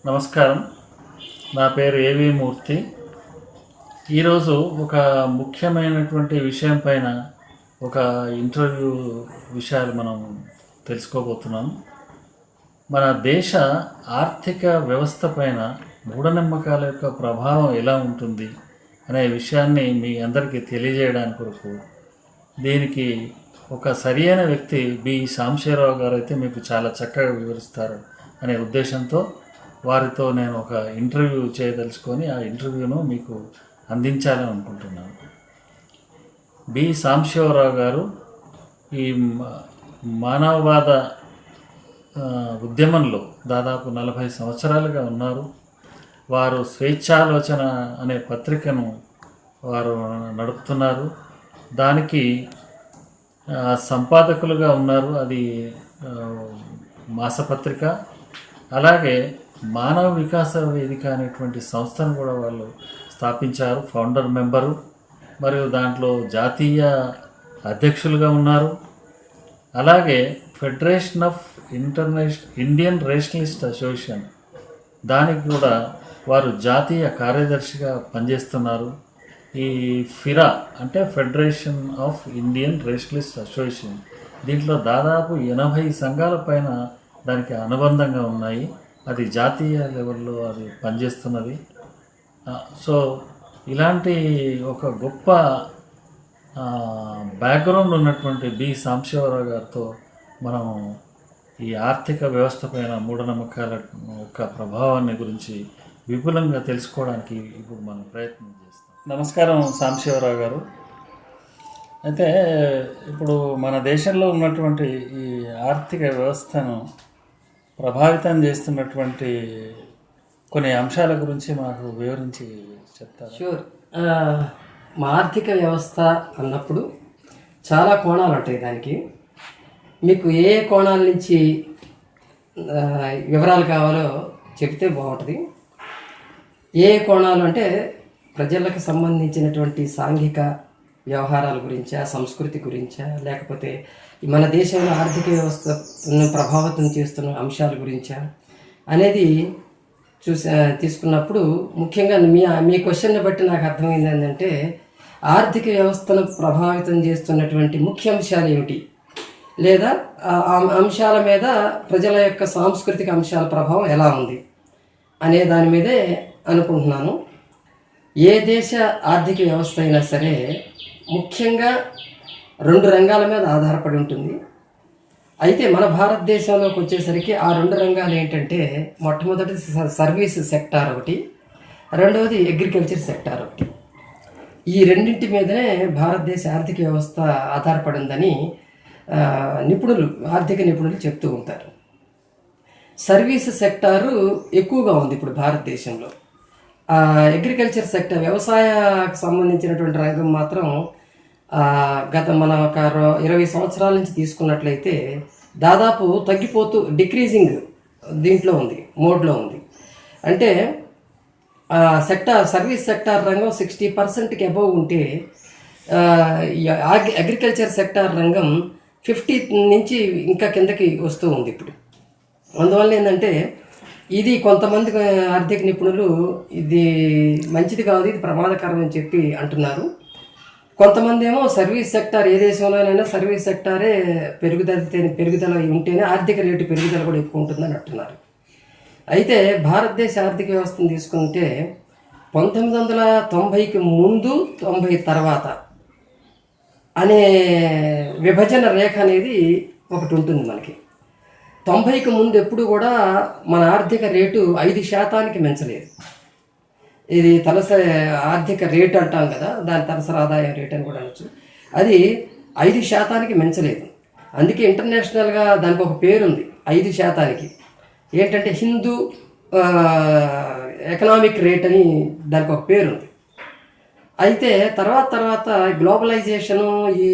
నమస్కారం. నా పేరు ఏవి మూర్తి. ఈరోజు ఒక ముఖ్యమైనటువంటి విషయం పైన ఒక ఇంటర్వ్యూ విషయాలు మనం తెలుసుకోబోతున్నాం. మన దేశ ఆర్థిక వ్యవస్థ పైన మూఢనమ్మకాల యొక్క ప్రభావం ఎలా ఉంటుంది అనే విషయాన్ని మీ అందరికీ తెలియజేయడానికి కొరకు దీనికి ఒక సరియైన వ్యక్తి బి సాంబశివరావు గారు అయితే మీకు చాలా చక్కగా వివరిస్తారు అనే ఉద్దేశంతో వారితో నేను ఒక ఇంటర్వ్యూ చేయదలుచుకొని ఆ ఇంటర్వ్యూను మీకు అందించాలని అనుకుంటున్నాను. బి సాంబశివరావు గారు ఈ మానవవాద ఉద్యమంలో దాదాపు 40 సంవత్సరాలుగా ఉన్నారు. వారు స్వేచ్ఛాలోచన అనే పత్రికను వారు నడుపుతున్నారు. దానికి సంపాదకులుగా ఉన్నారు. అది మాసపత్రిక. అలాగే మానవ వికాస వేదిక అనేటువంటి సంస్థను కూడా వాళ్ళు స్థాపించారు, ఫౌండర్ మెంబరు, మరియు దాంట్లో జాతీయ అధ్యక్షులుగా ఉన్నారు. అలాగే federation of Indian rationalist association దానికి కూడా వారు జాతీయ కార్యదర్శిగా పనిచేస్తున్నారు. ఈ ఫిరా అంటే federation of Indian rationalist association, దీంట్లో దాదాపు 80 సంఘాల పైన దానికి అనుబంధంగా ఉన్నాయి. అది జాతీయ లెవెల్లో అది పనిచేస్తున్నది. సో ఇలాంటి ఒక గొప్ప బ్యాక్గ్రౌండ్ ఉన్నటువంటి బి సాంబశివరావు గారితో మనం ఈ ఆర్థిక వ్యవస్థ పైన మూఢనమ్మకాల యొక్క ప్రభావాన్ని గురించి విపులంగా తెలుసుకోవడానికి ఇప్పుడు మనం ప్రయత్నం చేస్తాం. నమస్కారం సాంబశివరావు గారు. అయితే ఇప్పుడు మన దేశంలో ఉన్నటువంటి ఈ ఆర్థిక వ్యవస్థను ప్రభావితం చేస్తున్నటువంటి కొన్ని అంశాల గురించి మాకు వివరించి చెప్తారు? షూర్. మా ఆర్థిక వ్యవస్థ అన్నప్పుడు చాలా కోణాలు ఉంటాయి. దానికి మీకు ఏ కోణాల నుంచి వివరాలు కావాలో చెప్తే బాగుంటుంది. ఏ కోణాలు అంటే ప్రజలకు సంబంధించినటువంటి సాంఘిక వ్యవహారాల గురించా, సంస్కృతి గురించా, లేకపోతే మన దేశంలో ఆర్థిక వ్యవస్థను ప్రభావితం చేస్తున్న అంశాల గురించా అనేది తీసుకున్నప్పుడు ముఖ్యంగా మీ క్వశ్చన్ని బట్టి నాకు అర్థమైంది ఏంటంటే ఆర్థిక వ్యవస్థను ప్రభావితం చేస్తున్నటువంటి ముఖ్య అంశాలు ఏమిటి, లేదా ఆ అంశాల మీద ప్రజల యొక్క సాంస్కృతిక అంశాల ప్రభావం ఎలా ఉంది అనే దాని మీదే అనుకుంటున్నాను. ఏ దేశ ఆర్థిక వ్యవస్థ అయినా సరే ముఖ్యంగా 2 రంగాల మీద ఆధారపడి ఉంటుంది. అయితే మన భారతదేశంలోకి వచ్చేసరికి ఆ 2 రంగాలు ఏంటంటే, మొట్టమొదటి సర్వీస్ సెక్టార్ ఒకటి, రెండవది అగ్రికల్చర్ సెక్టార్ ఒకటి. ఈ రెండింటి మీదనే భారతదేశ ఆర్థిక వ్యవస్థ ఆధారపడిందని ఆర్థిక నిపుణులు చెప్తూ ఉంటారు. సర్వీస్ సెక్టారు ఎక్కువగా ఉంది ఇప్పుడు భారతదేశంలో. అగ్రికల్చర్ సెక్టర్, వ్యవసాయానికి సంబంధించినటువంటి రంగం మాత్రం గత మన ఒక 20 సంవత్సరాల నుంచి తీసుకున్నట్లయితే దాదాపు తగ్గిపోతూ డిక్రీజింగ్ దీంట్లో ఉంది, మోడ్లో ఉంది. అంటే సర్వీస్ సెక్టార్ రంగం 60%కి అబవ్ ఉంటే అగ్రికల్చర్ సెక్టార్ రంగం 50 నుంచి ఇంకా కిందకి వస్తూ ఉంది ఇప్పుడు. అందువల్ల ఏంటంటే ఇది కొంతమంది ఆర్థిక నిపుణులు ఇది మంచిది కాదు, ఇది ప్రమాదకరం అని చెప్పి అంటున్నారు. కొంతమంది ఏమో సర్వీస్ సెక్టార్, ఏ దేశంలోనైనా సర్వీస్ సెక్టారే పెరుగుదల ఉంటేనే ఆర్థిక రేటు పెరుగుదల కూడా ఎక్కువ ఉంటుందని అంటున్నారు. అయితే భారతదేశ ఆర్థిక వ్యవస్థను తీసుకుంటే 1990కి ముందు 90 తర్వాత అనే విభజన రేఖ అనేది ఒకటి ఉంటుంది మనకి. 90కి ముందు ఎప్పుడు కూడా మన ఆర్థిక రేటు 5% మించలేదు. ఇది తలసరి ఆర్థిక రేటు అంటాం కదా, దాని తలసరి ఆదాయం రేటు అని కూడా అనొచ్చు. అది 5% మించలేదు. అందుకే ఇంటర్నేషనల్గా దానికి ఒక పేరు ఉంది 5%. ఏంటంటే హిందూ ఎకనామిక్ రేట్ అని దానికి ఒక పేరు ఉంది. అయితే తర్వాత గ్లోబలైజేషను, ఈ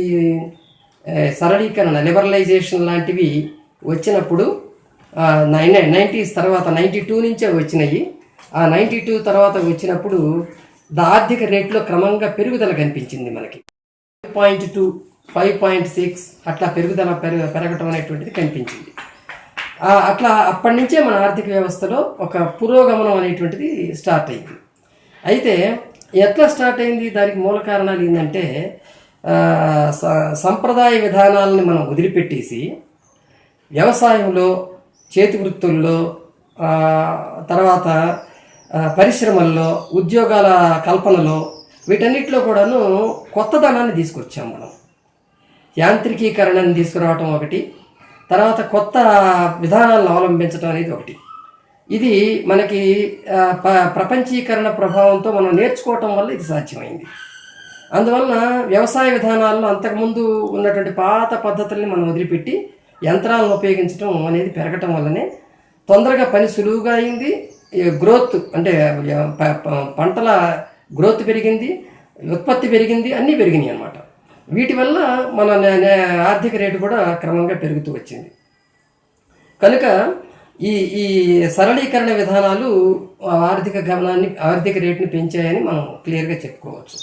సరళీకరణ, లిబరలైజేషన్ లాంటివి వచ్చినప్పుడు 90s తర్వాత 92 నుంచే వచ్చినాయి. ఆ 92 తర్వాత వచ్చినప్పుడు ఆర్థిక రేట్లో క్రమంగా పెరుగుదల కనిపించింది మనకి. 5.2, 5.6 అట్లా పెరగటం అనేటువంటిది కనిపించింది. అట్లా అప్పటి నుంచే మన ఆర్థిక వ్యవస్థలో ఒక పురోగమనం అనేటువంటిది స్టార్ట్ అయింది. అయితే ఎట్లా స్టార్ట్ అయింది, దానికి మూల కారణాలు ఏంటంటే సంప్రదాయ విధానాలని మనం వదిలిపెట్టేసి వ్యవసాయంలో, చేతి వృత్తుల్లో, తర్వాత పరిశ్రమల్లో, ఉద్యోగాల కల్పనలో, వీటన్నిటిలో కూడాను కొత్తదనాన్ని తీసుకొచ్చాం మనం. యాంత్రికీకరణని తీసుకురావటం ఒకటి, తర్వాత కొత్త విధానాలను అవలంబించడం అనేది ఒకటి. ఇది మనకి ప్రపంచీకరణ ప్రభావంతో మనం నేర్చుకోవటం వల్ల ఇది సాధ్యమైంది. అందువలన వ్యవసాయ విధానాల్లో అంతకుముందు ఉన్నటువంటి పాత పద్ధతుల్ని మనం వదిలిపెట్టి యంత్రాలను ఉపయోగించడం అనేది పెరగటం వల్లనే తొందరగా పని సులువుగా అయింది. గ్రోత్ అంటే పంటల గ్రోత్ పెరిగింది, ఉత్పత్తి పెరిగింది, అన్నీ పెరిగినాయి అన్నమాట. వీటి వల్ల మన ఆర్థిక రేటు కూడా క్రమంగా పెరుగుతూ వచ్చింది. కనుక ఈ ఈ సరళీకరణ విధానాలు ఆర్థిక రేటుని పెంచాయని మనం క్లియర్గా చెప్పుకోవచ్చు.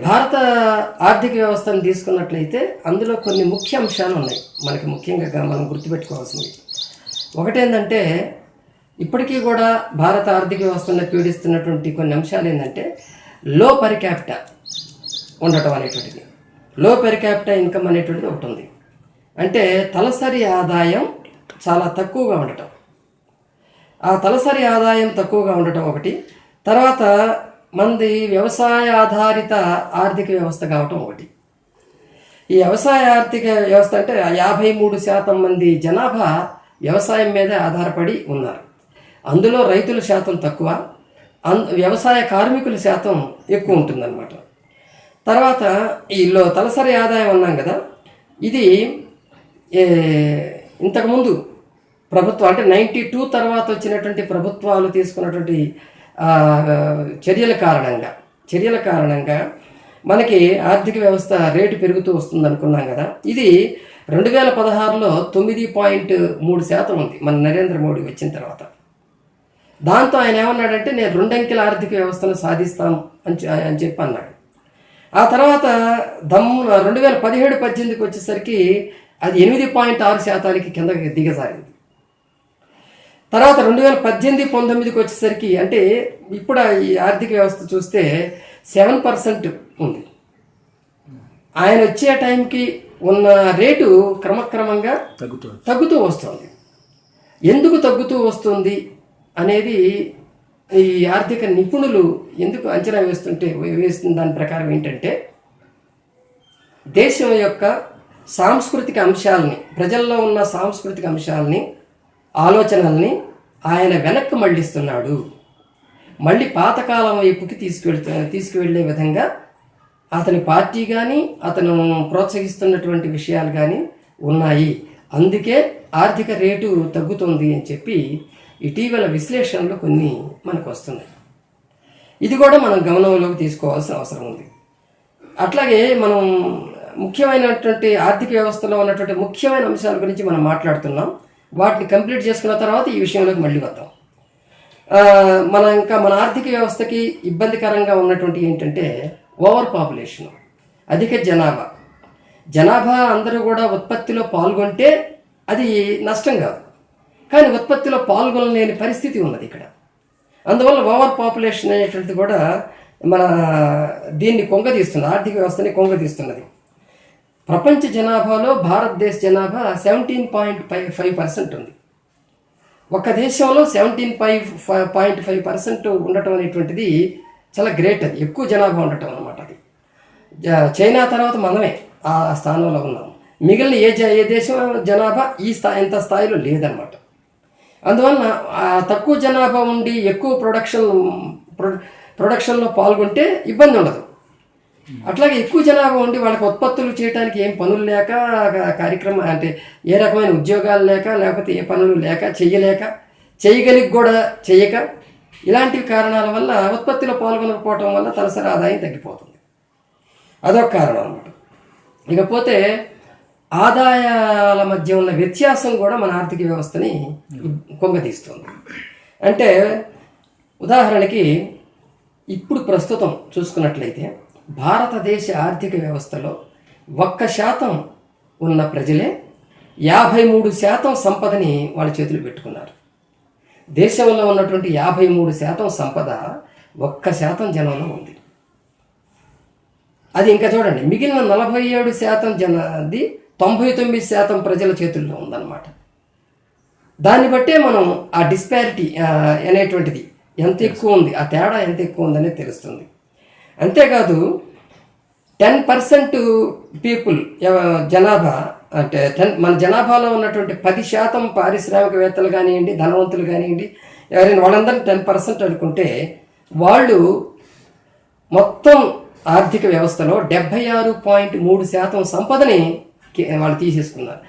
భారత ఆర్థిక వ్యవస్థను తీసుకున్నట్లయితే అందులో కొన్ని ముఖ్య అంశాలు ఉన్నాయి మనకి ముఖ్యంగా మనం గుర్తుపెట్టుకోవాల్సింది. ఒకటేంటంటే ఇప్పటికీ కూడా భారత ఆర్థిక వ్యవస్థను పీడిస్తున్నటువంటి కొన్ని అంశాలు ఏంటంటే లో పర్ క్యాపిటా ఉండటం అనేటువంటిది. లో పర్ క్యాపిటా ఇన్కమ్ అనేటువంటిది ఒకటి ఉంది. అంటే తలసరి ఆదాయం చాలా తక్కువగా ఉండటం. ఆ తలసరి ఆదాయం తక్కువగా ఉండటం ఒకటి. తర్వాత మనది వ్యవసాయ ఆధారిత ఆర్థిక వ్యవస్థ కావటం ఒకటి. ఈ వ్యవసాయ ఆర్థిక వ్యవస్థ అంటే 53% మంది జనాభా వ్యవసాయం మీదే ఆధారపడి ఉన్నారు. అందులో రైతుల శాతం తక్కువ, వ్యవసాయ కార్మికుల శాతం ఎక్కువ ఉంటుందన్నమాట. తర్వాత ఈ తలసరి ఆదాయం అన్నాం కదా, ఇది ఇంతకుముందు ప్రభుత్వం అంటే 92 తర్వాత వచ్చినటువంటి ప్రభుత్వాలు తీసుకున్నటువంటి చర్యల కారణంగా మనకి ఆర్థిక వ్యవస్థ రేటు పెరుగుతూ వస్తుంది అనుకున్నాం కదా. ఇది 2016లో 9.3% ఉంది మన నరేంద్ర మోడీ వచ్చిన తర్వాత. దాంతో ఆయన ఏమన్నాడంటే నేను 2 అంకెల ఆర్థిక వ్యవస్థను సాధిస్తాం అని చెప్పి అన్నాడు. ఆ తర్వాత 2017-18కి వచ్చేసరికి అది 8.6% కిందకి దిగజారింది. తర్వాత 2018-19కి వచ్చేసరికి అంటే ఇప్పుడు ఈ ఆర్థిక వ్యవస్థ చూస్తే 7% ఉంది. ఆయన వచ్చే టైంకి ఉన్న రేటు క్రమక్రమంగా తగ్గుతూ వస్తుంది. ఎందుకు తగ్గుతూ వస్తుంది అనేది ఈ ఆర్థిక నిపుణులు ఎందుకు అంచనా వేస్తున్న దాని ప్రకారం ఏంటంటే దేశం యొక్క సాంస్కృతిక అంశాలని, ప్రజల్లో ఉన్న సాంస్కృతిక అంశాలని, ఆలోచనల్ని ఆయన వెనక్కి మళ్ళిస్తున్నాడు. మళ్ళీ పాతకాలం వైపుకి తీసుకువెళ్ళే విధంగా అతని పార్టీ కానీ అతను ప్రోత్సహిస్తున్నటువంటి విషయాలు కానీ ఉన్నాయి. అందుకే ఆర్థిక రేటు తగ్గుతుంది అని చెప్పి ఇటీవల విశ్లేషణలు కొన్ని మనకు వస్తున్నాయి. ఇది కూడా మనం గమనంలోకి తీసుకోవాల్సిన అవసరం ఉంది. అట్లాగే మనం ముఖ్యమైనటువంటి ఆర్థిక వ్యవస్థలో ఉన్నటువంటి ముఖ్యమైన అంశాల గురించి మనం మాట్లాడుతున్నాం. వాటిని కంప్లీట్ చేసుకున్న తర్వాత ఈ విషయంలోకి మళ్ళీ వద్దాం. మన ఆర్థిక వ్యవస్థకి ఇబ్బందికరంగా ఉన్నటువంటి ఏంటంటే ఓవర్ పాపులేషన్, అధిక జనాభా అందరూ కూడా ఉత్పత్తిలో పాల్గొంటే అది నష్టం కాదు, కానీ ఉత్పత్తిలో పాల్గొనలేని పరిస్థితి ఉన్నది ఇక్కడ. అందువల్ల ఓవర్ పాపులేషన్ అనేటువంటిది కూడా దీన్ని కొంగదీస్తున్నది, ఆర్థిక వ్యవస్థని కొంగదీస్తున్నది. ప్రపంచ జనాభాలో భారతదేశ జనాభా 17.5% ఉంది. ఒక దేశంలో 17.5% ఉండటం అనేటువంటిది చాలా గ్రేట్. అది ఎక్కువ జనాభా ఉండటం అన్నమాట. అది చైనా తర్వాత మనమే ఆ స్థానంలో ఉన్నాం. మిగిలిన ఏ దేశం జనాభా ఇంత స్థాయిలో లేదన్నమాట. అందువలన తక్కువ జనాభా ఉండి ఎక్కువ ప్రొడక్షన్లో పాల్గొంటే ఇబ్బంది ఉండదు. అట్లాగే ఎక్కువ జనాభా ఉండి వాళ్ళకి ఉత్పత్తులు చేయడానికి ఏం పనులు లేక, కార్యక్రమం అంటే ఏ రకమైన ఉద్యోగాలు లేకపోతే ఏ పనులు చేయగలిగి కూడా చేయక, ఇలాంటి కారణాల వల్ల ఉత్పత్తిలో పాల్గొనకపోవటం వల్ల తలసరి ఆదాయం తగ్గిపోతుంది. అదొక కారణం అన్నమాట. ఇకపోతే ఆదాయాల మధ్య ఉన్న వ్యత్యాసం కూడా మన ఆర్థిక వ్యవస్థని కొంగతీస్తుంది. అంటే ఉదాహరణకి ఇప్పుడు ప్రస్తుతం చూసుకున్నట్లయితే భారతదేశ ఆర్థిక వ్యవస్థలో 1% ఉన్న ప్రజలే 53% సంపదని వాళ్ళ చేతులు పెట్టుకున్నారు. దేశంలో ఉన్నటువంటి 53% సంపద 1% జనంలో ఉంది. అది ఇంకా చూడండి, మిగిలిన 47% జనాది 99% ప్రజల చేతుల్లో ఉందన్నమాట. దాన్ని బట్టే మనం ఆ డిస్పారిటీ అనేటువంటిది ఎంత ఎక్కువ ఉంది, ఆ తేడా ఎంత ఎక్కువ ఉందనేది తెలుస్తుంది. అంతేకాదు 10% పీపుల్ జనాభా అంటే మన జనాభాలో ఉన్నటువంటి 10% పారిశ్రామికవేత్తలు కానివ్వండి, ధనవంతులు కానివ్వండి, ఎవరైనా వాళ్ళందరినీ 10% అనుకుంటే వాళ్ళు మొత్తం ఆర్థిక వ్యవస్థలో 76.3% సంపదని వాళ్ళు తీసేసుకున్నారు.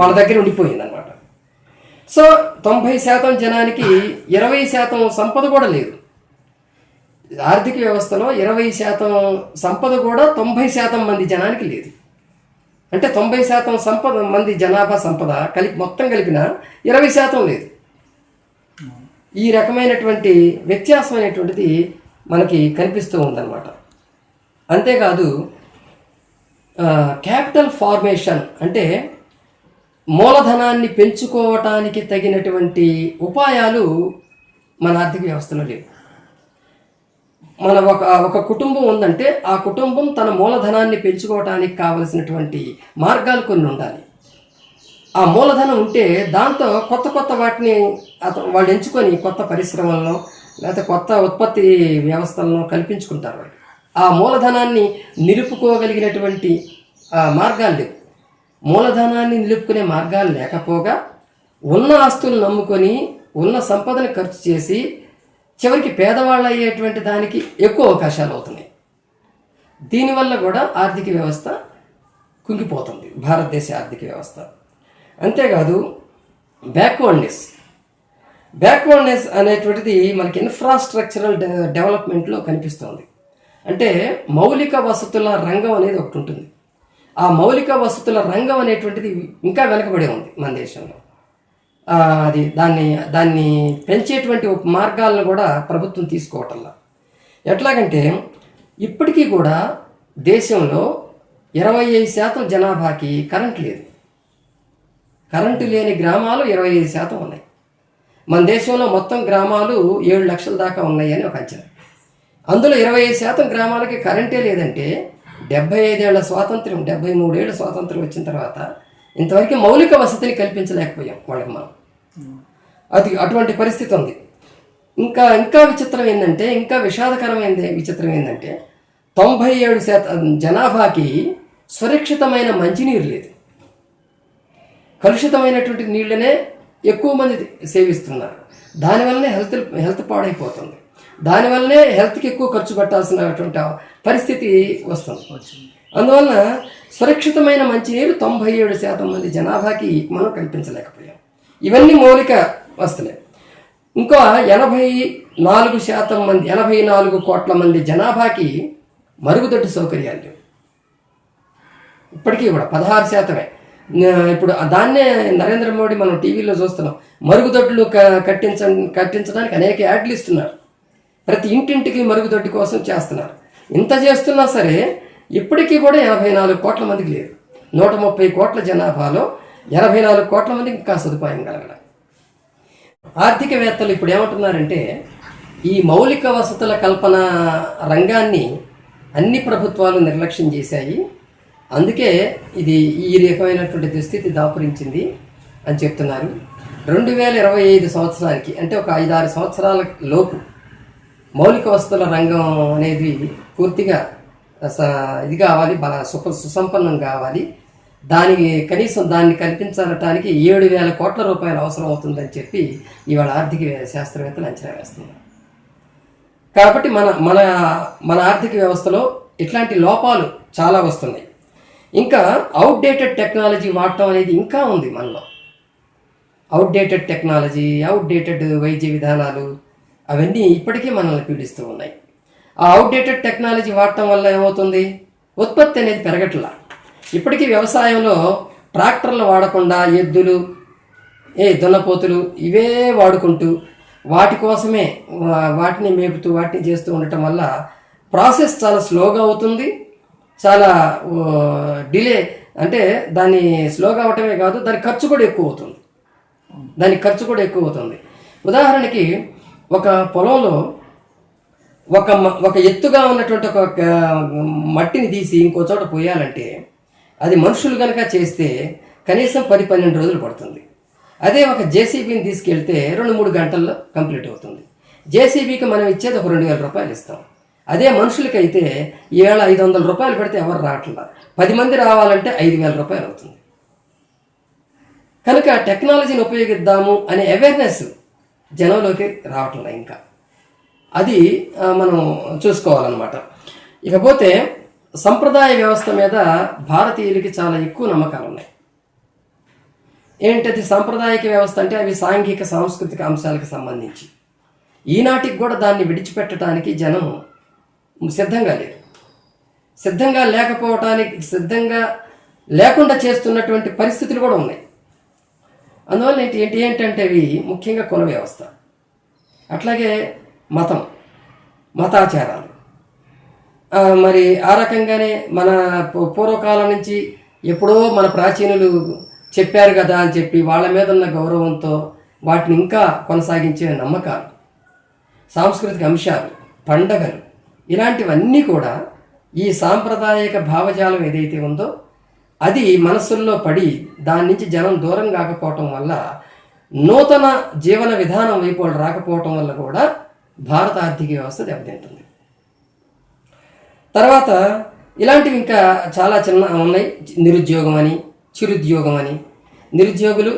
వాళ్ళ దగ్గర ఉండిపోయింది అనమాట. సో 90% జనానికి 20% సంపద కూడా లేదు. ఆర్థిక వ్యవస్థలో 20% సంపద కూడా 90% మంది జనానికి లేదు. అంటే 90% సంపద మంది జనాభా సంపద మొత్తం కలిపిన 20% లేదు. ఈ రకమైనటువంటి వ్యత్యాసం అనేటువంటిది మనకి కనిపిస్తూ ఉందన్నమాట. అంతేకాదు క్యాపిటల్ ఫార్మేషన్ అంటే మూలధనాన్ని పెంచుకోవటానికి తగినటువంటి ఉపాయాలు మన ఆర్థిక వ్యవస్థలో లేవు. మన ఒక కుటుంబం ఉందంటే ఆ కుటుంబం తన మూలధనాన్ని పెంచుకోవటానికి కావలసినటువంటి మార్గాలు కొన్ని ఉండాలి. ఆ మూలధనం ఉంటే దాంతో కొత్త వాటిని వాళ్ళు ఎంచుకొని కొత్త పరిశ్రమలను లేకపోతే కొత్త ఉత్పత్తి వ్యవస్థలను కల్పించుకుంటారు. వాళ్ళు ఆ మూలధనాన్ని నిలుపుకోగలిగినటువంటి మార్గాలు లేవు. మూలధనాన్ని నిలుపుకునే మార్గాలు లేకపోగా ఉన్న ఆస్తులను నమ్ముకొని ఉన్న సంపదను ఖర్చు చేసి చివరికి పేదవాళ్ళు అయ్యేటువంటి దానికి ఎక్కువ అవకాశాలు అవుతున్నాయి. దీనివల్ల కూడా ఆర్థిక వ్యవస్థ కుంగిపోతుంది, భారతదేశ ఆర్థిక వ్యవస్థ. అంతేకాదు బ్యాక్వర్డ్నెస్ అనేటువంటిది మనకి ఇన్ఫ్రాస్ట్రక్చరల్ డెవలప్మెంట్లో కనిపిస్తుంది. అంటే మౌలిక వసతుల రంగం అనేది ఒకటి ఉంటుంది. ఆ మౌలిక వసతుల రంగం అనేటువంటిది ఇంకా వెనకబడి ఉంది మన దేశంలో. అది దాన్ని పెంచేటువంటి మార్గాలను కూడా ప్రభుత్వం తీసుకోవటంలా. ఎట్లాగంటే ఇప్పటికీ కూడా దేశంలో 25% జనాభాకి కరెంటు లేదు. కరెంటు లేని గ్రామాలు 25% ఉన్నాయి. మన దేశంలో మొత్తం గ్రామాలు 7 లక్షల దాకా ఉన్నాయి అని ఒక అంచనా. అందులో 25% గ్రామాలకి కరెంటే లేదంటే 75 ఏళ్ల స్వాతంత్ర్యం, 73 ఏళ్ల స్వాతంత్ర్యం వచ్చిన తర్వాత ఇంతవరకు మౌలిక వసతిని కల్పించలేకపోయాం వాళ్ళకి మనం. అటువంటి పరిస్థితి ఉంది. ఇంకా విచిత్రం ఏంటంటే, ఇంకా విచిత్రం ఏంటంటే 97% జనాభాకి సురక్షితమైన మంచినీరు లేదు. కలుషితమైనటువంటి నీళ్ళనే ఎక్కువ మంది సేవిస్తున్నారు. దానివల్లనే హెల్త్ పాడైపోతుంది. దానివల్లనే హెల్త్కి ఎక్కువ ఖర్చు పెట్టాల్సినటువంటి పరిస్థితి వస్తుంది. అందువలన సురక్షితమైన మంచినీరు 97% మంది జనాభాకి మనం కల్పించలేకపోయాం. ఇవన్నీ మౌలిక వస్తువులే. ఇంకా 84 కోట్ల మంది జనాభాకి మరుగుదొడ్డి సౌకర్యాలు లేవు. ఇప్పటికీ కూడా 16%. ఇప్పుడు దాన్నే నరేంద్ర మోడీ మనం టీవీలో చూస్తున్నాం. మరుగుదొడ్లు కట్టించడానికి అనేక యాడ్లు ఇస్తున్నారు. ప్రతి ఇంటింటికి మరుగుదొడ్డి కోసం చేస్తున్నారు. ఇంత చేస్తున్నా సరే ఇప్పటికీ కూడా 84 కోట్ల మందికి లేదు. 130 కోట్ల జనాభాలో 84 కోట్ల మందికి ఇంకా సదుపాయం కలగడం. ఆర్థికవేత్తలు ఇప్పుడు ఏమంటున్నారంటే, ఈ మౌలిక వసతుల కల్పన రంగాన్ని అన్ని ప్రభుత్వాలు నిర్లక్ష్యం చేశాయి, అందుకే ఇది ఈ రకమైనటువంటి దుస్థితి దాపురించింది అని చెప్తున్నారు. 2025 సంవత్సరానికి అంటే ఒక 5-6 సంవత్సరాల లోపు మౌలిక వసతుల రంగం అనేది పూర్తిగా ఇది కావాలి, సుసంపన్నం కావాలి. కనీసం దాన్ని కల్పించడానికి 7,000 కోట్ల రూపాయలు అవసరం అవుతుందని చెప్పి ఇవాళ ఆర్థిక శాస్త్రవేత్తలు అంచనా వేస్తున్నారు. కాబట్టి మన ఆర్థిక వ్యవస్థలో ఇట్లాంటి లోపాలు చాలా వస్తున్నాయి. ఇంకా అవుట్డేటెడ్ టెక్నాలజీ వాడటం అనేది ఇంకా ఉంది మనలో. అవుట్డేటెడ్ టెక్నాలజీ, అవుట్డేటెడ్ వైద్య విధానాలు అవన్నీ ఇప్పటికీ మనల్ని పీడిస్తూ ఉన్నాయి. ఆ అవుట్డేటెడ్ టెక్నాలజీ వాడటం వల్ల ఏమవుతుంది, ఉత్పత్తి అనేది పెరగట్లా. ఇప్పటికీ వ్యవసాయంలో ట్రాక్టర్లు వాడకుండా ఎద్దులు, దున్నపోతులు ఇవే వాడుకుంటూ వాటి కోసమే వాటిని మేపుతూ వాటిని చేస్తూ ఉండటం వల్ల ప్రాసెస్ చాలా స్లోగా అవుతుంది, చాలా డిలే అంటే దాన్ని స్లోగా అవటమే కాదు, దాని ఖర్చు కూడా ఎక్కువ అవుతుంది. ఉదాహరణకి ఒక పొలంలో ఒక ఎత్తుగా ఉన్నటువంటి ఒక మట్టిని తీసి ఇంకో చోట పోయాలంటే అది మనుషులు కనుక చేస్తే కనీసం 10-12 రోజులు పడుతుంది. అదే ఒక జేసీబీని తీసుకెళ్తే 2-3 గంటల్లో కంప్లీట్ అవుతుంది. జేసీబీకి మనం ఇచ్చేది ఒక 2,000 రూపాయలు ఇస్తాం. అదే మనుషులకైతే ఈవేళ 500 రూపాయలు పెడితే ఎవరు రావట్లా. 10 మంది రావాలంటే 5,000 రూపాయలు అవుతుంది. కనుక టెక్నాలజీని ఉపయోగిద్దాము అనే అవేర్నెస్ జనంలోకి రావట్లేదు. ఇంకా అది మనం చూసుకోవాలన్నమాట. ఇకపోతే సంప్రదాయ వ్యవస్థ మీద భారతీయులకి చాలా ఎక్కువ నమ్మకాలు ఉన్నాయి. ఏంటది సాంప్రదాయిక వ్యవస్థ అంటే? అవి సాంఘిక సాంస్కృతిక అంశాలకు సంబంధించి. ఈనాటికి కూడా దాన్ని విడిచిపెట్టడానికి జనం సిద్ధంగా లేరు. సిద్ధంగా లేకుండా చేస్తున్నటువంటి పరిస్థితులు కూడా ఉన్నాయి. అందువల్ల ఏంటంటే అవి ముఖ్యంగా కుల వ్యవస్థ, అట్లాగే మతాచారాలు. మరి ఆ రకంగానే మన పూర్వకాలం నుంచి ఎప్పుడో మన ప్రాచీనులు చెప్పారు కదా అని చెప్పి వాళ్ళ మీద ఉన్న గౌరవంతో వాటిని ఇంకా కొనసాగించే నమ్మకాలు, సాంస్కృతిక అంశాలు, పండగలు, ఇలాంటివన్నీ కూడా ఈ సాంప్రదాయిక భావజాలం ఏదైతే ఉందో అది మనస్సుల్లో పడి దాని నుంచి జనం దూరం కాకపోవటం వల్ల, నూతన జీవన విధానం వైపు వాళ్ళు రాకపోవటం వల్ల కూడా భారత ఆర్థిక వ్యవస్థ దెబ్బతింటుంది. తర్వాత ఇలాంటివి ఇంకా చాలా చిన్న ఉన్నాయి. నిరుద్యోగం అని, చిరుద్యోగం అని. నిరుద్యోగులు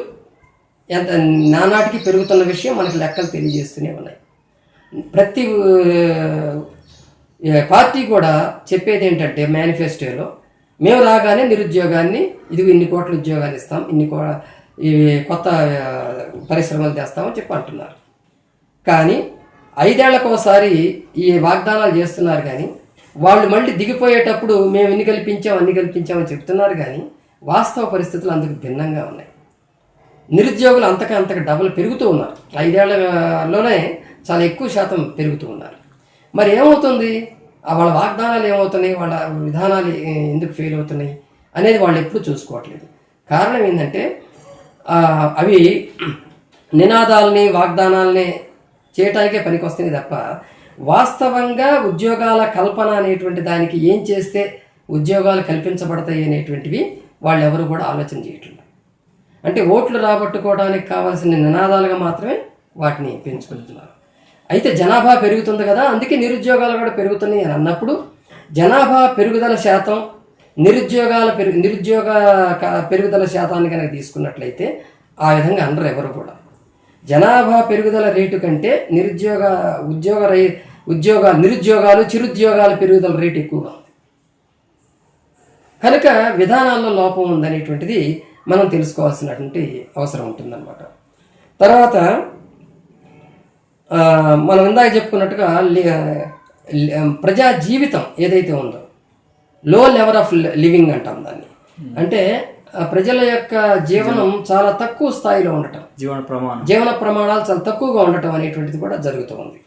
ఎంత నానాటికి పెరుగుతున్న విషయం మనకి లెక్కలు తెలియజేస్తూనే ఉన్నాయి. ప్రతి పార్టీ కూడా చెప్పేది ఏంటంటే మేనిఫెస్టోలో, మేము రాగానే నిరుద్యోగాన్ని ఇన్ని కోట్ల ఉద్యోగాలు ఇస్తాం, కొత్త పరిశ్రమలు తెస్తామని చెప్పి అంటున్నారు. కానీ 5 ఏళ్లకోసారి ఈ వాగ్దానాలు చేస్తున్నారు. కానీ వాళ్ళు మళ్ళీ దిగిపోయేటప్పుడు మేము అన్ని కల్పించామని చెప్తున్నారు. కానీ వాస్తవ పరిస్థితులు అందుకు భిన్నంగా ఉన్నాయి. నిరుద్యోగులు అంతకు డబుల్ పెరుగుతూ ఉన్నారు. 5 ఏళ్లలోనే చాలా ఎక్కువ శాతం పెరుగుతూ ఉన్నారు. మరి ఏమవుతుంది? వాళ్ళ వాగ్దానాలు ఏమవుతున్నాయి, వాళ్ళ విధానాలు ఎందుకు ఫెయిల్ అవుతున్నాయి అనేది వాళ్ళు ఎప్పుడూ చూసుకోవట్లేదు. కారణం ఏంటంటే అవి నినాదాలని వాగ్దానాలని చేయటానికే పనికొస్తున్నాయి తప్ప వాస్తవంగా ఉద్యోగాల కల్పన అనేటువంటి దానికి ఏం చేస్తే ఉద్యోగాలు కల్పించబడతాయి అనేటువంటివి వాళ్ళు ఎవరు కూడా ఆలోచన చేయట్లేదు. అంటే ఓట్లు రాబట్టుకోవడానికి కావాల్సిన నినాదాలుగా మాత్రమే వాటిని పెంచుకుంటున్నారు. అయితే జనాభా పెరుగుతుంది కదా, అందుకే నిరుద్యోగాలు కూడా పెరుగుతున్నాయి అని అన్నప్పుడు జనాభా పెరుగుదల శాతం నిరుద్యోగ పెరుగుదల శాతాన్ని కనుక తీసుకున్నట్లయితే ఆ విధంగా అనరు ఎవరు కూడా. జనాభా పెరుగుదల రేటు కంటే నిరుద్యోగాలు చిరుద్యోగాల పెరుగుదల రేటు ఎక్కువగా ఉంది. కనుక విధానాల్లో లోపం ఉందనేటువంటిది మనం తెలుసుకోవాల్సినటువంటి అవసరం ఉంటుందన్నమాట. తర్వాత మనం ఇందాక చెప్పుకున్నట్టుగా ప్రజా జీవితం ఏదైతే ఉందో లో లెవెల్ ఆఫ్ లివింగ్ అంటాం దాన్ని. అంటే ప్రజల యొక్క జీవనం చాలా తక్కువ స్థాయిలో ఉండటం, జీవన ప్రమాణాలు చాలా తక్కువగా ఉండటం అనేటువంటిది కూడా జరుగుతూ ఉంది.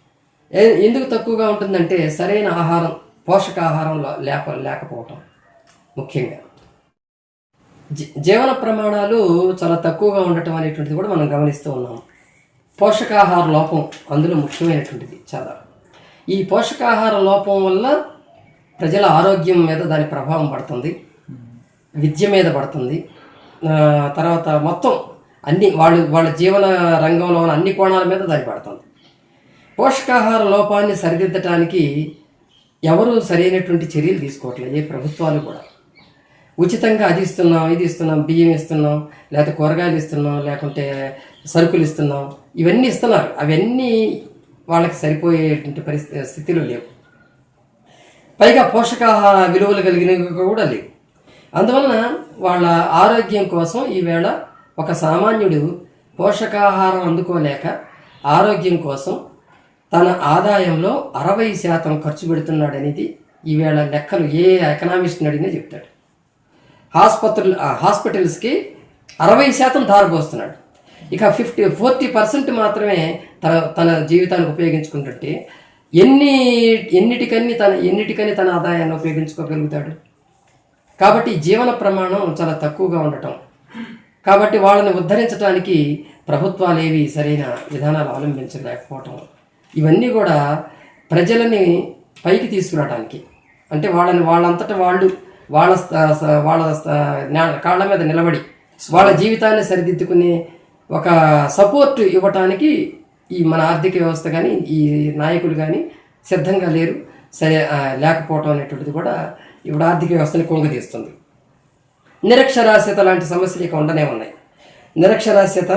ఎందుకు తక్కువగా ఉంటుందంటే సరైన ఆహారం, పోషకాహారం లేకపోవటం ముఖ్యంగా. జీవన ప్రమాణాలు చాలా తక్కువగా ఉండటం అనేటువంటిది కూడా మనం గమనిస్తూ ఉన్నాం. పోషకాహార లోపం అందులో ముఖ్యమైనటువంటిది చాలా. ఈ పోషకాహార లోపం వల్ల ప్రజల ఆరోగ్యం మీద దాని ప్రభావం పడుతుంది, విద్య మీద పడుతుంది, తర్వాత మొత్తం అన్ని వాళ్ళ జీవన రంగంలో ఉన్న అన్ని కోణాల మీద దాని పడుతుంది. పోషకాహార లోపాన్ని సరిదిద్దటానికి ఎవరు సరైనటువంటి చర్యలు తీసుకోవట్లేదు, ఏ ప్రభుత్వాలు కూడా. ఉచితంగా అది ఇస్తున్నాం, ఇది ఇస్తున్నాం, బియ్యం ఇస్తున్నాం, లేకపోతే కూరగాయలు ఇస్తున్నాం, లేకుంటే సరుకులు ఇస్తున్నాం, ఇవన్నీ ఇస్తున్నారు. అవన్నీ వాళ్ళకి సరిపోయేటువంటి స్థితిలో లేవు. పైగా పోషకాహార విలువలు కలిగినవి కూడా లేవు. అందువలన వాళ్ళ ఆరోగ్యం కోసం ఈవేళ ఒక సామాన్యుడు పోషకాహారం అందుకోలేక ఆరోగ్యం కోసం తన ఆదాయంలో 60% ఖర్చు పెడుతున్నాడు అనేది ఈవేళ లెక్కలు ఏ ఎకనామిస్ట్ని అడిగినా చెప్తాడు. హాస్పిటల్స్కి 60% ధారపోస్తున్నాడు. ఇక 40% మాత్రమే తన జీవితానికి ఉపయోగించుకుంటుంటే ఎన్నిటికని తన ఆదాయాన్ని ఉపయోగించుకోగలుగుతాడు? కాబట్టి జీవన ప్రమాణం చాలా తక్కువగా ఉండటం, కాబట్టి వాళ్ళని ఉద్ధరించడానికి ప్రభుత్వాలు ఏవి సరైన విధానాలు అవలంబించలేకపోవటం, ఇవన్నీ కూడా ప్రజలని పైకి తీసుకురావడానికి, అంటే వాళ్ళంతటా వాళ్ళు వాళ్ళ కాళ్ళ మీద నిలబడి వాళ్ళ జీవితాన్ని సరిదిద్దుకునే ఒక సపోర్ట్ ఇవ్వటానికి ఈ మన ఆర్థిక వ్యవస్థ కానీ ఈ నాయకులు కానీ సిద్ధంగా లేరు, లేకపోవటం అనేటువంటిది కూడా ఇప్పుడు ఆర్థిక వ్యవస్థని కుంగదీస్తుంది. నిరక్షరాస్యత లాంటి సమస్యలు ఇక ఉండనే ఉన్నాయి. నిరక్షరాస్యత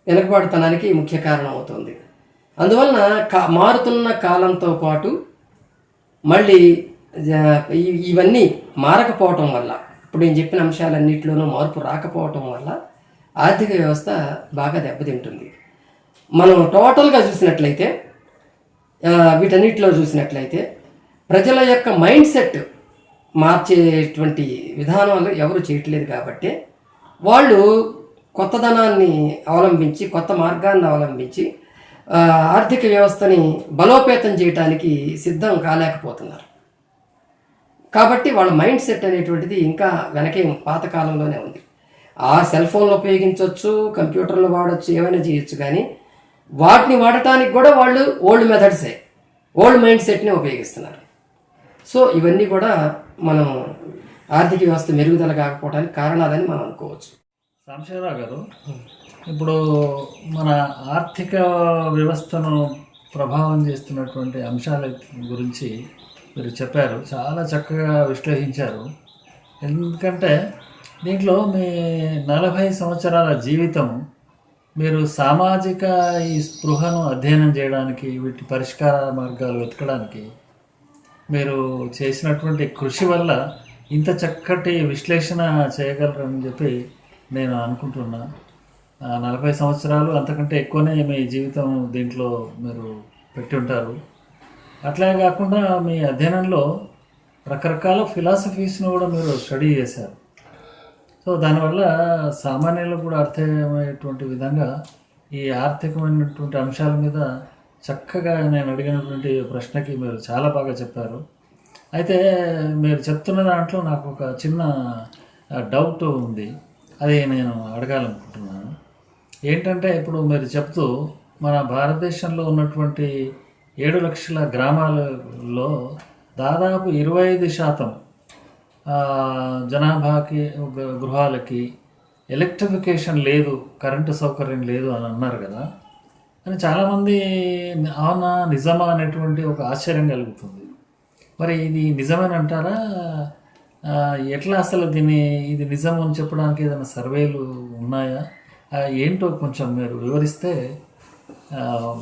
వెనుకబాటుతనానికి ముఖ్య కారణం అవుతుంది. అందువలన మారుతున్న కాలంతో పాటు మళ్ళీ ఇవన్నీ మారకపోవటం వల్ల, ఇప్పుడు నేను చెప్పిన అంశాలన్నింటిలోనూ మార్పు రాకపోవటం వల్ల ఆర్థిక వ్యవస్థ బాగా దెబ్బతింటుంది. మనం టోటల్గా చూసినట్లయితే, వీటన్నిటిలో చూసినట్లయితే ప్రజల యొక్క మైండ్ సెట్ మార్చేటువంటి విధానాలు ఎవరు చేయట్లేదు. కాబట్టి వాళ్ళు కొత్తదనాన్ని అవలంబించి, కొత్త మార్గాన్ని అవలంబించి ఆర్థిక వ్యవస్థని బలోపేతం చేయడానికి సిద్ధం కాలేకపోతున్నారు. కాబట్టి వాళ్ళ మైండ్ సెట్ అనేటువంటిది ఇంకా వెనకే పాతకాలంలోనే ఉంది. ఆ సెల్ ఫోన్లు ఉపయోగించవచ్చు, కంప్యూటర్లు వాడచ్చు, ఏమైనా చేయొచ్చు, కానీ వాటిని వాడటానికి కూడా వాళ్ళు ఓల్డ్ మెథడ్సే, ఓల్డ్ మైండ్ సెట్ని ఉపయోగిస్తున్నారు. సో ఇవన్నీ కూడా మనం ఆర్థిక వ్యవస్థ మెరుగుదల కాకపోవడానికి కారణాలని మనం అనుకోవచ్చు. సాంబశివరావు గారు, ఇప్పుడు మన ఆర్థిక వ్యవస్థను ప్రభావం చేస్తున్నటువంటి అంశాల గురించి మీరు చెప్పారు, చాలా చక్కగా విశ్లేషించారు. ఎందుకంటే దీంట్లో మీ 40 సంవత్సరాల జీవితం మీరు సామాజిక ఈ స్పృహను అధ్యయనం చేయడానికి, వీటి పరిష్కార మార్గాలు వెతకడానికి మీరు చేసినటువంటి కృషి వల్ల ఇంత చక్కటి విశ్లేషణ చేయగలరని చెప్పి నేను అనుకుంటున్నా. 40 సంవత్సరాలు అంతకంటే ఎక్కువనే మీ జీవితం దీంట్లో మీరు పెట్టి ఉంటారు. అట్లాగే కాకుండా మీ అధ్యయనంలో రకరకాల ఫిలాసఫీస్ను కూడా మీరు స్టడీ చేశారు. సో దానివల్ల సామాన్యులకు కూడా అర్థమయ్యేటువంటి విధంగా ఈ ఆర్థికమైనటువంటి అంశాల మీద చక్కగా నేను అడిగినటువంటి ప్రశ్నకి మీరు చాలా బాగా చెప్పారు. అయితే మీరు చెప్తున్న దాంట్లో నాకు ఒక చిన్న డౌట్ ఉంది, అది నేను అడగాలనుకుంటున్నాను. ఏంటంటే ఇప్పుడు మీరు చెప్తూ మన భారతదేశంలో ఉన్నటువంటి 7 లక్షల గ్రామాలలో దాదాపు 25% జనాభాకి గృహాలకి ఎలక్ట్రిఫికేషన్ లేదు, కరెంటు సౌకర్యం లేదు అని అన్నారు కదా. అని చాలామంది అవునా నిజమా అనేటువంటి ఒక ఆశ్చర్యం కలుగుతుంది. మరి ఇది నిజమేనంటారా? ఎట్లా అసలు ఇది నిజం అని చెప్పడానికి ఏదైనా సర్వేలు ఉన్నాయా? ఏంటో కొంచెం మీరు వివరిస్తే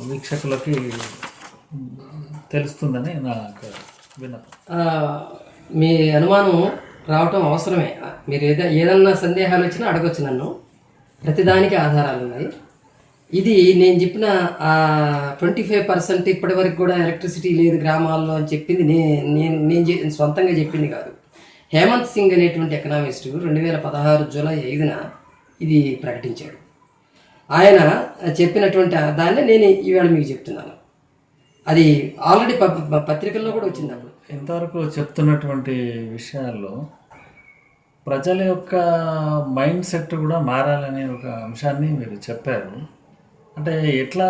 వీక్షకులకి తెలుస్తుందని నాకు విన్నపం. మీ అనుమానం రావటం అవసరమే. మీరు ఏదన్నా సందేహాలు వచ్చినా అడగొచ్చు నన్ను, ప్రతిదానికి ఆధారాలు ఉన్నాయి. ఇది నేను చెప్పిన 25% ఇప్పటి వరకు కూడా ఎలక్ట్రిసిటీ లేదు గ్రామాల్లో అని చెప్పింది నేను సొంతంగా చెప్పింది కాదు. హేమంత్ సింగ్ అనేటువంటి ఎకనామిస్టు 2016 జూలై 5న ఇది ప్రకటించాడు. ఆయన చెప్పినటువంటి దాన్ని నేను ఈవేళ మీకు చెప్తున్నాను. అది ఆల్రెడీ పత్రికల్లో కూడా వచ్చింది. అప్పుడు ఇంతవరకు చెప్తున్నటువంటి విషయాల్లో ప్రజల యొక్క మైండ్ సెట్ కూడా మారాలనే ఒక అంశాన్ని మీరు చెప్పారు. అంటే ఎట్లా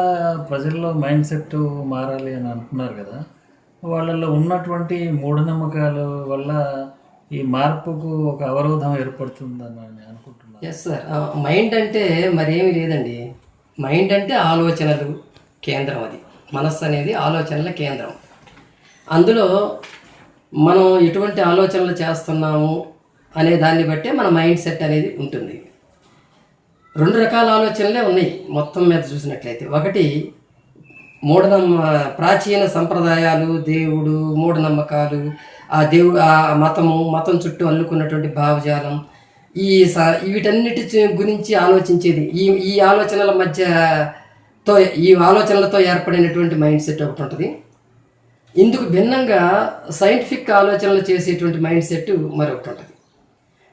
ప్రజల్లో మైండ్ సెట్ మారాలి అని అంటున్నారు కదా, వాళ్ళల్లో ఉన్నటువంటి మూఢనమ్మకాల వల్ల ఈ మార్పుకు ఒక అవరోధం ఏర్పడుతుందని అనుకుంటున్నాను. ఎస్ సార్, మైండ్ అంటే మరేమీ లేదండి. మైండ్ అంటే ఆలోచనలు కేంద్రం. అది మనస్సు అనేది ఆలోచనల కేంద్రం. అందులో మనం ఎటువంటి ఆలోచనలు చేస్తున్నాము అనే దాన్ని బట్టే మన మైండ్ సెట్ అనేది ఉంటుంది. 2 రకాల ఆలోచనలే ఉన్నాయి మొత్తం మీద చూసినట్లయితే. ఒకటి ప్రాచీన సంప్రదాయాలు, దేవుడు, మూఢనమ్మకాలు, ఆ మతం చుట్టూ అల్లుకున్నటువంటి భావజాలం, వీటన్నిటి గురించి ఆలోచించేది. ఈ ఆలోచనలతో ఏర్పడినటువంటి మైండ్ సెట్ ఒకటి ఉంటుంది. ఇందుకు భిన్నంగా సైంటిఫిక్ ఆలోచనలు చేసేటువంటి మైండ్ సెట్ మరొకటి ఉంటుంది.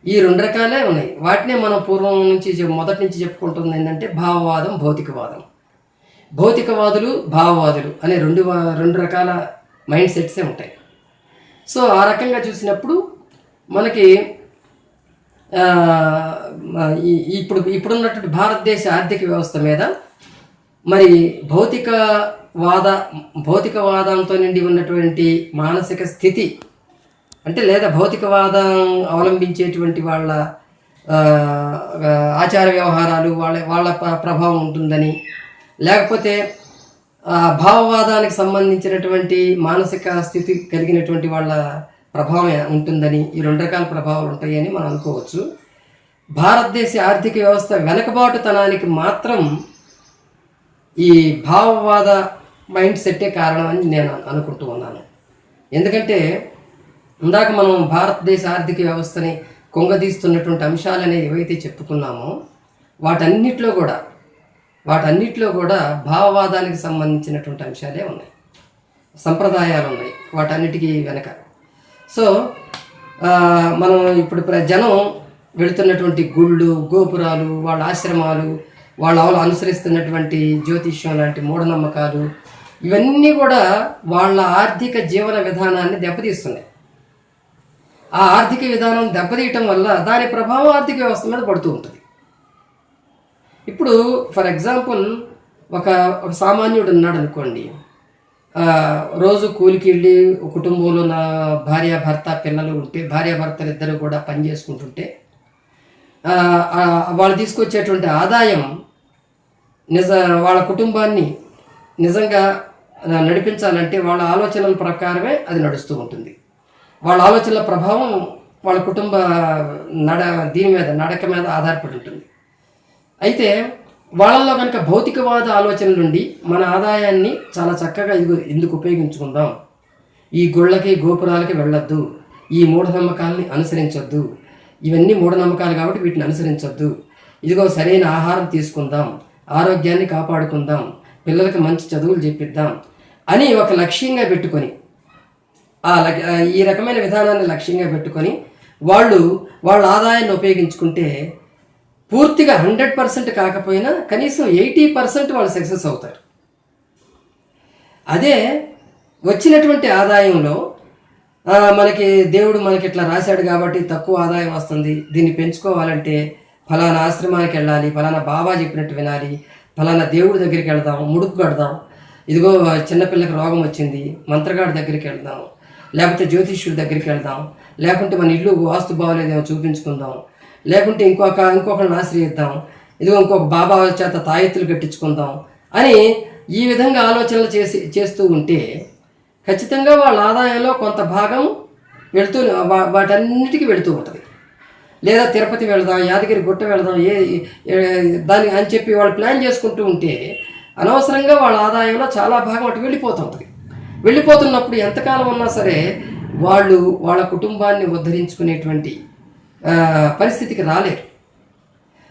ఈ 2 రకాలే ఉన్నాయి. వాటినే మనం పూర్వం నుంచి మొదటి నుంచి చెప్పుకుంటుంది ఏంటంటే భావవాదం, భౌతికవాదం. భౌతికవాదులు, భావవాదులు అనే రెండు రకాల మైండ్ సెట్సే ఉంటాయి. సో ఆ రకంగా చూసినప్పుడు మనకి ఆ, ఇప్పుడున్నటువంటి భారతదేశ ఆర్థిక వ్యవస్థ మీద మరి భౌతికవాదంతో నిండి ఉన్నటువంటి మానసిక స్థితి అంటే లేదా భౌతికవాదం అవలంబించేటువంటి వాళ్ళ ఆ, ఆచార వ్యవహారాలు వాళ్ళ ప్రభావం ఉంటుందని, లేకపోతే భావవాదానికి సంబంధించినటువంటి మానసిక స్థితి కలిగినటువంటి వాళ్ళ ప్రభావం ఉంటుందని, ఈ రెండు రకాల ప్రభావాలు ఉంటాయని మనం అనుకోవచ్చు. భారతదేశ ఆర్థిక వ్యవస్థ వెనకబాటుతనానికి మాత్రం ఈ భావవాద మైండ్ సెట్టే కారణం అని నేను అనుకుంటూ ఉన్నాను. ఎందుకంటే ఇందాక మనం భారతదేశ ఆర్థిక వ్యవస్థని కుంగదీస్తున్నటువంటి అంశాలని ఏవైతే చెప్పుకున్నామో వాటన్నిటిలో కూడా భావవాదానికి సంబంధించినటువంటి అంశాలే ఉన్నాయి, సంప్రదాయాలు ఉన్నాయి వాటన్నిటికీ వెనక. సో మనం ఇప్పుడు జనం వెళుతున్నటువంటి గుళ్ళు, గోపురాలు, వాళ్ళ ఆశ్రమాలు, వాళ్ళు అనుసరిస్తున్నటువంటి జ్యోతిష్యం లాంటి మూఢనమ్మకాలు, ఇవన్నీ కూడా వాళ్ళ ఆర్థిక జీవన విధానాన్ని దెబ్బతీస్తున్నాయి. ఆ ఆర్థిక విధానం దెబ్బతీయటం వల్ల దాని ప్రభావం ఆర్థిక వ్యవస్థ మీద పడుతూ ఉంటుంది. ఇప్పుడు ఫర్ ఎగ్జాంపుల్ ఒక సామాన్యుడు ఉన్నాడు అనుకోండి, రోజు కూలికి వెళ్ళి కుటుంబంలో నా భార్యాభర్త పిల్లలు ఉంటే, భార్యాభర్తలు ఇద్దరు కూడా పని చేసుకుంటుంటే వాళ్ళు తీసుకొచ్చేటువంటి ఆదాయం వాళ్ళ కుటుంబాన్ని నిజంగా నడిపించాలంటే వాళ్ళ ఆలోచనల ప్రకారమే అది నడుస్తూ ఉంటుంది. వాళ్ళ ఆలోచనల ప్రభావం వాళ్ళ కుటుంబ నడక మీద ఆధారపడి ఉంటుంది. అయితే వాళ్ళల్లో కనుక భౌతికవాద ఆలోచనల నుండి మన ఆదాయాన్ని చాలా చక్కగా ఎందుకు ఉపయోగించుకుందాం, ఈ గుళ్ళకి గోపురాలకి వెళ్ళొద్దు, ఈ మూఢనమ్మకాలని అనుసరించొద్దు, ఇవన్నీ మూఢనమ్మకాలు కాబట్టి వీటిని అనుసరించొద్దు, ఇదిగో సరైన ఆహారం తీసుకుందాం, ఆరోగ్యాన్ని కాపాడుకుందాం, పిల్లలకి మంచి చదువులు చెప్పిద్దాం అని ఒక లక్ష్యంగా పెట్టుకొని ఈ రకమైన విధానాన్ని లక్ష్యంగా పెట్టుకొని వాళ్ళ ఆదాయాన్ని ఉపయోగించుకుంటే పూర్తిగా 100% కాకపోయినా కనీసం 80% వాళ్ళు సక్సెస్ అవుతారు. అదే వచ్చినటువంటి ఆదాయంలో మనకి దేవుడు మనకి ఇట్లా రాశాడు కాబట్టి తక్కువ ఆదాయం వస్తుంది, దీన్ని పెంచుకోవాలంటే ఫలానా ఆశ్రమానికి వెళ్ళాలి, ఫలానా బాబా చెప్పినట్టు వినాలి, ఫలానా దేవుడి దగ్గరికి వెళ్దాం, ముడుపు కడదాం, ఇదిగో చిన్నపిల్లకి రోగం వచ్చింది మంత్రగాడి దగ్గరికి వెళ్దాం, లేకపోతే జ్యోతిష్యుడి దగ్గరికి వెళ్దాం, లేకుంటే మన ఇల్లు వాస్తు బాగోలేదేమో చూపించుకుందాం, లేకుంటే ఇంకొకరిని ఆశ్రయిద్దాం, ఇదిగో ఇంకొక బాబా చేత తాయెత్తులు కట్టించుకుందాం అని ఈ విధంగా ఆలోచనలు చేస్తూ ఉంటే ఖచ్చితంగా వాళ్ళ ఆదాయంలో కొంత భాగం వాటన్నిటికీ వెళుతూ ఉంటుంది. లేదా తిరుపతి వెళదాం, యాదగిరి గుట్ట వెళదాం, దాని అని చెప్పి వాళ్ళు ప్లాన్ చేసుకుంటూ ఉంటే అనవసరంగా వాళ్ళ ఆదాయంలో చాలా భాగం అటు వెళ్ళిపోతుంటుంది. వెళ్ళిపోతున్నప్పుడు ఎంతకాలం ఉన్నా సరే వాళ్ళ కుటుంబాన్ని ఉద్ధరించుకునేటువంటి పరిస్థితికి రాలేరు.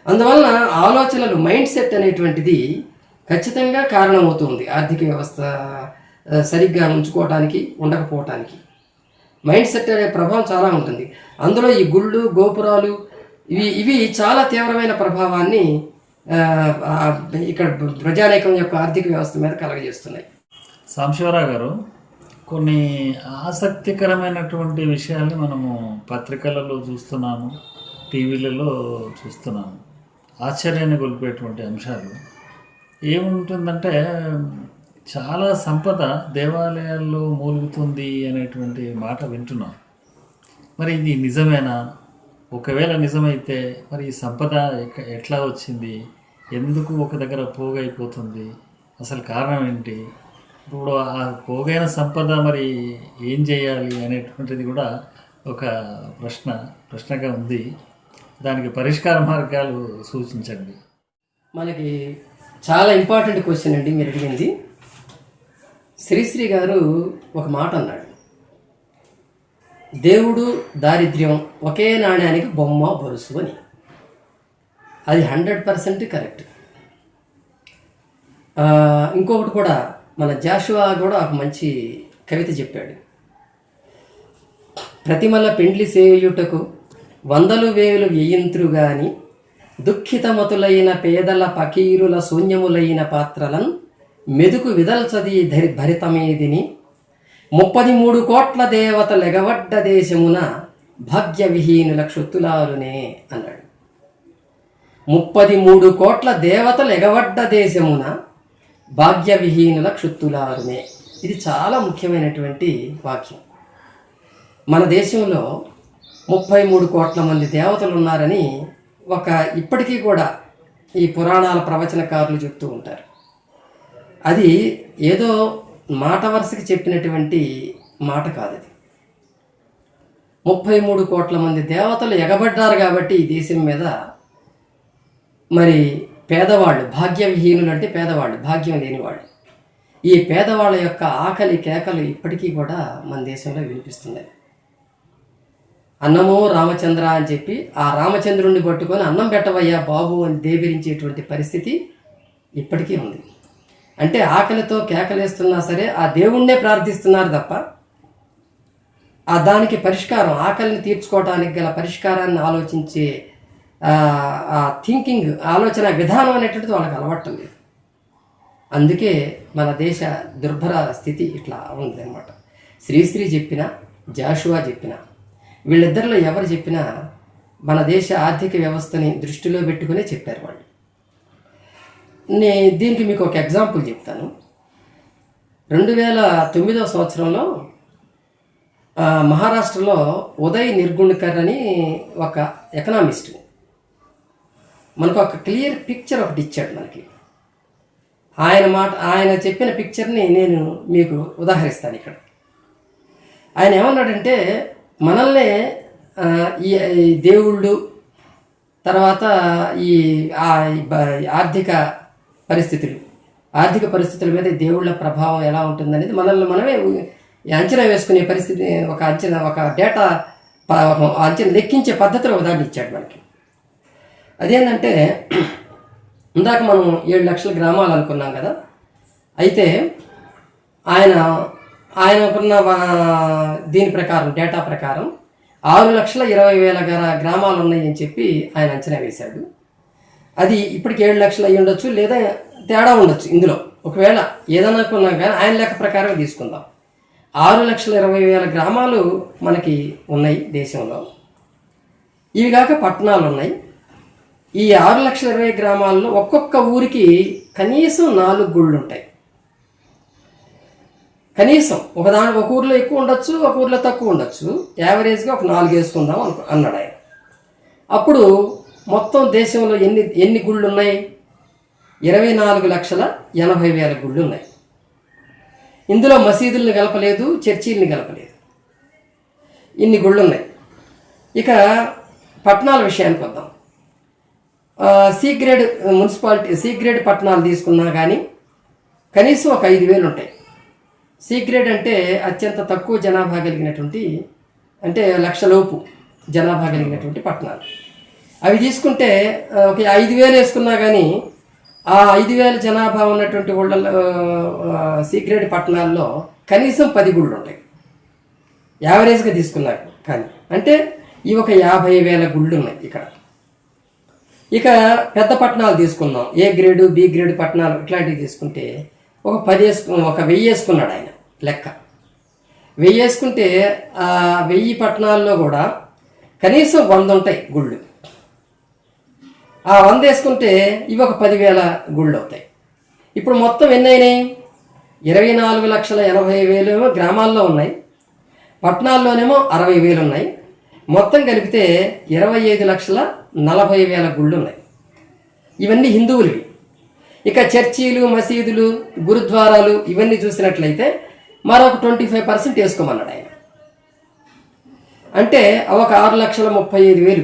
అందువలన ఆలోచనలు మైండ్ సెట్ అనేటువంటిది ఖచ్చితంగా కారణమవుతుంది ఆర్థిక వ్యవస్థ సరిగ్గా ఉంచుకోవటానికి, ఉండకపోవటానికి. మైండ్ సెట్ అనే ప్రభావం చాలా ఉంటుంది. అందులో ఈ గుళ్ళు, గోపురాలు ఇవి చాలా తీవ్రమైన ప్రభావాన్ని ఇక్కడ ప్రజానీకం యొక్క ఆర్థిక వ్యవస్థ మీద కలగజేస్తున్నాయి. సాంబశివరావు గారు, కొన్ని ఆసక్తికరమైనటువంటి విషయాల్ని మనము పత్రికలలో చూస్తున్నాము, టీవీలలో చూస్తున్నాము. ఆశ్చర్యాన్ని గొలిపేటువంటి అంశాలు ఏముంటుందంటే, చాలా సంపద దేవాలయాల్లో మూలుగుతుంది అనేటువంటి మాట వింటున్నాం. మరి ఇది నిజమేనా? ఒకవేళ నిజమైతే మరి ఈ సంపద ఎట్లా వచ్చింది, ఎందుకు ఒక దగ్గర పోగైపోతుంది, అసలు కారణం ఏంటి? ఇప్పుడు ఆ పోగైన సంపద మరి ఏం చేయాలి అనేటువంటిది కూడా ఒక ప్రశ్నగా ఉంది. దానికి పరిష్కార మార్గాలు సూచించండి. మనకి చాలా ఇంపార్టెంట్ క్వశ్చన్ అండి మీరు అడిగింది. శ్రీశ్రీ గారు ఒక మాట అన్నాడు, దేవుడు దారిద్ర్యం ఒకే నాణ్యానికి బొమ్మ బొరుసు అని. అది 100% కరెక్ట్. ఇంకొకటి కూడా మన జాషువా కూడా ఒక మంచి కవిత చెప్పాడు. ప్రతిమల పెండ్లి సేయుటకు 100,000 వ్యయింతురు గాని, దుఃఖితమతులైన పేదల పకీరుల శూన్యములైన పాత్రలను మెదుకు విదల్చది భరితమేదిని, 33 కోట్ల దేవతలు ఎగవడ్డ దేశమున భాగ్య విహీనుల క్షుత్తులారునే అన్నాడు. 33 కోట్ల దేవతలు ఎగవడ్డ దేశమున భాగ్య విహీనుల క్షుత్తులారునే. ఇది చాలా ముఖ్యమైనటువంటి వాక్యం. మన దేశంలో 33 కోట్ల మంది దేవతలు ఉన్నారని ఇప్పటికీ కూడా ఈ పురాణాల ప్రవచనకారులు చెప్తూ ఉంటారు. అది ఏదో మాట వరుసకి చెప్పినటువంటి మాట కాదు. అది 33 కోట్ల మంది దేవతలు ఎగబడ్డారు కాబట్టి ఈ దేశం మీద మరి పేదవాళ్ళు, భాగ్య విహీనులు అంటే పేదవాళ్ళు, భాగ్యం లేనివాళ్ళు, ఈ పేదవాళ్ళ యొక్క ఆకలి కేకలు ఇప్పటికీ కూడా మన దేశంలో వినిపిస్తున్నాయి. అన్నమో రామచంద్ర అని చెప్పి ఆ రామచంద్రుడిని పట్టుకొని అన్నం పెట్టవయ్యా బాబు అని దేవిరించేటువంటి పరిస్థితి ఇప్పటికీ ఉంది. అంటే ఆకలితో కేకలేస్తున్నా సరే ఆ దేవుణ్ణే ప్రార్థిస్తున్నారు తప్ప దానికి పరిష్కారం, ఆకలిని తీర్చుకోవడానికి గల పరిష్కారాన్ని ఆలోచించే థింకింగ్, ఆలోచన విధానం అనేటువంటిది వాళ్ళకి అలవాటం లేదు. అందుకే మన దేశ దుర్భర స్థితి ఇట్లా ఉంది అనమాట. శ్రీశ్రీ చెప్పిన, జాషువా చెప్పిన, వీళ్ళిద్దరిలో ఎవరు చెప్పినా మన దేశ ఆర్థిక వ్యవస్థని దృష్టిలో పెట్టుకునే చెప్పారు వాళ్ళు. దీనికి మీకు ఒక ఎగ్జాంపుల్ చెప్తాను. 2009 సంవత్సరంలో మహారాష్ట్రలో ఉదయ్ నిర్గుణ్కర్ అని ఒక ఎకనామిస్ట్ మనకు ఒక క్లియర్ పిక్చర్ ఒకటి ఇచ్చాడు మనకి. ఆయన చెప్పిన పిక్చర్ని నేను మీకు ఉదాహరిస్తాను ఇక్కడ. ఆయన ఏమన్నాడంటే, మనల్నే ఈ దేవుళ్ళు, తర్వాత ఈ ఆర్థిక పరిస్థితుల మీద దేవుళ్ళ ప్రభావం ఎలా ఉంటుందనేది మనల్ని మనమే అంచనా వేసుకునే పరిస్థితి, ఒక డేటా అంచనా లెక్కించే పద్ధతిలో ఉదాహరణ ఇచ్చాడు మనకి. అదేంటంటే, ఇందాక మనం 7 లక్షల గ్రామాలు అనుకున్నాం కదా. అయితే ఆయనకున్న దీని ప్రకారం, డేటా ప్రకారం 6,20,000 గ్రామాలు ఉన్నాయని చెప్పి ఆయన అంచనా వేశాడు. అది ఇప్పటికి 7 లక్షలు అయ్యి ఉండొచ్చు, లేదా తేడా ఉండొచ్చు ఇందులో. ఒకవేళ ఏదైనా అనుకున్నాం కానీ ఆయన లెక్క ప్రకారం తీసుకుందాం. 6,20,000 గ్రామాలు మనకి ఉన్నాయి దేశంలో. ఇవి కాక పట్టణాలు ఉన్నాయి. ఈ 6,20,000 గ్రామాల్లో ఒక్కొక్క ఊరికి కనీసం 4 గుళ్ళు ఉంటాయి. కనీసం ఒక ఊర్లో ఎక్కువ ఉండొచ్చు, ఒక ఊర్లో తక్కువ ఉండొచ్చు. యావరేజ్గా ఒక 4 వేసుకుందాం అన్నాడు ఆయన. అప్పుడు మొత్తం దేశంలో ఎన్ని గుళ్ళు ఉన్నాయి? 24,80,000 గుళ్ళు ఉన్నాయి. ఇందులో మసీదుల్ని కలపలేదు, చర్చీల్ని కలపలేదు. ఇన్ని గుళ్ళు ఉన్నాయి. ఇక పట్టణాల విషయానికి వద్దాం. C grade municipality, C grade పట్టణాలు తీసుకున్నా కానీ కనీసం ఒక 5,000 ఉంటాయి. సి గ్రేడ్ అంటే అత్యంత తక్కువ జనాభా కలిగినటువంటి, అంటే 1,00,000 లోపు జనాభా కలిగినటువంటి పట్టణాలు. అవి తీసుకుంటే ఒక 5,000 వేసుకున్నా కానీ ఆ 5,000 జనాభా ఉన్నటువంటి ఊళ్ళలో సి గ్రేడ్ పట్టణాల్లో కనీసం 10 గుళ్ళు ఉంటాయి యావరేజ్గా తీసుకున్నారు. కానీ అంటే ఇవి ఒక 50,000 గుళ్ళు ఉన్నాయి ఇక్కడ. ఇక పెద్ద పట్టణాలు తీసుకుందాం, ఏ గ్రేడు, బి గ్రేడ్ పట్టణాలు ఇట్లాంటివి తీసుకుంటే ఒక 1,000 వేసుకున్నాడు ఆయన లెక్క. 1,000 వేసుకుంటే ఆ 1,000 పట్టణాల్లో కూడా కనీసం 100 ఉంటాయి గుళ్ళు. ఆ 100 వేసుకుంటే ఇవి ఒక 10,000 గుళ్ళు అవుతాయి. ఇప్పుడు మొత్తం ఎన్ని అయినాయి? 24,80,000 ఏమో గ్రామాల్లో ఉన్నాయి, పట్టణాల్లోనేమో 60,000 ఉన్నాయి. మొత్తం కలిపితే 25,40,000 గుళ్ళు ఉన్నాయి. ఇవన్నీ హిందువులవి. ఇక చర్చీలు, మసీదులు, గురుద్వారాలు ఇవన్నీ చూసినట్లయితే మరొక 25% వేసుకోమన్నాడు ఆయన. అంటే ఒక 6,35,000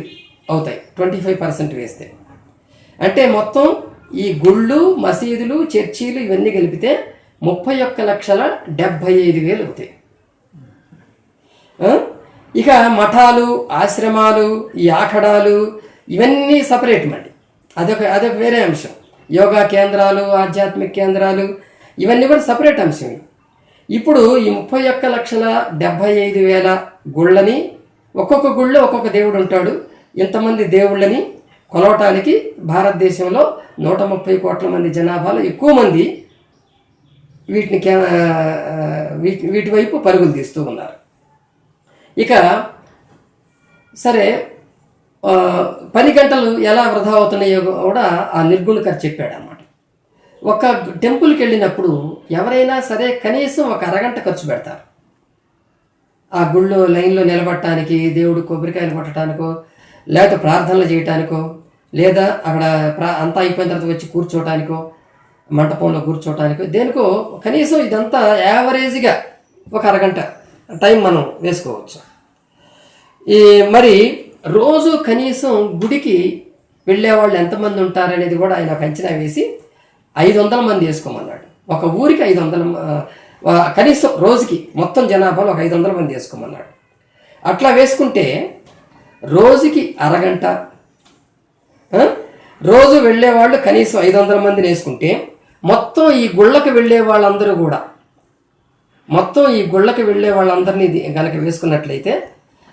అవుతాయి 25% వేస్తే. అంటే మొత్తం ఈ గుళ్ళు, మసీదులు, చర్చీలు ఇవన్నీ కలిపితే 31,75,000 అవుతాయి. ఇక మఠాలు, ఆశ్రమాలు, ఈ ఆఖడాలు ఇవన్నీ సపరేట్ మళ్ళీ అదొక వేరే అంశం. యోగా కేంద్రాలు, ఆధ్యాత్మిక కేంద్రాలు ఇవన్నీ కూడా సపరేట్ అంశం. ఇప్పుడు ఈ 31,75,000 గుళ్ళని, ఒక్కొక్క గుళ్ళో ఒక్కొక్క దేవుడు ఉంటాడు. ఇంతమంది దేవుళ్ళని కొలవటానికి భారతదేశంలో 130 కోట్ల మంది జనాభాలో ఎక్కువ మంది వీటిని వీటి వైపు పరుగులు తీస్తూ ఉన్నారు. ఇక సరే, పని గంటలు ఎలా వృధా అవుతున్నాయో కూడా ఆ నిర్గుణకర్ చెప్పాడు అన్నమాట. ఒక టెంపుల్కి వెళ్ళినప్పుడు ఎవరైనా సరే కనీసం ఒక అరగంట ఖర్చు పెడతారు ఆ గుళ్ళో లైన్లో నిలబడటానికి, దేవుడు కొబ్బరికాయలు కొట్టడానికో, లేకపోతే ప్రార్థనలు చేయటానికో, లేదా అక్కడ అంతా అయిపోయిన తర్వాత వచ్చి కూర్చోటానికో, మంటపంలో కూర్చోటానికో, దేనికో కనీసం ఇదంతా యావరేజ్గా ఒక అరగంట టైం మనం వేసుకోవచ్చు. మరి రోజు కనీసం గుడికి వెళ్ళేవాళ్ళు ఎంతమంది ఉంటారనేది కూడా ఆయన ఒక అంచనా వేసి 500 మంది వేసుకోమన్నాడు. ఒక ఊరికి 500, కనీసం రోజుకి మొత్తం జనాభాలో ఒక 500 మంది వేసుకోమన్నాడు. అట్లా వేసుకుంటే రోజుకి అరగంట, రోజు వెళ్ళేవాళ్ళు కనీసం 500 మందిని వేసుకుంటే మొత్తం ఈ గుళ్ళకి వెళ్ళే వాళ్ళందరినీ కనుక వేసుకున్నట్లయితే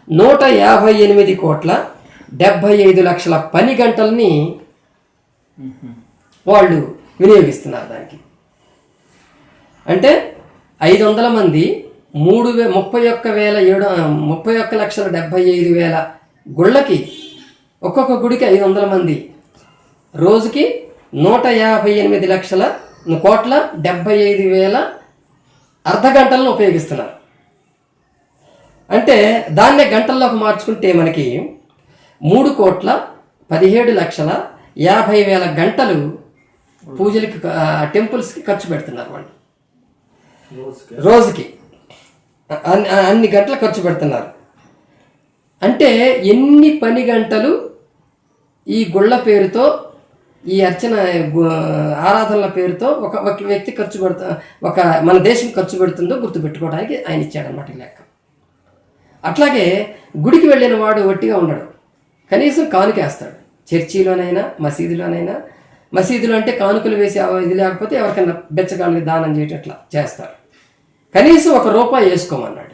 158,75,00,000 పని గంటల్ని వాళ్ళు వినియోగిస్తున్నారు దానికి. అంటే 500 మంది 31,75,000 గుళ్ళకి, ఒక్కొక్క గుడికి 500 మంది, రోజుకి 158,75,00,000 అర్ధ గంటలను ఉపయోగిస్తున్నారు. అంటే దాన్నే గంటల్లోకి మార్చుకుంటే మనకి 3,17,50,000 గంటలు పూజలకి, టెంపుల్స్కి ఖర్చు పెడుతున్నారు వాళ్ళు. రోజుకి అన్ని గంటలు ఖర్చు పెడుతున్నారు. అంటే ఎన్ని పని గంటలు ఈ గుళ్ళ పేరుతో, ఈ అర్చన ఆరాధనల పేరుతో ఒక వ్యక్తి ఖర్చు మన దేశం ఖర్చు పెడుతుందో గుర్తుపెట్టుకోవడానికి ఆయన ఇచ్చాడనమాట ఈ లెక్క. అట్లాగే గుడికి వెళ్ళిన వాడు వట్టిగా ఉండడు, కనీసం కానుకేస్తాడు. చర్చిలోనైనా మసీదులోనైనా, మసీదులో అంటే కానుకలు వేసి ఇది లేకపోతే ఎవరికైనా బెచ్చగాళ్ళకి దానం చేయటట్లా చేస్తారు. కనీసం ₹1 వేసుకోమన్నాడు.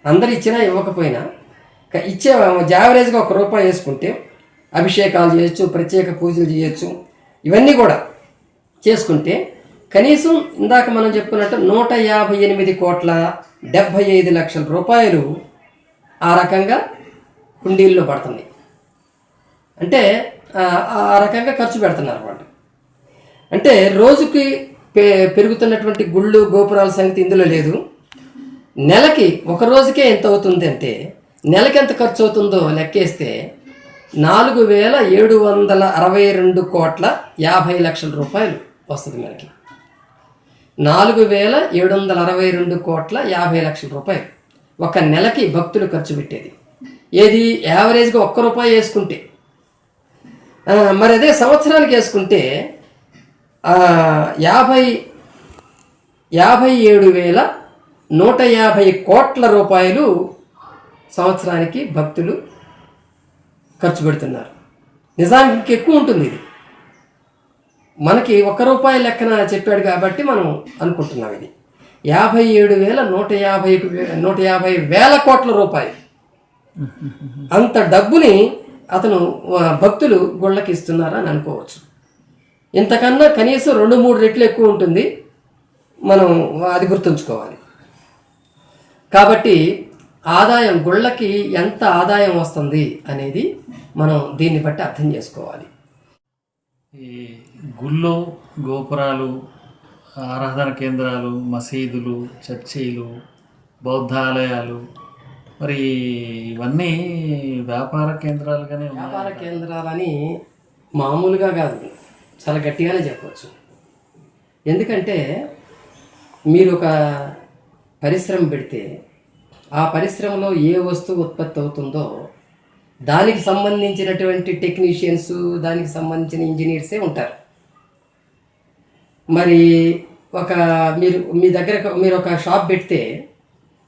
అందరు ఇచ్చినా ఇవ్వకపోయినా యావరేజ్గా ₹1 వేసుకుంటే అభిషేకాలు చేయొచ్చు, ప్రత్యేక పూజలు చేయొచ్చు, ఇవన్నీ కూడా చేసుకుంటే కనీసం ఇందాక మనం చెప్పుకున్నట్టు 158,75,00,000 ఆ రకంగా హుండీల్లో పడుతుంది. అంటే ఆ రకంగా ఖర్చు పెడుతున్నారు వాళ్ళు. అంటే రోజుకి పెరుగుతున్నటువంటి గుళ్ళు గోపురాల సంగతి ఇందులో లేదు. నెలకి ఒక రోజుకే ఎంత అవుతుంది అంటే, నెలకి ఎంత ఖర్చు అవుతుందో లెక్కేస్తే 4,762,50,00,000 వస్తుంది మనకి. 4,762,50,00,000 ఒక నెలకి భక్తులు ఖర్చు పెట్టేది. ఏది యావరేజ్గా ₹1 వేసుకుంటే. మరి అదే సంవత్సరానికి వేసుకుంటే 57,150 కోట్ల రూపాయలు సంవత్సరానికి భక్తులు ఖర్చు పెడుతున్నారు. నిజానికి ఇంక ఎక్కువ ఉంటుంది. ఇది మనకి ₹1 లెక్కన చెప్పాడు కాబట్టి మనం అనుకుంటున్నాం. ఇది 57,150,000 కోట్ల రూపాయలు. అంత డబ్బుని అతను భక్తులు గుళ్ళకి ఇస్తున్నారని అనుకోవచ్చు. ఇంతకన్నా కనీసం 2-3 రెట్లు ఎక్కువ ఉంటుంది. మనం అది గుర్తుంచుకోవాలి. కాబట్టి ఆదాయం, గుళ్ళకి ఎంత ఆదాయం వస్తుంది అనేది మనం దీన్ని బట్టి అర్థం చేసుకోవాలి. ఈ గుళ్ళు, గోపురాలు, ఆరాధన కేంద్రాలు, మసీదులు, చర్చీలు, బౌద్ధాలయాలు, మరి ఇవన్నీ వ్యాపార కేంద్రాలుగానే ఉన్నాయి. వ్యాపార కేంద్రాలని మామూలుగా కాదు, చాలా గట్టిగానే చెప్పవచ్చు. ఎందుకంటే మీరు ఒక పరిశ్రమ పెడితే ఆ పరిశ్రమలో ఏ వస్తువు ఉత్పత్తి అవుతుందో దానికి సంబంధించినటువంటి టెక్నీషియన్స్, దానికి సంబంధించిన ఇంజనీర్సే ఉంటారు. మరి మీరు ఒక షాప్ పెడితే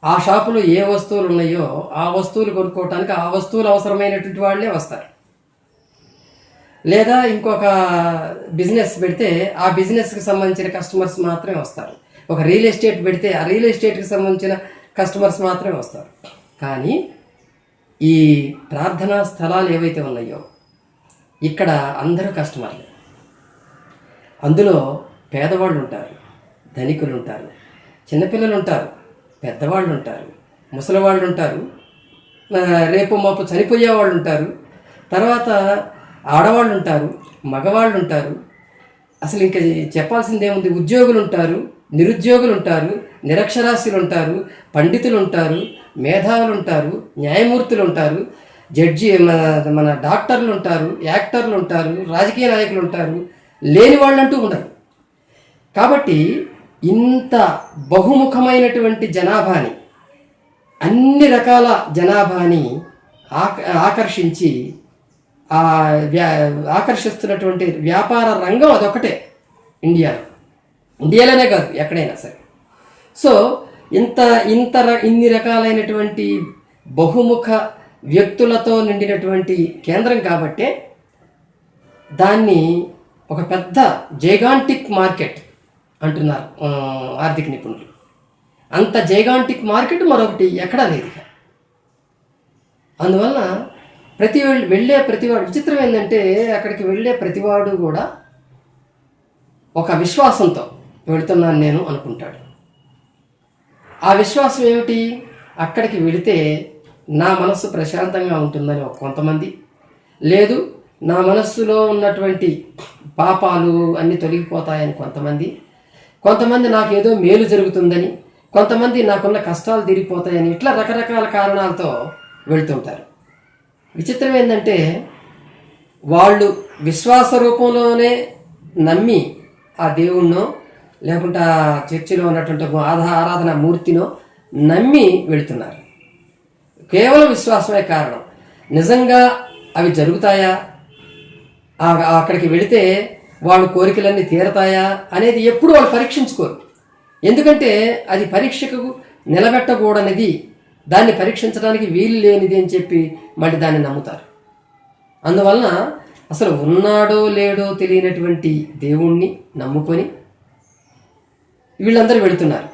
ఆ షాపులో ఏ వస్తువులు ఉన్నాయో ఆ వస్తువులు కొనుక్కోవటానికి ఆ వస్తువులు అవసరమైనటువంటి వాళ్ళే వస్తారు. లేదా ఇంకొక బిజినెస్ పెడితే ఆ బిజినెస్కి సంబంధించిన కస్టమర్స్ మాత్రమే వస్తారు. ఒక రియల్ ఎస్టేట్ పెడితే ఆ రియల్ ఎస్టేట్కి సంబంధించిన కస్టమర్స్ మాత్రమే వస్తారు. కానీ ఈ ప్రార్థనా స్థలాలు ఏవైతే ఉన్నాయో ఇక్కడ అందరూ కస్టమర్లే. అందులో పేదవాళ్ళు ఉంటారు, ధనికులు ఉంటారు, చిన్నపిల్లలు ఉంటారు, పెద్దవాళ్ళు ఉంటారు, ముసలివాళ్ళు ఉంటారు, రేపు మాపు చనిపోయే వాళ్ళు ఉంటారు, తర్వాత ఆడవాళ్ళు ఉంటారు, మగవాళ్ళు ఉంటారు. అసలు ఇంకా చెప్పాల్సింది ఏముంది? ఉద్యోగులు ఉంటారు, నిరుద్యోగులు ఉంటారు, నిరక్షరాస్యులు ఉంటారు, పండితులు ఉంటారు, మేధావులు ఉంటారు, న్యాయమూర్తులు ఉంటారు, జడ్జి మన డాక్టర్లు ఉంటారు, యాక్టర్లు ఉంటారు, రాజకీయ నాయకులు ఉంటారు, లేని వాళ్ళంటూ ఉండరు. కాబట్టి ఇంత బహుముఖమైనటువంటి జనాభాని, అన్ని రకాల జనాభాని ఆకర్షించి ఆకర్షిస్తున్నటువంటి వ్యాపార రంగం అదొకటే ఇండియాలోనే కాదు, ఎక్కడైనా సరే. సో ఇన్ని రకాలైనటువంటి బహుముఖ వ్యక్తులతో నిండినటువంటి కేంద్రం కాబట్టే దాన్ని ఒక పెద్ద జైగాంటిక్ మార్కెట్ అంటున్నారు ఆర్థిక నిపుణులు. అంత జైగాంటిక్ మార్కెట్ మరొకటి ఎక్కడా లేదు. అందువల్ల ప్రతివాడు విచిత్రం ఏంటంటే, అక్కడికి వెళ్ళే ప్రతివాడు కూడా ఒక విశ్వాసంతో వెళుతున్నాను నేను అనుకుంటాడు. ఆ విశ్వాసం ఏమిటి? అక్కడికి వెళితే నా మనస్సు ప్రశాంతంగా ఉంటుందని కొంతమంది, లేదు నా మనస్సులో ఉన్నటువంటి పాపాలు అన్నీ తొలగిపోతాయని కొంతమంది నాకు ఏదో మేలు జరుగుతుందని, కొంతమంది నాకున్న కష్టాలు తీరిపోతాయని, ఇట్లా రకరకాల కారణాలతో వెళ్తుంటారు. విచిత్రం ఏంటంటే, వాళ్ళు విశ్వాస రూపంలోనే నమ్మి ఆ దేవుణ్ణో లేకుంటే ఆ చర్చిలో ఉన్నటువంటి ఆరాధన మూర్తినో నమ్మి వెళుతున్నారు. కేవలం విశ్వాసమే కారణం. నిజంగా అవి జరుగుతాయా, అక్కడికి వెళితే వాళ్ళ కోరికలన్నీ తీరతాయా అనేది ఎప్పుడు వాళ్ళు పరీక్షించుకోరు. ఎందుకంటే అది పరీక్షకు నిలబెట్టకూడనిది, దాన్ని పరీక్షించడానికి వీలు లేనిది అని చెప్పి మళ్ళీ దాన్ని నమ్ముతారు. అందువలన అసలు ఉన్నాడో లేడో తెలియనటువంటి దేవుణ్ణి నమ్ముకొని వీళ్ళందరూ వెళుతున్నారు.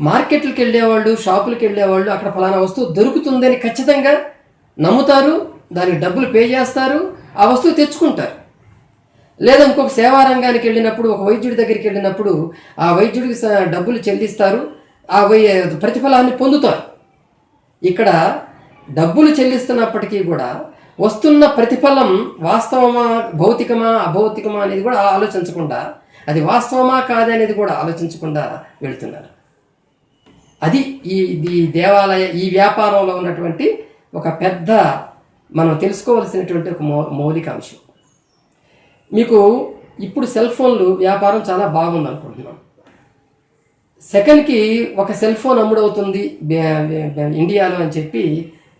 మార్కెట్లకు వెళ్ళేవాళ్ళు, షాపులకు వెళ్ళేవాళ్ళు అక్కడ ఫలానా వస్తువు దొరుకుతుందని ఖచ్చితంగా నమ్ముతారు, దానికి డబ్బులు పే చేస్తారు, ఆ వస్తువు తెచ్చుకుంటారు. లేదా ఇంకొక సేవా రంగానికి వెళ్ళినప్పుడు, ఒక వైద్యుడి దగ్గరికి వెళ్ళినప్పుడు ఆ వైద్యుడికి డబ్బులు చెల్లిస్తారు, ఆ ప్రతిఫలాన్ని పొందుతారు. ఇక్కడ డబ్బులు చెల్లిస్తున్నప్పటికీ కూడా వస్తున్న ప్రతిఫలం వాస్తవమా, భౌతికమా, అభౌతికమా అనేది కూడా ఆలోచించకుండా, అది వాస్తవమా కాదనేది కూడా ఆలోచించకుండా వెళుతున్నారు. అది ఈ వ్యాపారంలో ఉన్నటువంటి ఒక పెద్ద మనం తెలుసుకోవాల్సినటువంటి ఒక మౌలిక అంశం. మీకు ఇప్పుడు సెల్ ఫోన్లు వ్యాపారం చాలా బాగుంది అనుకుంటున్నాం. సెకండ్కి ఒక సెల్ ఫోన్ అమ్ముడవుతుంది ఇండియాలో అని చెప్పి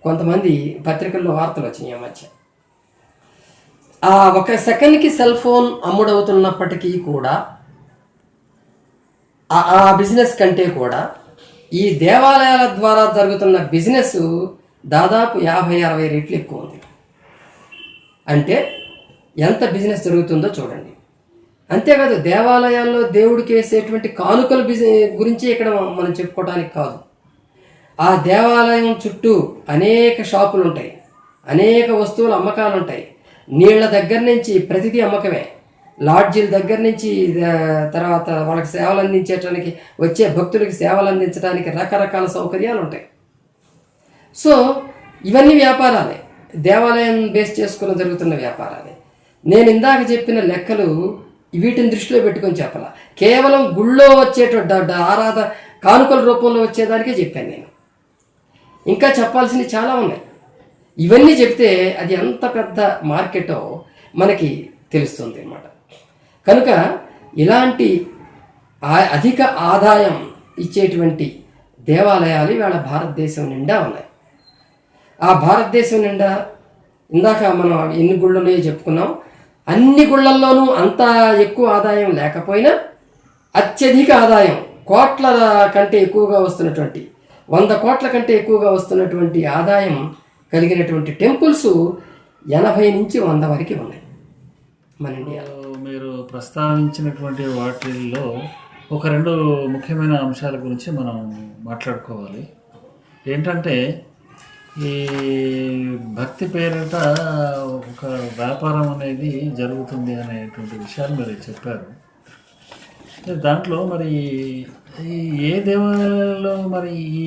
కొంతమంది పత్రికల్లో వార్తలు వచ్చినాయి ఆ మధ్య. ఆ ఒక సెకండ్కి సెల్ ఫోన్ అమ్ముడవుతున్నప్పటికీ కూడా ఆ బిజినెస్ కంటే కూడా ఈ దేవాలయాల ద్వారా జరుగుతున్న బిజినెస్ దాదాపు 50-60 రెట్లు ఎక్కువ ఉంది. అంటే ఎంత బిజినెస్ జరుగుతుందో చూడండి. అంతేకాదు, దేవాలయాల్లో దేవుడికి వేసేటువంటి కానుకల గురించి ఇక్కడ మనం చెప్పుకోవడానికి కాదు. ఆ దేవాలయం చుట్టూ అనేక షాపులు ఉంటాయి, అనేక వస్తువుల అమ్మకాలు ఉంటాయి. నీళ్ల దగ్గర నుంచి ప్రతిదీ అమ్మకమే. లాడ్జీల దగ్గర నుంచి తర్వాత వాళ్ళకి సేవలు అందించడానికి, వచ్చే భక్తులకి సేవలు అందించడానికి రకరకాల సౌకర్యాలు ఉంటాయి. సో ఇవన్నీ వ్యాపారాలే, దేవాలయం బేస్ చేసుకుని జరుగుతున్న వ్యాపారాలే. నేను ఇందాక చెప్పిన లెక్కలు వీటిని దృష్టిలో పెట్టుకొని చెప్పాల. కేవలం గుళ్ళో వచ్చేటువంటి ఆరాధన కానుకల రూపంలో వచ్చేదానికే చెప్పాను నేను. ఇంకా చెప్పాల్సినవి చాలా ఉన్నాయి. ఇవన్నీ చెప్తే అది ఎంత పెద్ద మార్కెటో మనకి తెలుస్తుంది అన్నమాట. కనుక ఇలాంటి అధిక ఆదాయం ఇచ్చేటువంటి దేవాలయాలు ఇవాళ భారతదేశం నిండా ఉన్నాయి. ఆ భారతదేశం నిండా ఇందాక మనం ఎన్ని గుళ్ళు ఉన్నాయో చెప్పుకున్నాం. అన్ని గుళ్ళల్లోనూ అంత ఎక్కువ ఆదాయం లేకపోయినా అత్యధిక ఆదాయం, కోట్ల కంటే ఎక్కువగా వస్తున్నటువంటి, 100 కోట్ల కంటే ఎక్కువగా వస్తున్నటువంటి ఆదాయం కలిగినటువంటి టెంపుల్స్ 80 నుంచి 100 వరకు ఉన్నాయి మన ఇండియాలో. మీరు ప్రస్తావించినటువంటి వాటిల్లో ఒక 2 ముఖ్యమైన అంశాల గురించి మనం మాట్లాడుకోవాలి. ఏంటంటే, ఈ భక్తి పేరిట ఒక వ్యాపారం అనేది జరుగుతుంది అనేటువంటి విషయాలు మీరు చెప్పారు. దాంట్లో మరి ఈ ఏ దేవాలయాల్లో మరి ఈ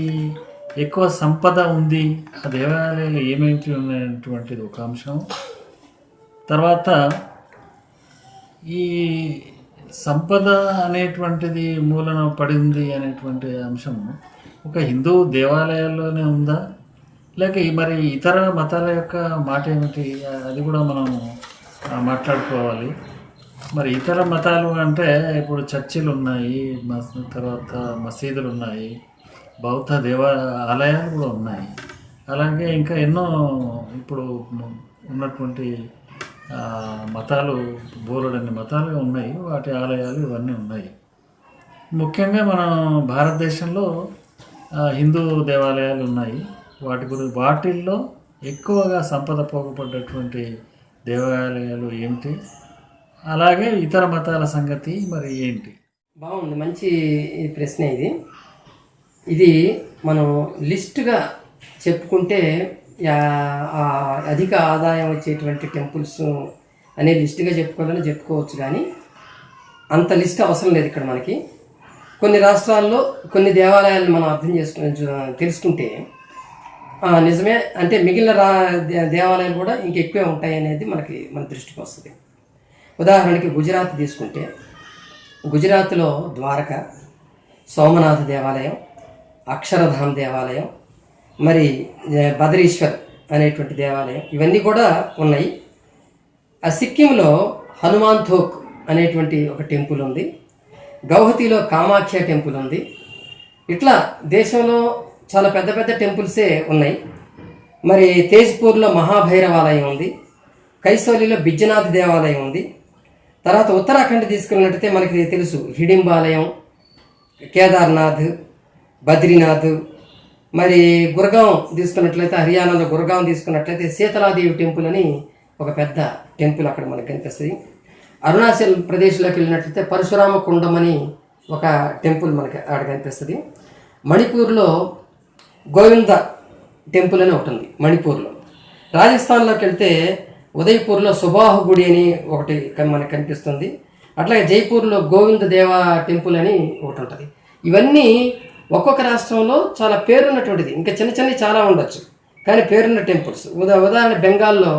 ఎక్కువ సంపద ఉంది, ఆ దేవాలయాలు ఏమేమి ఉన్నటువంటిది ఒక అంశం. తర్వాత ఈ సంపద అనేటువంటిది మూలన పడింది అనేటువంటి అంశం ఒక హిందూ దేవాలయాల్లోనే ఉందా, లేక మరి ఇతర మతాల యొక్క మాట ఏమిటి, అది కూడా మనం మాట్లాడుకోవాలి. మరి ఇతర మతాలు అంటే ఇప్పుడు చర్చిలు ఉన్నాయి, తర్వాత మసీదులు ఉన్నాయి, బౌద్ధ ఆలయాలు కూడా ఉన్నాయి. అలాగే ఇంకా ఎన్నో ఇప్పుడు ఉన్నటువంటి మతాలు, బోలెడన్ని మతాలు ఉన్నాయి, వాటి ఆలయాలు ఇవన్నీ ఉన్నాయి. ముఖ్యంగా మన భారతదేశంలో హిందూ దేవాలయాలు ఉన్నాయి. వాటిల్లో ఎక్కువగా సంపద పోగుపడ్డటువంటి దేవాలయాలు ఏంటి, అలాగే ఇతర మతాల సంగతి మరి ఏంటి? బాగుంది, మంచి ప్రశ్న ఇది. ఇది మనం లిస్టుగా చెప్పుకుంటే అధిక ఆదాయం వచ్చేటువంటి టెంపుల్స్ అనే లిస్టుగా చెప్పుకోవచ్చు, కానీ అంత లిస్ట్ అవసరం లేదు ఇక్కడ మనకి. కొన్ని రాష్ట్రాల్లో కొన్ని దేవాలయాలను మనం తెలుసుకుంటే నిజమే అంటే మిగిలిన దేవాలయాలు కూడా ఇంకెక్కువే ఉంటాయి అనేది మన దృష్టికి వస్తుంది. ఉదాహరణకి గుజరాత్ తీసుకుంటే, గుజరాత్లో ద్వారక, సోమనాథ దేవాలయం, అక్షరధామ్ దేవాలయం, మరి బదరీశ్వర్ అనేటువంటి దేవాలయం, ఇవన్నీ కూడా ఉన్నాయి. ఆ సిక్కింలో హనుమాన్ థోక్ అనేటువంటి ఒక టెంపుల్ ఉంది. గౌహతిలో కామాఖ్య టెంపుల్ ఉంది. ఇట్లా దేశంలో చాలా పెద్ద పెద్ద టెంపుల్సే ఉన్నాయి. మరి తేజ్పూర్లో మహాభైరవాలయం ఉంది. కైసోలిలో బిజ్జనాథ్ దేవాలయం ఉంది. తర్వాత ఉత్తరాఖండ్ తీసుకున్నట్టయితే మనకి తెలుసు హిడింబాలయం, కేదార్నాథ్, బద్రీనాథ్. మరి గుర్గాం తీసుకున్నట్లయితే హర్యానాలో గుర్గాం తీసుకున్నట్లయితే శీతలాదేవి టెంపుల్ అని ఒక పెద్ద టెంపుల్ అక్కడ మనకు కనిపిస్తుంది. అరుణాచల్ ప్రదేశ్లోకి వెళ్ళినట్లయితే పరశురామ కుండం అని ఒక టెంపుల్ మనకి అక్కడ కనిపిస్తుంది. మణిపూర్లో గోవింద టెంపుల్ అని ఒకటి ఉంది మణిపూర్లో. రాజస్థాన్లోకి వెళ్తే ఉదయ్పూర్లో సుబాహు గుడి అని ఒకటి మనకు కనిపిస్తుంది. అట్లాగే జైపూర్లో గోవింద దేవ టెంపుల్ అని ఒకటి ఉంటుంది. ఇవన్నీ ఒక్కొక్క రాష్ట్రంలో చాలా పేరున్నటువంటిది. ఇంకా చిన్న చిన్నవి చాలా ఉండొచ్చు, కానీ పేరున్న టెంపుల్స్. ఉదాహరణ బెంగాల్లో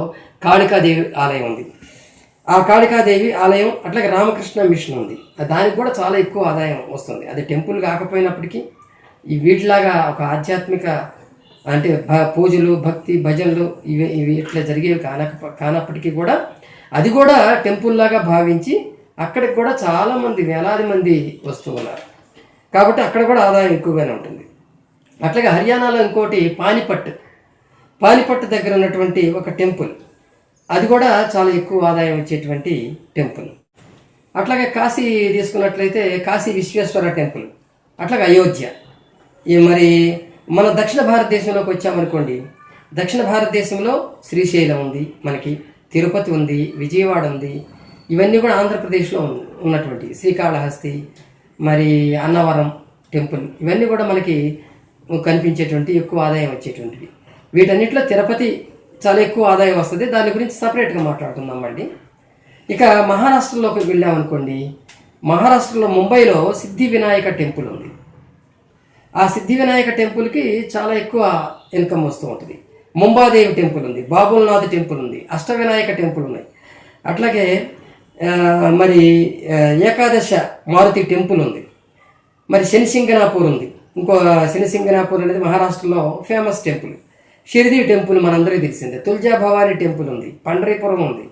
కాళికాదేవి ఆలయం ఉంది. ఆ కాళికాదేవి ఆలయం అట్లాగే రామకృష్ణ మిషన్ ఉంది. దానికి కూడా చాలా ఎక్కువ ఆదాయం వస్తుంది. అది టెంపుల్ కాకపోయినప్పటికీ ఈ వీటిలాగా ఒక ఆధ్యాత్మిక అంటే పూజలు, భక్తి, భజనలు ఇవి ఇట్లా జరిగేవి కానప్పటికీ కూడా అది కూడా టెంపుల్ లాగా భావించి అక్కడికి కూడా చాలామంది, వేలాది మంది వస్తూ ఉన్నారు. కాబట్టి అక్కడ కూడా ఆదాయం ఎక్కువగానే ఉంటుంది. అట్లాగే హర్యానాలో ఇంకోటి పానిపట్ దగ్గర ఉన్నటువంటి ఒక టెంపుల్, అది కూడా చాలా ఎక్కువ ఆదాయం వచ్చేటువంటి టెంపుల్. అట్లాగే కాశీ తీసుకున్నట్లయితే కాశీ విశ్వేశ్వర టెంపుల్, అట్లాగే అయోధ్య. మరి మన దక్షిణ భారతదేశంలోకి వచ్చామనుకోండి, దక్షిణ భారతదేశంలో శ్రీశైలం ఉంది, మనకి తిరుపతి ఉంది, విజయవాడ ఉంది. ఇవన్నీ కూడా ఆంధ్రప్రదేశ్లో ఉన్నటువంటి శ్రీకాళహస్తి, మరి అన్నవరం టెంపుల్, ఇవన్నీ కూడా మనకి కనిపించేటువంటి ఎక్కువ ఆదాయం వచ్చేటువంటివి. వీటన్నిటిలో తిరుపతి చాలా ఎక్కువ ఆదాయం వస్తుంది. దాని గురించి సపరేట్గా మాట్లాడుకుందామండి. ఇక మహారాష్ట్రలోకి వెళ్ళామనుకోండి, మహారాష్ట్రలో ముంబైలో సిద్ధి వినాయక టెంపుల్ ఉంది. ఆ సిద్ధి వినాయక టెంపుల్కి చాలా ఎక్కువ ఇన్కమ్ వస్తూ ఉంటుంది. ముంబాదేవి టెంపుల్ ఉంది, బాబుల్నాథ్ టెంపుల్ ఉంది, అష్టవినాయక టెంపుల్ ఉన్నాయి. అట్లాగే మరి ఏకాదశ మారుతి టెంపుల్ ఉంది. మరి శనిసింగనాపూర్ ఉంది. ఇంకో శనిసింగనాపూర్ అనేది మహారాష్ట్రలో ఫేమస్ టెంపుల్. షిరిడి టెంపుల్ మనందరికీ తెలిసిందే. తుల్జా భవానీ టెంపుల్ ఉంది, పండరీపురం ఉంది.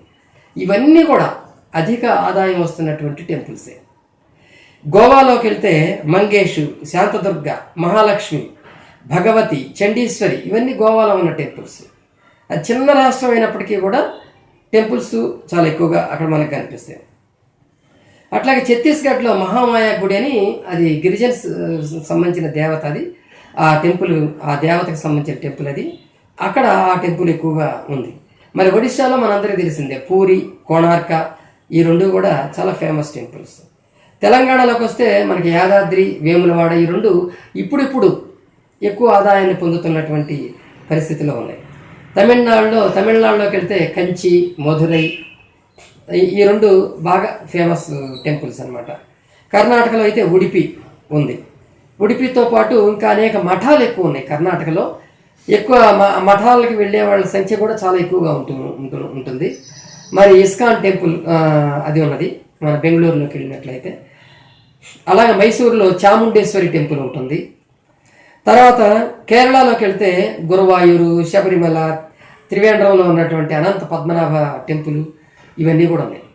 ఇవన్నీ కూడా అధిక ఆదాయం వస్తున్నటువంటి టెంపుల్సే. గోవాలోకి వెళ్తే మంగేషు, శాంతదుర్గ, మహాలక్ష్మి, భగవతి, చండీశ్వరి, ఇవన్నీ గోవాలో ఉన్న టెంపుల్స్. అది చిన్న రాష్ట్రం అయినప్పటికీ కూడా టెంపుల్స్ చాలా ఎక్కువగా అక్కడ మనకు కనిపిస్తాయి. అట్లాగే ఛత్తీస్గఢ్లో మహామాయా గుడి అని, అది గిరిజన్స్ సంబంధించిన దేవత. అది ఆ టెంపుల్, ఆ దేవతకు సంబంధించిన టెంపుల్ అది. అక్కడ ఆ టెంపుల్ ఎక్కువగా ఉంది. మరి ఒడిశాలో మనందరికీ తెలిసిందే పూరి, కోణార్క, ఈ రెండు కూడా చాలా ఫేమస్ టెంపుల్స్. తెలంగాణలోకి వస్తే మనకి యాదాద్రి, వేములవాడ, ఈ రెండు ఇప్పుడిప్పుడు ఎక్కువ ఆదాయాన్ని పొందుతున్నటువంటి పరిస్థితిలో ఉన్నాయి. తమిళనాడులోకి వెళ్తే కంచి, మధురై, ఈ రెండు బాగా ఫేమస్ టెంపుల్స్ అన్నమాట. కర్ణాటకలో అయితే ఉడిపి ఉంది. ఉడిపితో పాటు ఇంకా అనేక మఠాలు ఎక్కువ ఉన్నాయి కర్ణాటకలో. ఎక్కువ మఠాలకి వెళ్ళే వాళ్ళ సంఖ్య కూడా చాలా ఎక్కువగా ఉంటుంది. మరి ఇస్కాన్ టెంపుల్ అది ఉన్నది మన బెంగళూరులోకి వెళ్ళినట్లయితే. అలాగే మైసూరులో చాముండేశ్వరి టెంపుల్ ఉంటుంది. తర్వాత కేరళలోకి వెళ్తే గురువాయూరు, శబరిమల, త్రివేంద్రంలో ఉన్నటువంటి అనంత పద్మనాభ టెంపుల్ ఇవన్నీ కూడా ఉన్నాయి.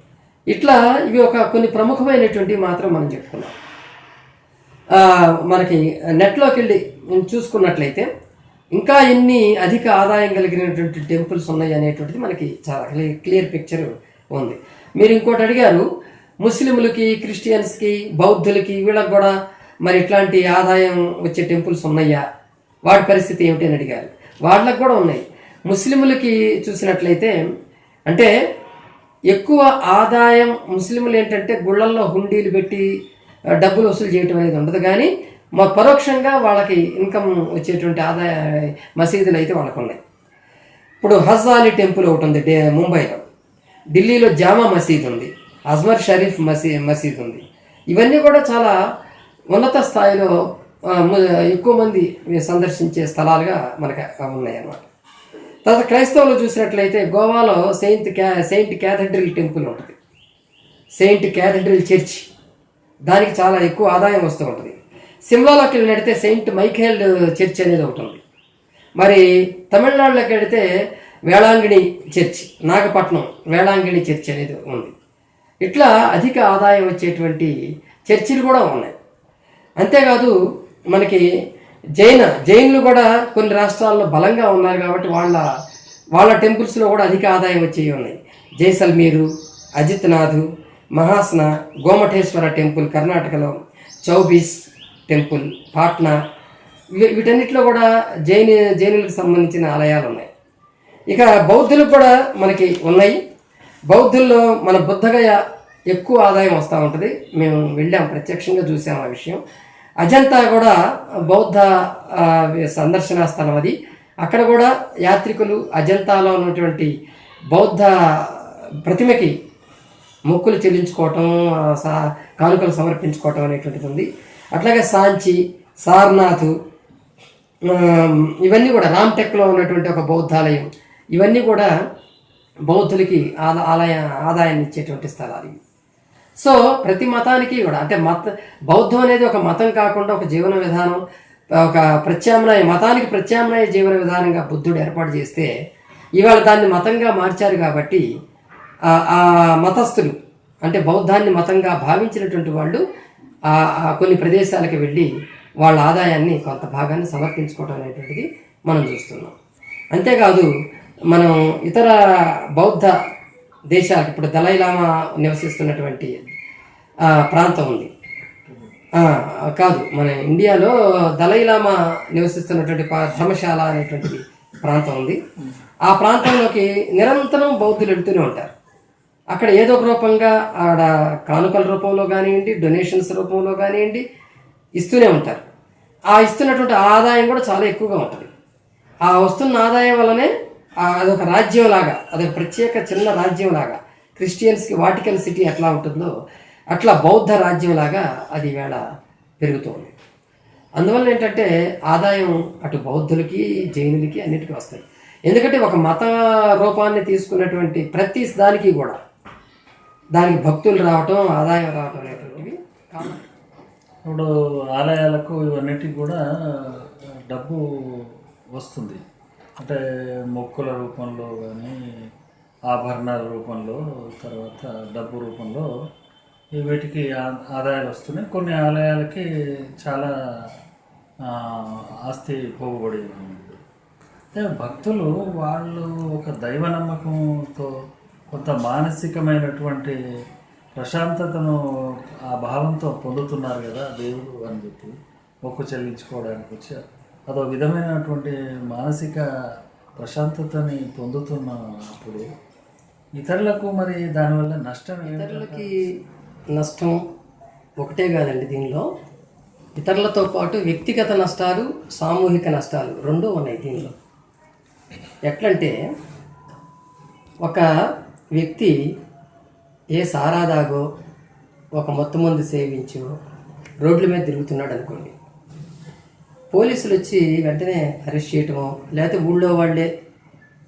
ఇట్లా ఇవి కొన్ని ప్రముఖమైనటువంటివి మాత్రం మనం చెప్పుకున్నాం. మనకి నెట్లోకి వెళ్ళి చూసుకున్నట్లయితే ఇంకా ఎన్ని అధిక ఆదాయం కలిగినటువంటి టెంపుల్స్ ఉన్నాయి అనేటువంటిది మనకి చాలా క్లియర్ పిక్చర్ ఉంది. మీరు ఇంకోటి అడిగారు, ముస్లింలకి, క్రిస్టియన్స్కి, బౌద్ధులకి వీళ్ళకి కూడా మరి ఇట్లాంటి ఆదాయం వచ్చే టెంపుల్స్ ఉన్నాయా, వాటి పరిస్థితి ఏమిటి అని అడిగారు. వాళ్ళకి కూడా ఉన్నాయి. ముస్లింలకి చూసినట్లయితే అంటే ఎక్కువ ఆదాయం ముస్లింలు ఏంటంటే గుళ్ళల్లో హుండీలు పెట్టి డబ్బులు వసూలు చేయటం అనేది ఉండదు, కానీ పరోక్షంగా వాళ్ళకి ఇన్కమ్ వచ్చేటువంటి ఆదాయ మసీదులు అయితే వాళ్ళకు ఉన్నాయి. ఇప్పుడు హజ్ టెంపుల్ ఒకటి ఉంది ముంబైలో. ఢిల్లీలో జామా మసీద్ ఉంది. అజ్మర్ షరీఫ్ మసీద్ ఉంది. ఇవన్నీ కూడా చాలా ఉన్నత స్థాయిలో ఎక్కువ మంది సందర్శించే స్థలాలుగా మనకు ఉన్నాయి అన్నమాట. తర్వాత క్రైస్తవులు చూసినట్లయితే గోవాలో సెయింట్ క్యాథడ్రల్ టెంపుల్ ఉంటుంది. సెయింట్ క్యాథడ్రల్ చర్చ్, దానికి చాలా ఎక్కువ ఆదాయం వస్తూ ఉంటుంది. సిమ్లాలోకి వెళ్ళినడితే సెయింట్ మైఖేల్ చర్చ్ అనేది ఒకటి ఉంది. మరి తమిళనాడులోకి వెళితే వేళాంగిణి చర్చ్, నాగపట్నం వేళాంగిణి చర్చ్ అనేది ఉంది. ఇట్లా అధిక ఆదాయం వచ్చేటువంటి చర్చిలు కూడా ఉన్నాయి. అంతేకాదు మనకి జైన్లు కూడా కొన్ని రాష్ట్రాల్లో బలంగా ఉన్నారు కాబట్టి వాళ్ళ టెంపుల్స్లో కూడా అధిక ఆదాయం వచ్చేవి ఉన్నాయి. జైసల్మీరు, అజిత్నాథ్, మహాస్న, గోమఠేశ్వర టెంపుల్ కర్ణాటకలో, చౌబీస్ టెంపుల్ పాట్నా, వీటన్నిటిలో కూడా జైనులకు సంబంధించిన ఆలయాలు ఉన్నాయి. ఇక బౌద్ధులకు కూడా మనకి ఉన్నాయి. బౌద్ధుల్లో మన బుద్ధగయ ఎక్కువ ఆదాయం వస్తూ ఉంటుంది. మేము వెళ్ళాం, ప్రత్యక్షంగా చూసాం ఆ విషయం. అజంతా కూడా బౌద్ధ సందర్శనా స్థలం అది. అక్కడ కూడా యాత్రికులు అజంతాలో ఉన్నటువంటి బౌద్ధ ప్రతిమకి మొక్కులు చెల్లించుకోవటం, కానుకలు సమర్పించుకోవటం అనేటువంటిది ఉంది. అట్లాగే సాంచి, సార్నాథ్, ఇవన్నీ కూడా రామ్టెక్లో ఉన్నటువంటి ఒక బౌద్ధాలయం, ఇవన్నీ కూడా బౌద్ధులకి ఆదాయాన్ని ఇచ్చేటువంటి స్థలాలు ఇవి. సో ప్రతి మతానికి కూడా అంటే బౌద్ధం అనేది ఒక మతం కాకుండా ఒక జీవన విధానం, ఒక మతానికి ప్రత్యామ్నాయ జీవన విధానంగా బుద్ధుడు ఏర్పాటు చేస్తే ఇవాళ దాన్ని మతంగా మార్చారు. కాబట్టి ఆ మతస్థులు అంటే బౌద్ధాన్ని మతంగా భావించినటువంటి వాళ్ళు కొన్ని ప్రదేశాలకు వెళ్ళి వాళ్ళ ఆదాయాన్ని కొంత భాగాన్ని సమర్పించుకోవడం అనేటువంటిది మనం చూస్తున్నాం. అంతేకాదు మనం ఇతర బౌద్ధ దేశాలకు, ఇప్పుడు దలైలామా నివసిస్తున్నటువంటి ప్రాంతం ఉంది కాదు, మన ఇండియాలో దలైలామా నివసిస్తున్నటువంటి ధర్మశాల అనేటువంటిది ప్రాంతం ఉంది. ఆ ప్రాంతంలోకి నిరంతరం బౌద్ధులు వెళ్తూనే ఉంటారు. అక్కడ ఏదో ఒక రూపంగా ఆడ కానుకల రూపంలో కానివ్వండి, డొనేషన్స్ రూపంలో కానివ్వండి ఇస్తూనే ఉంటారు. ఆ ఇస్తున్నటువంటి ఆదాయం కూడా చాలా ఎక్కువగా ఉంటుంది. ఆ వస్తున్న ఆదాయం వల్లనే అదొక రాజ్యం లాగా, అదొక ప్రత్యేక చిన్న రాజ్యం లాగా, క్రిస్టియన్స్కి వాటికన్ సిటీ ఎట్లా ఉంటుందో అట్లా బౌద్ధ రాజ్యం లాగా అది వేళ పెరుగుతుంది. అందువల్ల ఏంటంటే ఆదాయం అటు బౌద్ధులకి, జైనులకి అన్నిటికీ వస్తాయి. ఎందుకంటే ఒక మత రూపాన్ని తీసుకున్నటువంటి ప్రతి దానికి కూడా దానికి భక్తులు రావటం, ఆదాయం రావటం అనేటువంటివి కావాలి. ఇప్పుడు ఆలయాలకు ఇవన్నిటికి కూడా డబ్బు వస్తుంది. అంటే మొక్కుల రూపంలో కానీ, ఆభరణాల రూపంలో, తర్వాత డబ్బు రూపంలో వీటికి ఆదాయాలు వస్తున్నాయి. కొన్ని ఆలయాలకి చాలా ఆస్తి పోగుబడి ఉంది. భక్తులు వాళ్ళు ఒక దైవ నమ్మకంతో కొంత మానసికమైనటువంటి ప్రశాంతతను ఆ భావంతో పొందుతున్నారు కదా దేవుడు అని చెప్పి మొక్కు చెల్లించుకోవడానికి వచ్చారు. అదో విధమైనటువంటి మానసిక ప్రశాంతతని పొందుతున్నప్పుడు ఇతరులకు మరి దానివల్ల నష్టం, ఇతరులకి నష్టం ఒకటే కాదండి. దీనిలో ఇతరులతో పాటు వ్యక్తిగత నష్టాలు, సామూహిక నష్టాలు రెండూ ఉన్నాయి దీనిలో. ఎట్లంటే ఒక వ్యక్తి ఏ సారాదాగో ఒక మత్తు మందు సేవించో రోడ్ల మీద తిరుగుతున్నాడు అనుకోండి, పోలీసులు వచ్చి వెంటనే అరెస్ట్ చేయటమో లేకపోతే ఊళ్ళో వాళ్ళే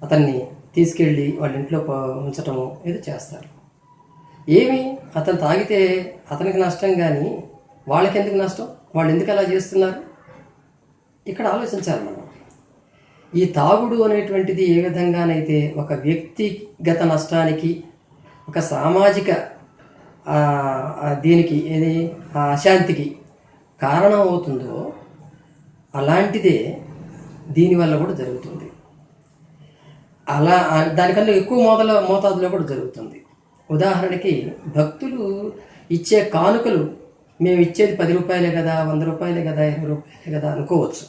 అతన్ని తీసుకెళ్ళి వాళ్ళ ఇంట్లో ఉంచటమో ఏదో చేస్తారు. ఏమి అతను తాగితే అతనికి నష్టం, కానీ వాళ్ళకెందుకు నష్టం? వాళ్ళు ఎందుకు అలా చేస్తున్నారు? ఇక్కడ ఆలోచించాలి మనం. ఈ తాగుడు అనేటువంటిది ఏ విధంగానైతే ఒక వ్యక్తిగత నష్టానికి, ఒక సామాజిక దీనికి ఏది అశాంతికి కారణం అవుతుందో అలాంటిదే దీనివల్ల కూడా జరుగుతుంది. అలా దానికన్నా ఎక్కువ మోతాదులో కూడా జరుగుతుంది. ఉదాహరణకి భక్తులు ఇచ్చే కానుకలు, మేము ఇచ్చేది 10 రూపాయలే కదా, 100 రూపాయలే కదా, 20 రూపాయలే కదా అనుకోవచ్చు.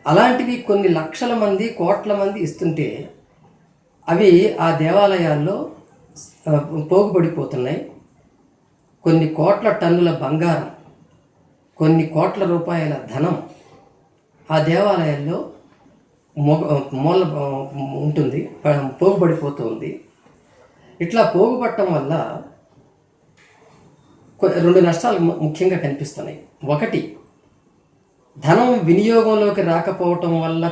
అలాంటివి కొన్ని లక్షల మంది, కోట్ల మంది ఇస్తుంటే అవి ఆ దేవాలయాల్లో పోగుపడిపోతున్నాయి. కొన్ని కోట్ల టన్నుల బంగారం, కొన్ని కోట్ల రూపాయల ధనం ఆ దేవాలయాల్లో మూల ఉంటుంది, పోగుపడిపోతుంది. ఇట్లా పోగుపడటం వల్ల 2 నష్టాలు ముఖ్యంగా కనిపిస్తున్నాయి. ఒకటి, ధనం వినియోగంలోకి రాకపోవటం వల్ల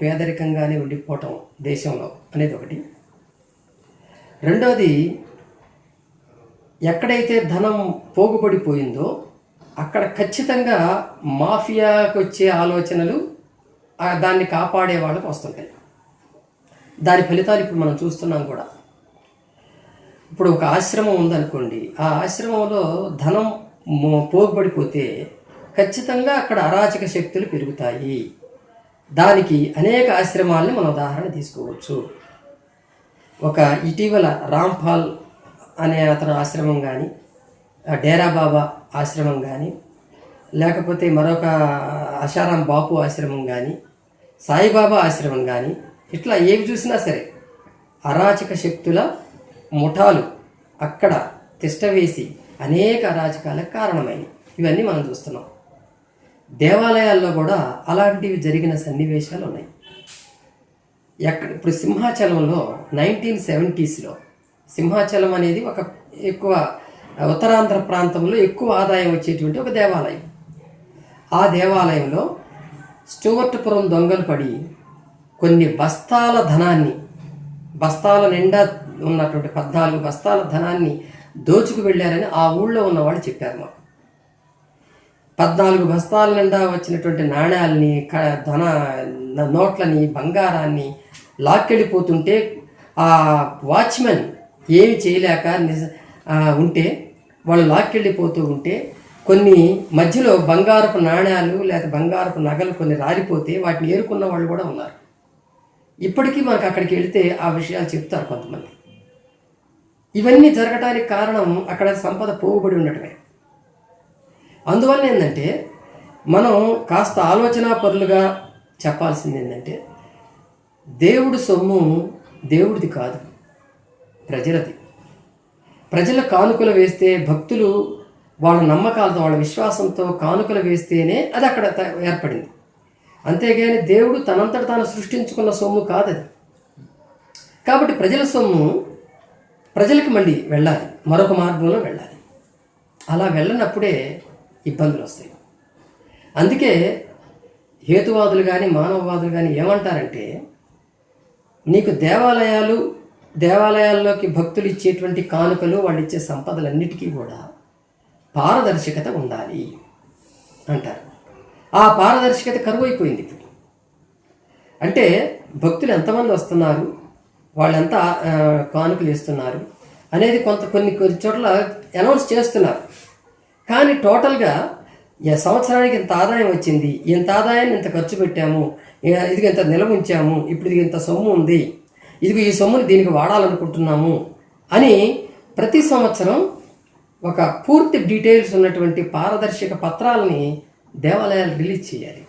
పేదరికంగానే ఉండిపోవటం దేశంలో అనేది ఒకటి. రెండోది, ఎక్కడైతే ధనం పోగుపడిపోయిందో అక్కడ ఖచ్చితంగా మాఫియాకు వచ్చే ఆలోచనలు దాన్ని కాపాడే వాళ్ళకు వస్తుంటాయి. దాని ఫలితాలు ఇప్పుడు మనం చూస్తున్నాం కూడా. ఇప్పుడు ఒక ఆశ్రమం ఉందనుకోండి, ఆ ఆశ్రమంలో ధనం పోగుపడిపోతే ఖచ్చితంగా అక్కడ అరాచక శక్తులు పెరుగుతాయి. దానికి అనేక ఆశ్రమాలని మనం ఉదాహరణ తీసుకోవచ్చు. ఒక ఇటీవల రాంపాల్ అనే అతని ఆశ్రమం కానీ, డేరా బాబా ఆశ్రమం కానీ, లేకపోతే మరొక ఆశారాం బాపు ఆశ్రమం కానీ, సాయిబాబా ఆశ్రమం కానీ, ఇట్లా ఏవి చూసినా సరే అరాచక శక్తుల ముఠాలు అక్కడ తిష్టవేసి అనేక అరాచకాలకు కారణమైనవి. ఇవన్నీ మనం చూస్తున్నాం. దేవాలయాల్లో కూడా అలాంటివి జరిగిన సన్నివేశాలు ఉన్నాయి. ఇప్పుడు సింహాచలంలో 1970s సింహాచలం అనేది ఒక ఎక్కువ ఉత్తరాంధ్ర ప్రాంతంలో ఎక్కువ ఆదాయం వచ్చేటువంటి ఒక దేవాలయం. ఆ దేవాలయంలో స్టూవర్ట్పురం దొంగలు పడి కొన్ని బస్తాల ధనాన్ని, బస్తాల నిండా ఉన్నటువంటి 14 బస్తాల ధనాన్ని దోచుకు వెళ్ళారని ఆ ఊళ్ళో ఉన్నవాళ్ళు చెప్పారు మాకు. 14 బస్తాల నిండా వచ్చినటువంటి నాణ్యాలని, నోట్లని, బంగారాన్ని లాక్కెళ్ళిపోతుంటే ఆ వాచ్మెన్ ఏమి చేయలేక ఉంటే, వాళ్ళు లాక్కెళ్ళిపోతూ ఉంటే కొన్ని మధ్యలో బంగారపు నాణ్యాలు లేదా బంగారపు నగలు కొన్ని రాలిపోతే వాటిని ఏరుకున్న వాళ్ళు కూడా ఉన్నారు. ఇప్పటికీ మనకు అక్కడికి వెళితే ఆ విషయాలు చెప్తారు కొంతమంది. ఇవన్నీ జరగడానికి కారణం అక్కడ సంపద పోగుబడి ఉండటమే. అందువల్ల ఏంటంటే మనం కాస్త ఆలోచనా పరులుగా చెప్పాల్సింది ఏంటంటే, దేవుడు సొమ్ము దేవుడిది కాదు, ప్రజలది. ప్రజల కానుకలు వేస్తే, భక్తులు వాళ్ళ నమ్మకాలతో, వాళ్ళ విశ్వాసంతో కానుకలు వేస్తేనే అది అక్కడ ఏర్పడింది. అంతేగాని దేవుడు తనంతట తాను సృష్టించుకున్న సొమ్ము కాదు అది. కాబట్టి ప్రజల సొమ్ము ప్రజలకు మళ్ళీ వెళ్ళాలి, మరొక మార్గంలో వెళ్ళాలి. అలా వెళ్ళనప్పుడే ఇబ్బందులు వస్తాయి. అందుకే హేతువాదులు కానీ మానవవాదులు కానీ ఏమంటారంటే, నీకు దేవాలయాల్లోకి భక్తులు ఇచ్చేటువంటి కానుకలు, వాళ్ళు ఇచ్చే సంపదలన్నిటికీ కూడా పారదర్శకత ఉండాలి అంటారు. ఆ పారదర్శకత కరువైపోయింది ఇప్పుడు. అంటే భక్తులు ఎంతమంది వస్తున్నారు, వాళ్ళెంత కానుకలు ఇస్తున్నారు అనేది కొన్ని చోట్ల అనౌన్స్ చేస్తున్నారు. కానీ టోటల్గా సంవత్సరానికి ఇంత ఆదాయం వచ్చింది, ఇంత ఆదాయాన్ని ఇంత ఖర్చు పెట్టాము, ఇదిగో ఇంత నిల్వ ఉంచాము, ఇప్పుడు ఇది ఇంత సొమ్ము ఉంది, ఇదిగో ఈ సొమ్ముని దీనికి వాడాలనుకుంటున్నాము అని ప్రతి సంవత్సరం ఒక పూర్తి డీటెయిల్స్ ఉన్నటువంటి పారదర్శక పత్రాలని దేవాలయాలు రిలీజ్ చేయాలి.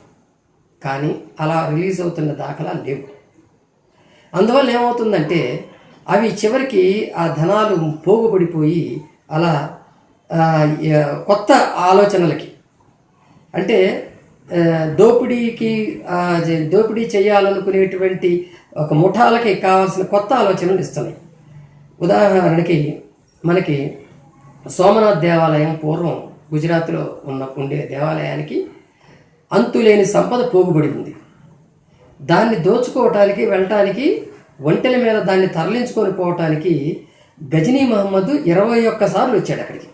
కానీ అలా రిలీజ్ అవుతున్న దాఖలాలు లేవు. అందువల్ల ఏమవుతుందంటే అవి చివరికి ఆ ధనాలు పోగుపడిపోయి అలా కొత్త ఆలోచనలకి, అంటే దోపిడీ చేయాలనుకునేటువంటి ఒక ముఠాలకి కావాల్సిన కొత్త ఆలోచనలు ఇస్తున్నాయి. ఉదాహరణకి మనకి సోమనాథ్ దేవాలయం పూర్వం గుజరాత్లో ఉండే దేవాలయానికి అంతులేని సంపద పోగుబడి ఉంది. దాన్ని దోచుకోవటానికి వెళ్ళటానికి ఒంటెల మీద దాన్ని తరలించుకొని పోవటానికి గజనీ మహమ్మద్ 21 సార్లు వచ్చాడు అక్కడికి.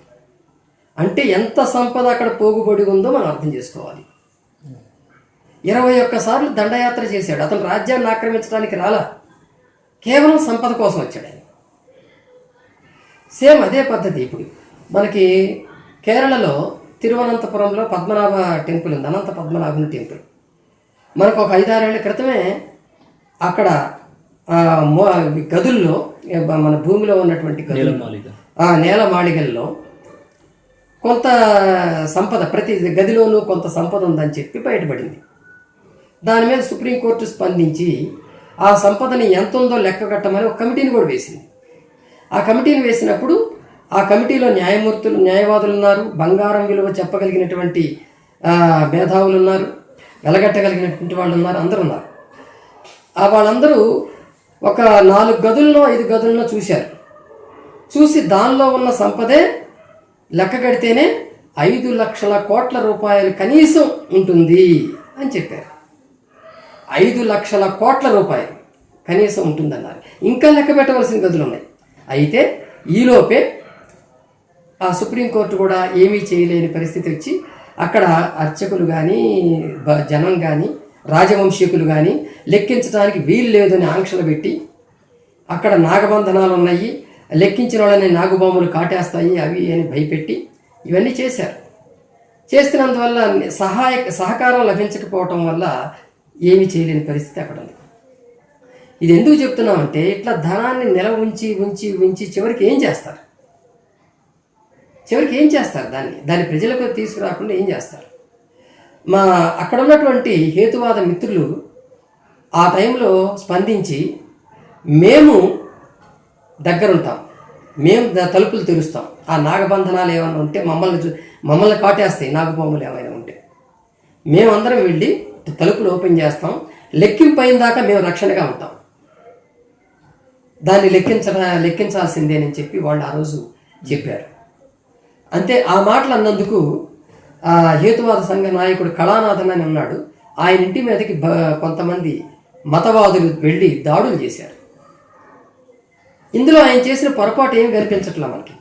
అంటే ఎంత సంపద అక్కడ పోగుబడి ఉందో మనం అర్థం చేసుకోవాలి. 21 సార్లు దండయాత్ర చేశాడు. అతను రాజ్యాన్ని ఆక్రమించడానికి రాలా, కేవలం సంపద కోసం వచ్చాడు ఆయన. సేమ్ అదే పద్ధతి ఇప్పుడు మనకి కేరళలో తిరువనంతపురంలో పద్మనాభ టెంపుల్ ఉంది, అనంత పద్మనాభుని టెంపుల్. మనకు ఒక 5-6 ఏళ్ల క్రితమే అక్కడ గదుల్లో మన భూమిలో ఉన్నటువంటి నేల మాళిగల్లో కొంత సంపద, ప్రతి గదిలోనూ కొంత సంపద ఉందని చెప్పి బయటపడింది. దాని మీద సుప్రీంకోర్టు స్పందించి ఆ సంపదని ఎంత ఉందో లెక్క కట్టమని ఒక కమిటీని కూడా వేసింది. ఆ కమిటీని వేసినప్పుడు ఆ కమిటీలో న్యాయవాదులు ఉన్నారు, బంగారం విలువ చెప్పగలిగినటువంటి మేధావులు ఉన్నారు, వెలగట్టగలిగినటువంటి వాళ్ళు ఉన్నారు, అందరూ ఉన్నారు. వాళ్ళందరూ ఒక 4 గదుల్లో 5 గదుల్లో చూశారు. చూసి దానిలో ఉన్న సంపదే లెక్క కడితేనే 5 లక్షల కోట్ల రూపాయలు కనీసం ఉంటుంది అని చెప్పారు. 5 లక్షల కోట్ల రూపాయలు కనీసం ఉంటుందన్నారు. ఇంకా లెక్క పెట్టవలసిన గదులు ఉన్నాయి. అయితే ఈలోపే ఆ సుప్రీంకోర్టు కూడా ఏమీ చేయలేని పరిస్థితి వచ్చి అక్కడ అర్చకులు కానీ జనం కానీ రాజవంశీకులు కానీ లెక్కించడానికి వీలు లేదని ఆంక్షలు పెట్టి అక్కడ నాగబంధనాలు ఉన్నాయి, లెక్కించిన వాళ్ళని నాగుబాములు కాటేస్తాయి అవి అని భయపెట్టి ఇవన్నీ చేశారు. చేస్తున్నందువల్ల సహకారం లభించకపోవటం వల్ల ఏమీ చేయలేని పరిస్థితి అక్కడ ఉంది. ఇది ఎందుకు చెప్తున్నామంటే ఇట్లా ధనాన్ని నిల ఉంచి ఉంచి ఉంచి చివరికి ఏం చేస్తారు? దాన్ని ప్రజలకు తీసుకురాకుండా ఏం చేస్తారు? అక్కడ ఉన్నటువంటి హేతువాద మిత్రులు ఆ టైంలో స్పందించి మేము దగ్గరుంటాం, మేము తలుపులు తెరుస్తాం, ఆ నాగబంధనాలు ఏమైనా ఉంటే మమ్మల్ని కాటేస్తాయి, నాగపాములు ఏమైనా ఉంటే మేమందరం వెళ్ళి తలుపులు ఓపెన్ చేస్తాం, లెక్కింపు అయిన దాకా మేము రక్షణగా ఉంటాం, దాన్ని లెక్కించాల్సిందేనని చెప్పి వాళ్ళు ఆ రోజు చెప్పారు. అంతే. ఆ మాటలు అన్నందుకు ఆ హేతువాద సంఘ నాయకుడు కళానాథన్ అని ఉన్నాడు, ఆయన ఇంటి మీదకి కొంతమంది మతవాదులు వెళ్ళి దాడులు చేశారు. ఇందులో ఆయన చేసిన పొరపాటు ఏమి కనిపించట్లా మనకి.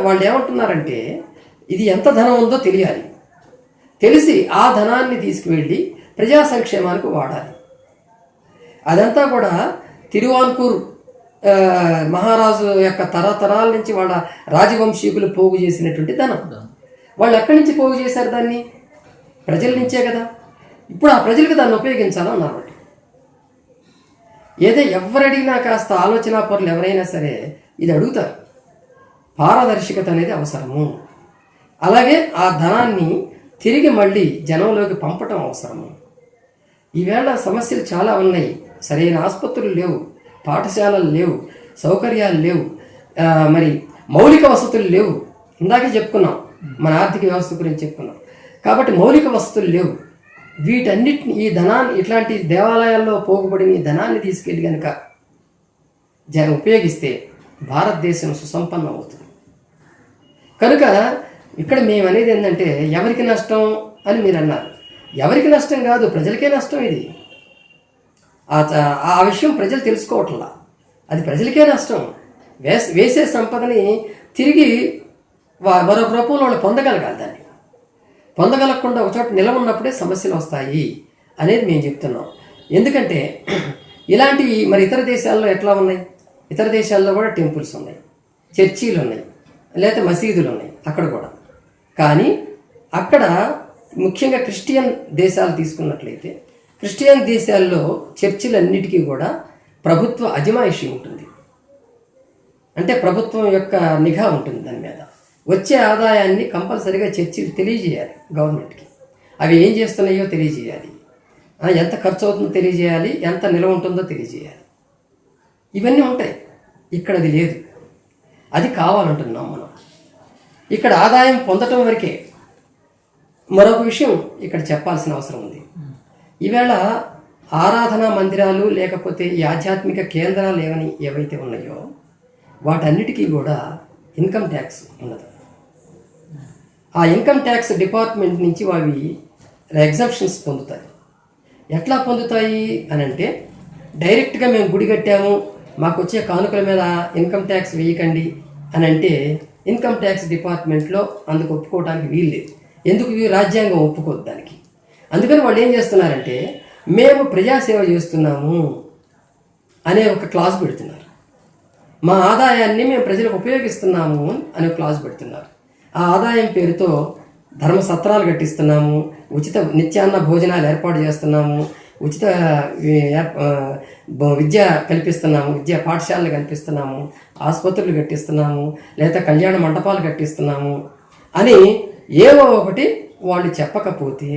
వాళ్ళు ఏమంటున్నారంటే ఇది ఎంత ధనం ఉందో తెలియాలి, తెలిసి ఆ ధనాన్ని తీసుకువెళ్ళి ప్రజా సంక్షేమానికి వాడాలి. అదంతా కూడా తిరువాన్కూర్ మహారాజు యొక్క తరతరాల నుంచి వాళ్ళ రాజవంశీకులు పోగు చేసినటువంటి ధనం. వాళ్ళు ఎక్కడి నుంచి పోగు చేశారు? దాన్ని ప్రజల నుంచే కదా. ఇప్పుడు ఆ ప్రజలకు దాన్ని ఉపయోగించాలన్నారు. ఎవరడిగినా కాస్త ఆలోచన పరులు ఎవరైనా సరే ఇది అడుగుతారు. పారదర్శకత అనేది అవసరము. అలాగే ఆ ధనాన్ని తిరిగి మళ్ళీ జనంలోకి పంపటం అవసరము. ఈవేళ సమస్యలు చాలా ఉన్నాయి. సరైన ఆసుపత్రులు లేవు, పాఠశాలలు లేవు, సౌకర్యాలు లేవు, మరి మౌలిక వసతులు లేవు. ఇందాకే చెప్పుకున్నాం, మన ఆర్థిక వ్యవస్థ గురించి చెప్పుకున్నాం. కాబట్టి మౌలిక వసతులు లేవు. వీటన్నిటిని ఈ ధనాన్ని ఇట్లాంటి దేవాలయాల్లో పోగుబడిన ఈ ధనాన్ని తీసుకెళ్ళి కనుక ఉపయోగిస్తే భారతదేశం సుసంపన్నం అవుతుంది. కనుక ఇక్కడ మేము అనేది ఏంటంటే ఎవరికి నష్టం అని మీరు అన్నారు. ఎవరికి నష్టం కాదు, ప్రజలకే నష్టం. ఇది ఆ విషయం ప్రజలు తెలుసుకోవట్లా. అది ప్రజలకే నష్టం. వేసే సంపదని తిరిగి మరొక రూపంలో వాళ్ళు పొందగలగాలి. దాన్ని పొందగలగకుండా ఒక చోట నిలవ ఉన్నప్పుడే సమస్యలు వస్తాయి అనేది మేము చెప్తున్నాం. ఎందుకంటే ఇలాంటివి మరి ఇతర దేశాల్లో ఎట్లా ఉన్నాయి? ఇతర దేశాల్లో కూడా టెంపుల్స్ ఉన్నాయి, చర్చీలు ఉన్నాయి, లేకపోతే మసీదులు ఉన్నాయి అక్కడ కూడా. కానీ అక్కడ ముఖ్యంగా క్రిస్టియన్ దేశాలు తీసుకున్నట్లయితే క్రిస్టియన్ దేశాల్లో చర్చిలన్నిటికీ కూడా ప్రభుత్వ అజమాయిషీ ఉంటుంది. అంటే ప్రభుత్వం యొక్క నిఘా ఉంటుంది. దాని మీద వచ్చే ఆదాయాన్ని కంపల్సరీగా చర్చిలు తెలియజేయాలి గవర్నమెంట్కి. అవి ఏం చేస్తున్నాయో తెలియజేయాలి, ఎంత ఖర్చు అవుతుందో తెలియజేయాలి, ఎంత నిల్వ ఉంటుందో తెలియజేయాలి. ఇవన్నీ ఉంటాయి. ఇక్కడ అది లేదు. అది కావాలంటున్నాం మనం. ఇక్కడ ఆదాయం పొందటం వరకే. మరొక విషయం ఇక్కడ చెప్పాల్సిన అవసరం ఉంది. ఈవేళ ఆరాధనా మందిరాలు లేకపోతే ఈ ఆధ్యాత్మిక కేంద్రాలు ఏవైతే ఉన్నాయో వాటన్నిటికీ కూడా ఇన్కమ్ ట్యాక్స్ ఉండదు. ఆ ఇన్కమ్ ట్యాక్స్ డిపార్ట్మెంట్ నుంచి అవి ఎగ్జంప్షన్స్ పొందుతాయి. ఎట్లా పొందుతాయి అని అంటే, డైరెక్ట్గా మేము గుడి కట్టాము, మాకు వచ్చే కానుకల మీద ఇన్కమ్ ట్యాక్స్ వేయకండి అని అంటే ఇన్కమ్ ట్యాక్స్ డిపార్ట్మెంట్లో అందుకు ఒప్పుకోవడానికి వీల్లేదు. ఎందుకు? రాజ్యాంగం ఒప్పుకోదు దానికి. అందుకని వాళ్ళు ఏం చేస్తున్నారంటే, మేము ప్రజాసేవ చేస్తున్నాము అనే ఒక క్లాజ్ పెడుతున్నారు. మా ఆదాయాన్ని మేము ప్రజలకు ఉపయోగిస్తున్నాము అనే క్లాజ్ పెడుతున్నారు. ఆ ఆదాయం పేరుతో ధర్మ సత్రాలు కట్టిస్తున్నాము, ఉచిత నిత్యాన్న భోజనాలు ఏర్పాటు చేస్తున్నాము, ఉచిత విద్య కల్పిస్తున్నాము, విద్యా పాఠశాలలు కల్పిస్తున్నాము, ఆసుపత్రులు కట్టిస్తున్నాము, లేదా కళ్యాణ మంటపాలు కట్టిస్తున్నాము అని ఏవో ఒకటి వాళ్ళు చెప్పకపోతే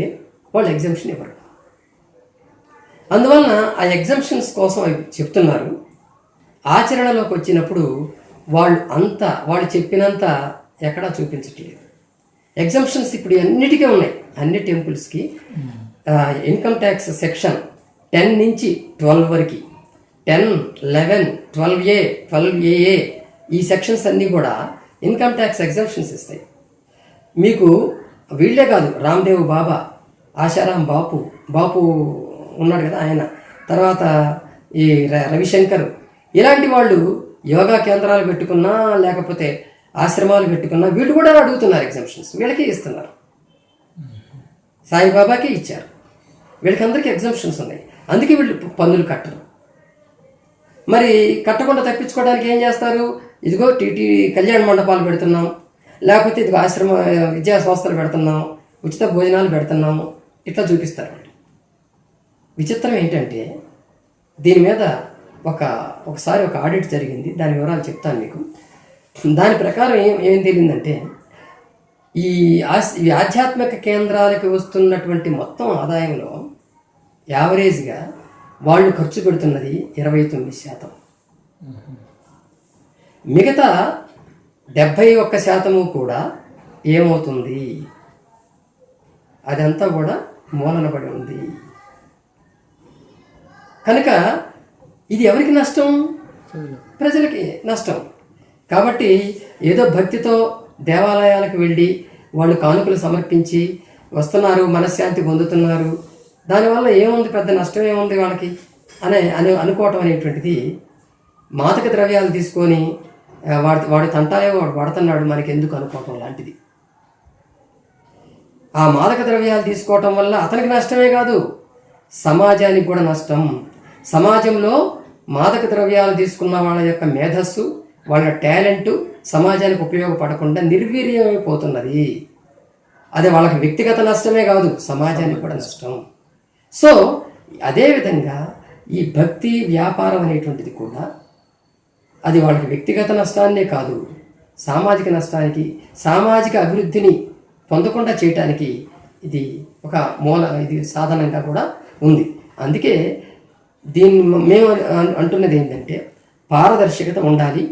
వాళ్ళు ఎగ్జంప్షన్ ఇవ్వరు. అందువలన ఆ ఎగ్జంప్షన్స్ కోసం అవి చెప్తున్నారు. ఆచరణలోకి వచ్చినప్పుడు వాళ్ళు చెప్పినంత ఎక్కడా చూపించట్లేదు. ఎగ్జంప్షన్స్ ఇప్పుడు అన్నిటికీ ఉన్నాయి. అన్ని టెంపుల్స్కి ఇన్కమ్ ట్యాక్స్ సెక్షన్ 10 నుంచి 12 వరకు, 10, 11, 12A, 12AA ఈ సెక్షన్స్ అన్నీ కూడా ఇన్కమ్ ట్యాక్స్ ఎగ్జంప్షన్స్ ఇస్తాయి. మీకు వీళ్ళే కాదు, రామ్దేవ్ బాబా, ఆశారాం బాపు ఉన్నాడు కదా ఆయన, తర్వాత ఈ రవిశంకర్, ఇలాంటి వాళ్ళు యోగా కేంద్రాలు పెట్టుకున్నా లేకపోతే ఆశ్రమాలు పెట్టుకున్నా వీళ్ళు కూడా అడుగుతున్నారు ఎగ్జంప్షన్స్, వీళ్ళకి ఇస్తున్నారు. సాయిబాబాకి ఇచ్చారు, వీళ్ళకి అందరికీ ఎగ్జంప్షన్స్ ఉన్నాయి. అందుకే వీళ్ళు పన్నులు కట్టరు. మరి కట్టకుండా తప్పించుకోవడానికి ఏం చేస్తారు? ఇదిగో టీటీ కళ్యాణ మండపాలు పెడుతున్నాం, లేకపోతే ఇదిగో ఆశ్రమ విద్యా సంస్థలు పెడుతున్నాం, ఉచిత భోజనాలు పెడుతున్నాము, ఇట్లా చూపిస్తారు. విచిత్రం ఏంటంటే, దీని మీద ఒకసారి ఒక ఆడిట్ జరిగింది. దాని వివరాలు చెప్తాను మీకు. దాని ప్రకారం ఏం తెలియదంటే, ఈ ఆధ్యాత్మిక కేంద్రాలకు వస్తున్నటువంటి మొత్తం ఆదాయంలో యావరేజ్గా వాళ్ళు ఖర్చు పెడుతున్నది 29%. మిగతా 71% కూడా ఏమవుతుంది? అదంతా కూడా మూలన పడి ఉంది. కనుక ఇది ఎవరికి నష్టం? ప్రజలకి నష్టం. కాబట్టి ఏదో భక్తితో దేవాలయాలకు వెళ్ళి వాళ్ళు కానుకలు సమర్పించి వస్తున్నారు, మనశ్శాంతి పొందుతున్నారు, దానివల్ల ఏముంది, పెద్ద నష్టం ఏముంది వాళ్ళకి అనుకోవటం అనేటువంటిది, మాదక ద్రవ్యాలు తీసుకొని వాడి తంటాలే వాడు వాడుతున్నాడు మనకి ఎందుకు అనుకోవటం లాంటిది. ఆ మాదక ద్రవ్యాలు తీసుకోవటం వల్ల అతనికి నష్టమే కాదు, సమాజానికి కూడా నష్టం. సమాజంలో మాదక ద్రవ్యాలు తీసుకున్న వాళ్ళ యొక్క మేధస్సు, వాళ్ళ టాలెంటు సమాజానికి ఉపయోగపడకుండా నిర్వీర్యమైపోతున్నది. అది వాళ్ళకి వ్యక్తిగత నష్టమే కాదు, సమాజానికి కూడా నష్టం. సో అదేవిధంగా ఈ భక్తి వ్యాపారం అనేటువంటిది కూడా అది వాళ్ళకి వ్యక్తిగత నష్టాన్నే కాదు, సామాజిక నష్టానికి, సామాజిక అభివృద్ధిని పొందకుండా చేయటానికి ఇది ఒక ఇది సాధనంగా కూడా ఉంది. అందుకే దీన్ని మేము అంటున్నది ఏంటంటే, పారదర్శకత ఉండాలి.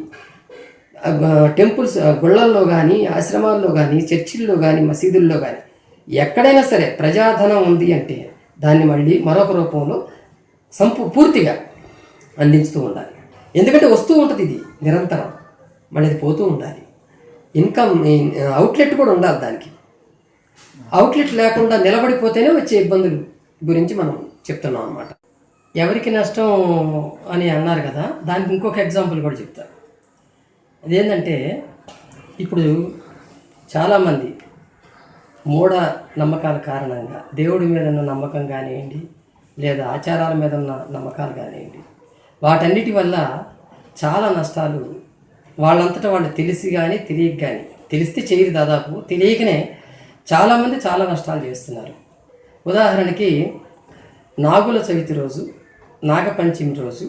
టెంపుల్స్, గుళ్ళల్లో కానీ, ఆశ్రమాల్లో కానీ, చర్చిల్లో కానీ, మసీదుల్లో కానీ ఎక్కడైనా సరే ప్రజాధనం ఉంది అంటే దాన్ని మళ్ళీ మరొక రూపంలో పూర్తిగా అందించుతూ ఉండాలి. ఎందుకంటే వస్తూ ఉంటుంది ఇది నిరంతరం, మళ్ళీ అది పోతూ ఉండాలి. ఇన్కమ్ అవుట్లెట్ కూడా ఉండాలి దానికి. అవుట్లెట్ లేకుండా నిలబడిపోతేనే వచ్చే ఇబ్బందులు గురించి మనం చెప్తున్నాం అన్నమాట. ఎవరికి నష్టం అని అన్నారు కదా, దానికి ఇంకొక ఎగ్జాంపుల్ కూడా చెప్తాను. అదేంటంటే, ఇప్పుడు చాలామంది మూఢ నమ్మకాల కారణంగా దేవుడి మీద ఉన్న నమ్మకం కానివ్వండి, లేదా ఆచారాల మీద ఉన్న నమ్మకాలు కానివ్వండి, వాటన్నిటి వల్ల చాలా నష్టాలు వాళ్ళంతటా వాళ్ళు తెలిసి కానీ తెలియక కానీ, తెలిస్తే చేయరు, దాదాపు తెలియకనే చాలామంది చాలా నష్టాలు చేస్తున్నారు. ఉదాహరణకి నాగుల చవితి రోజు, నాగపంచమి రోజు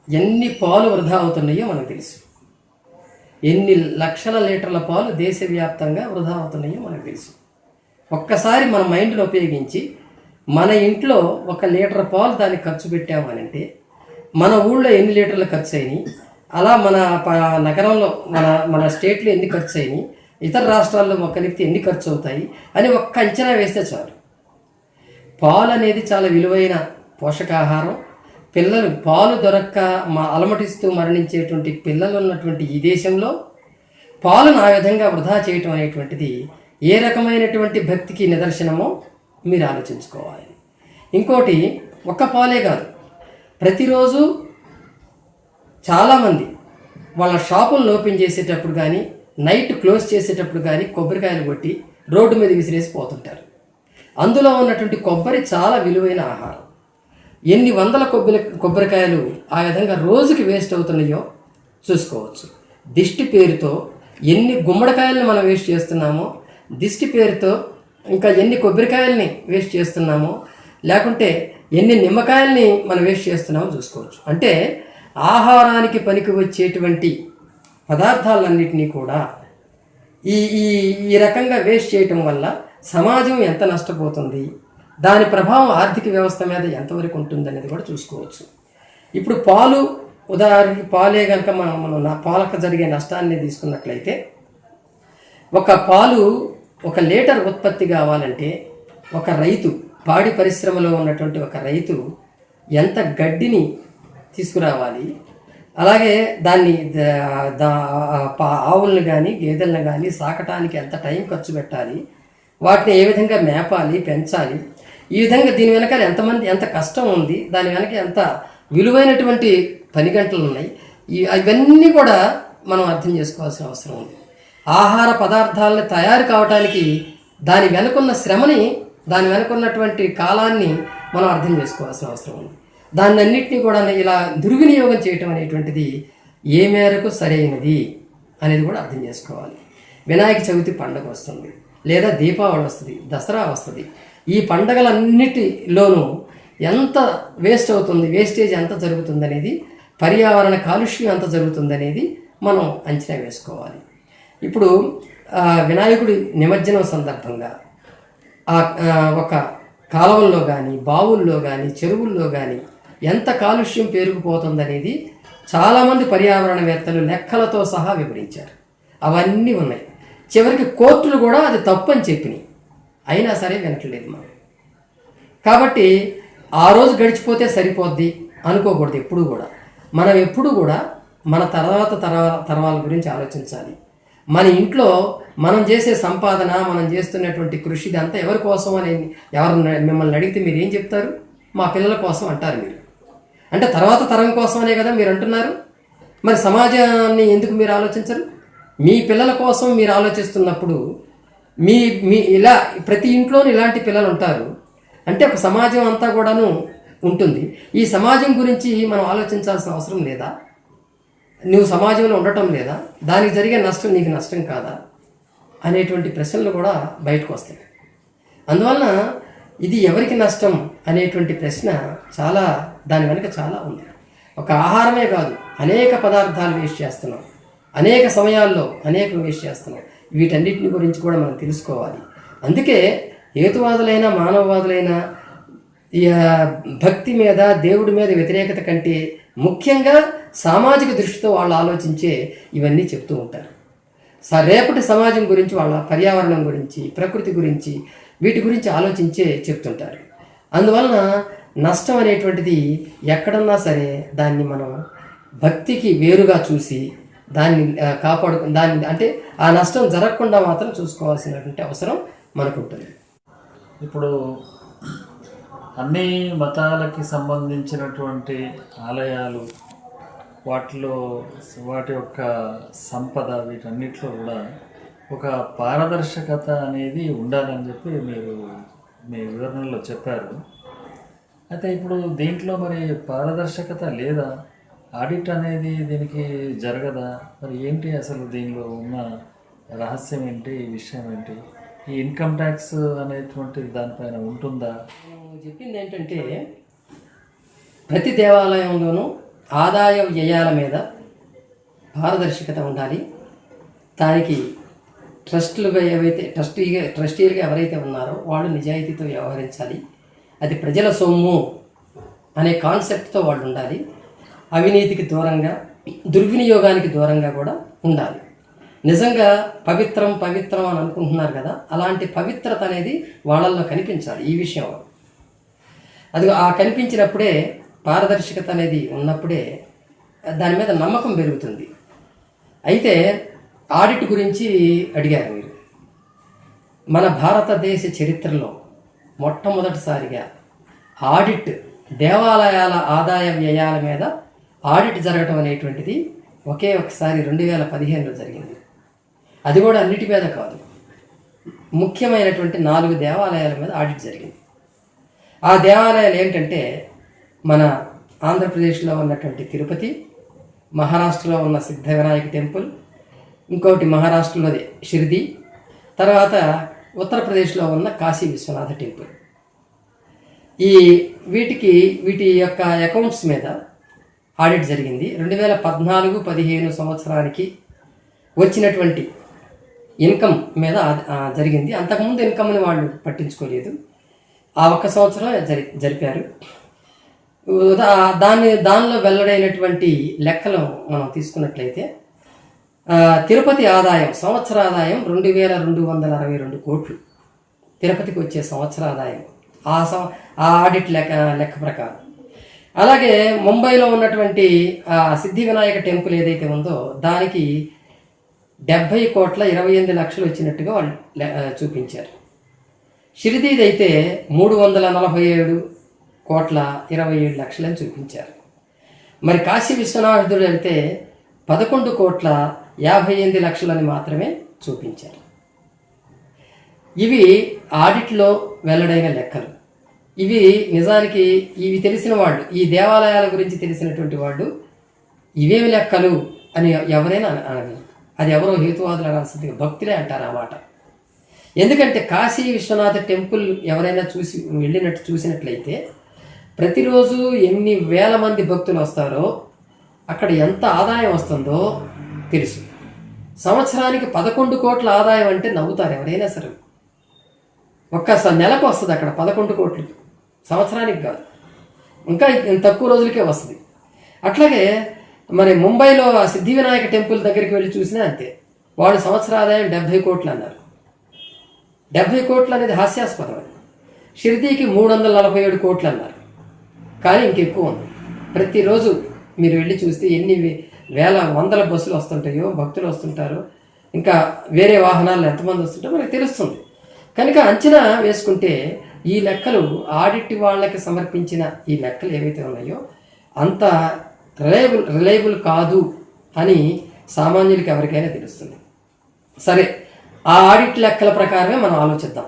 ఎన్ని పాలు వృధా అవుతున్నాయో మనకు తెలుసు. ఎన్ని లక్షల లీటర్ల పాలు దేశవ్యాప్తంగా వృధా అవుతున్నాయో మనకు తెలుసు. ఒక్కసారి మన మైండ్ని ఉపయోగించి మన ఇంట్లో 1 లీటర్ పాలు దానికి ఖర్చు పెట్టామనంటే మన ఊళ్ళో ఎన్ని లీటర్లు ఖర్చు అయినాయి, అలా మన నగరంలో మన స్టేట్లో ఎన్ని ఖర్చు అయినాయి, ఇతర రాష్ట్రాల్లో మొక్కలెత్తి ఎన్ని ఖర్చు అవుతాయి అని ఒక్క అంచనా వేస్తే చాలు. పాలు అనేది చాలా విలువైన పోషకాహారం. పిల్లలు పాలు దొరక్క అలమటిస్తూ మరణించేటువంటి పిల్లలు ఉన్నటువంటి ఈ దేశంలో పాలను ఆ విధంగా వృధా చేయటం అనేటువంటిది ఏ రకమైనటువంటి భక్తికి నిదర్శనమో మీరు ఆలోచించుకోవాలి. ఇంకోటి, ఒక్క పాలే కాదు, ప్రతిరోజు చాలామంది వాళ్ళ షాపులను ఓపెన్ చేసేటప్పుడు కానీ నైట్ క్లోజ్ చేసేటప్పుడు కానీ కొబ్బరికాయలు కొట్టి రోడ్డు మీద విసిరేసి పోతుంటారు. అందులో ఉన్నటువంటి కొబ్బరి చాలా విలువైన ఆహారం. ఎన్ని వందల కొబ్బరికాయలు ఆ విధంగా రోజుకి వేస్ట్ అవుతున్నాయో చూసుకోవచ్చు. దిష్టి పేరుతో ఎన్ని గుమ్మడికాయలను మనం వేస్ట్ చేస్తున్నామో, దిష్టి పేరుతో ఇంకా ఎన్ని కొబ్బరికాయలని వేస్ట్ చేస్తున్నామో, లేకుంటే ఎన్ని నిమ్మకాయల్ని మనం వేస్ట్ చేస్తున్నామో చూసుకోవచ్చు. అంటే ఆహారానికి పనికి వచ్చేటువంటి పదార్థాలన్నింటినీ కూడా ఈ ఈ ఈ రకంగా వేస్ట్ చేయటం వల్ల సమాజం ఎంత నష్టపోతుంది, దాని ప్రభావం ఆర్థిక వ్యవస్థ మీద ఎంతవరకు ఉంటుందనేది కూడా చూసుకోవచ్చు. ఇప్పుడు పాలు, ఉదాహరణకి పాలే కనుక మనం పాలకు జరిగే నష్టాన్ని తీసుకున్నట్లయితే, ఒక లీటర్ ఉత్పత్తి కావాలంటే ఒక రైతు, పాడి పరిశ్రమలో ఉన్నటువంటి ఒక రైతు ఎంత గడ్డిని తీసుకురావాలి, అలాగే దాన్ని ఆవులను కానీ గేదెలను కానీ సాకటానికి ఎంత టైం ఖర్చు పెట్టాలి, వాటిని ఏ విధంగా మేపాలి, పెంచాలి, ఈ విధంగా దీని వెనకాల ఎంత కష్టం ఉంది, దాని వెనక ఎంత విలువైనటువంటి పని గంటలు ఉన్నాయి, ఇవన్నీ కూడా మనం అర్థం చేసుకోవాల్సిన అవసరం ఉంది. ఆహార పదార్థాలను తయారు కావటానికి దాని వెనుకున్న శ్రమని, దాని వెనుకున్నటువంటి కాలాన్ని మనం అర్థం చేసుకోవాల్సిన అవసరం ఉంది. దాన్ని అన్నింటినీ కూడా ఇలా దుర్వినియోగం చేయటం అనేటువంటిది ఏ మేరకు సరైనది అనేది కూడా అర్థం చేసుకోవాలి. వినాయక చవితి పండుగ వస్తుంది, లేదా దీపావళి వస్తుంది, దసరా వస్తుంది. ఈ పండగలన్నిటిలోనూ ఎంత వేస్టేజ్ ఎంత జరుగుతుంది అనేది, పర్యావరణ కాలుష్యం ఎంత జరుగుతుంది అనేది మనం అంచనా వేసుకోవాలి. ఇప్పుడు వినాయకుడి నిమజ్జనం సందర్భంగా ఒక కాలువల్లో కానీ, బావుల్లో కానీ, చెరువుల్లో కానీ ఎంత కాలుష్యం పేరుకుపోతుందనేది చాలామంది పర్యావరణవేత్తలు లెక్కలతో సహా వివరించారు. అవన్నీ ఉన్నాయి. చివరికి కోర్టులు కూడా అది తప్పని చెప్పినాయి. అయినా సరే వినట్లేదు మనం. కాబట్టి ఆ రోజు గడిచిపోతే సరిపోద్ది అనుకోకూడదు. ఎప్పుడు కూడా మనం మన తరాల గురించి ఆలోచించాలి. మన ఇంట్లో మనం చేసే సంపాదన, మనం చేస్తున్నటువంటి కృషి, ఇదంతా ఎవరి కోసం అని మిమ్మల్ని అడిగితే మీరు ఏం చెప్తారు? మా పిల్లల కోసం అంటారు మీరు. అంటే తర్వాత తరం కోసమనే కదా మీరు అంటున్నారు. మరి సమాజాన్ని ఎందుకు మీరు ఆలోచించరు? మీ పిల్లల కోసం మీరు ఆలోచిస్తున్నప్పుడు మీ ఇలా ప్రతి ఇంట్లోనూ ఇలాంటి పిల్లలు ఉంటారు. అంటే ఒక సమాజం అంతా కూడాను ఉంటుంది. ఈ సమాజం గురించి మనం ఆలోచించాల్సిన అవసరం లేదా? నువ్వు సమాజంలో ఉండటం లేదా? దానికి జరిగే నష్టం నీకు నష్టం కాదా అనేటువంటి ప్రశ్నలు కూడా బయటకు వస్తాయి. అందువలన ఇది ఎవరికి నష్టం అనేటువంటి ప్రశ్న దాని వెనుక చాలా ఉంది. ఒక ఆహారమే కాదు, అనేక పదార్థాలు వేస్ట్ చేస్తున్నాం, అనేక సమయాల్లో వేస్ట్ చేస్తున్నాం. వీటన్నిటిని గురించి కూడా మనం తెలుసుకోవాలి. అందుకే హేతువాదులైన మానవవాదులైన భక్తి మీద, దేవుడి మీద వ్యతిరేకత కంటే ముఖ్యంగా సామాజిక దృష్టితో వాళ్ళు ఆలోచించే ఇవన్నీ చెప్తూ ఉంటారు. రేపటి సమాజం గురించి, వాళ్ళ పర్యావరణం గురించి, ప్రకృతి గురించి, వీటి గురించి ఆలోచించే చెప్తుంటారు. అందువలన నష్టం అనేటువంటిది ఎక్కడన్నా సరే దాన్ని మనం భక్తికి వేరుగా చూసి దాన్ని దాన్ని అంటే ఆ నష్టం జరగకుండా మాత్రం చూసుకోవాల్సినటువంటి అవసరం మనకు ఉంటుంది. ఇప్పుడు అన్ని మతాలకి సంబంధించినటువంటి ఆలయాలు, వాటి యొక్క సంపద, వీటన్నిటిలో కూడా ఒక పారదర్శకత అనేది ఉండాలని చెప్పి మీరు మీ వివరణలో చెప్పారు. అయితే ఇప్పుడు దీంట్లో మరి పారదర్శకత లేదా? ఆడిట్ అనేది దీనికి జరగదా? మరి ఏంటి అసలు దీనిలో ఉన్న రహస్యం ఏంటి, ఈ విషయం ఏంటి? ఈ ఇన్కమ్ ట్యాక్స్ అనేటువంటిది దానిపైన ఉంటుందా? చెప్పింది ఏంటంటే, ప్రతి దేవాలయంలోనూ ఆదాయ వ్యయాల మీద పారదర్శకత ఉండాలి. దానికి ట్రస్టీలుగా ఎవరైతే ఉన్నారో వాళ్ళు నిజాయితీతో వ్యవహరించాలి. అది ప్రజల సొమ్ము అనే కాన్సెప్ట్తో వాళ్ళు ఉండాలి. అవినీతికి దూరంగా, దుర్వినియోగానికి దూరంగా కూడా ఉండాలి. నిజంగా పవిత్రం అని అనుకుంటున్నారు కదా, అలాంటి పవిత్రత అనేది వాళ్ళల్లో కనిపించాలి. ఈ విషయంలో అది కనిపించినప్పుడే, పారదర్శకత అనేది ఉన్నప్పుడే దాని మీద నమ్మకం పెరుగుతుంది. అయితే ఆడిట్ గురించి అడిగారు మీరు. మన భారతదేశ చరిత్రలో మొట్టమొదటిసారిగా ఆడిట్, దేవాలయాల ఆదాయ వ్యయాల మీద ఆడిట్ జరగటం అనేటువంటిది ఒకే ఒకసారి 2015లో జరిగింది. అది కూడా అన్నిటి మీద కాదు, ముఖ్యమైనటువంటి 4 దేవాలయాల మీద ఆడిట్ జరిగింది. ఆ దేవాలయాలు ఏంటంటే మన ఆంధ్రప్రదేశ్లో ఉన్నటువంటి తిరుపతి, మహారాష్ట్రలో ఉన్న సిద్ధ వినాయక టెంపుల్, ఇంకోటి మహారాష్ట్రలోదే షిర్ది, తర్వాత ఉత్తరప్రదేశ్లో ఉన్న కాశీ విశ్వనాథ టెంపుల్. వీటి యొక్క అకౌంట్స్ మీద ఆడిట్ జరిగింది. 2014-15 సంవత్సరానికి వచ్చినటువంటి ఇన్కమ్ మీద జరిగింది. అంతకుముందు ఇన్కమ్ని వాళ్ళు పట్టించుకోలేదు. ఆ ఒక్క సంవత్సరం జరిపారు. దానిలో వెల్లడైనటువంటి లెక్కలు మనం తీసుకున్నట్లయితే తిరుపతి ఆదాయం, సంవత్సర ఆదాయం 2262 కోట్లు తిరుపతికి వచ్చే సంవత్సర ఆదాయం ఆ ఆడిట్ లెక్క ప్రకారం. అలాగే ముంబైలో ఉన్నటువంటి సిద్ధి వినాయక టెంపుల్ ఏదైతే ఉందో దానికి 70,28,00,000 వచ్చినట్టుగా వాళ్ళు చూపించారు. షిరిడీది అయితే 347,27,00,000 అని చూపించారు. మరి కాశీ విశ్వనాథుడు అయితే 11,58,00,000 అని మాత్రమే చూపించారు. ఇవి ఆడిట్లో వెల్లడైన లెక్కలు. ఇవి నిజానికి ఇవి తెలిసిన వాళ్ళు, ఈ దేవాలయాల గురించి తెలిసినటువంటి వాళ్ళు ఇవేమి లెక్కలు అని ఎవరైనా అనగలరు. అది ఎవరో హేతువాదులు అనాల్సింది, భక్తులే అంటారు ఆ మాట. ఎందుకంటే కాశీ విశ్వనాథ టెంపుల్ ఎవరైనా చూసినట్లయితే ప్రతిరోజు ఎన్ని వేల మంది భక్తులు వస్తారో, అక్కడ ఎంత ఆదాయం వస్తుందో తెలుసు. సంవత్సరానికి 11 కోట్ల ఆదాయం అంటే నవ్వుతారు ఎవరైనా సరే. ఒక్కసారి నెలకు వస్తుంది అక్కడ 11 కోట్లు, సంవత్సరానికి కాదు, ఇంకా తక్కువ రోజులకే వస్తుంది. అట్లాగే మరి ముంబైలో సిద్ధి వినాయక టెంపుల్ దగ్గరికి వెళ్ళి చూసినా అంతే. వాడు సంవత్సర ఆదాయం 70 కోట్లు అన్నారు. 70 కోట్లు అనేది హాస్యాస్పదం. అది షిర్దీకి 347 కోట్లు అన్నారు. కానీ ఇంకెక్కువ ఉంది. ప్రతిరోజు మీరు వెళ్ళి చూస్తే ఎన్ని వేల వందల బస్సులు వస్తుంటాయో, భక్తులు వస్తుంటారో, ఇంకా వేరే వాహనాలు ఎంతమంది వస్తుంటారో మనకు తెలుస్తుంది. కనుక అంచనా వేసుకుంటే ఈ లెక్కలు ఆడిట్ వాళ్ళకి సమర్పించిన ఈ లెక్కలు ఏవైతే ఉన్నాయో అంత రిలయబుల్ కాదు అని సామాన్యులకి ఎవరికైనా తెలుస్తుంది. సరే, ఆ ఆడిట్ లెక్కల ప్రకారమే మనం ఆలోచిద్దాం.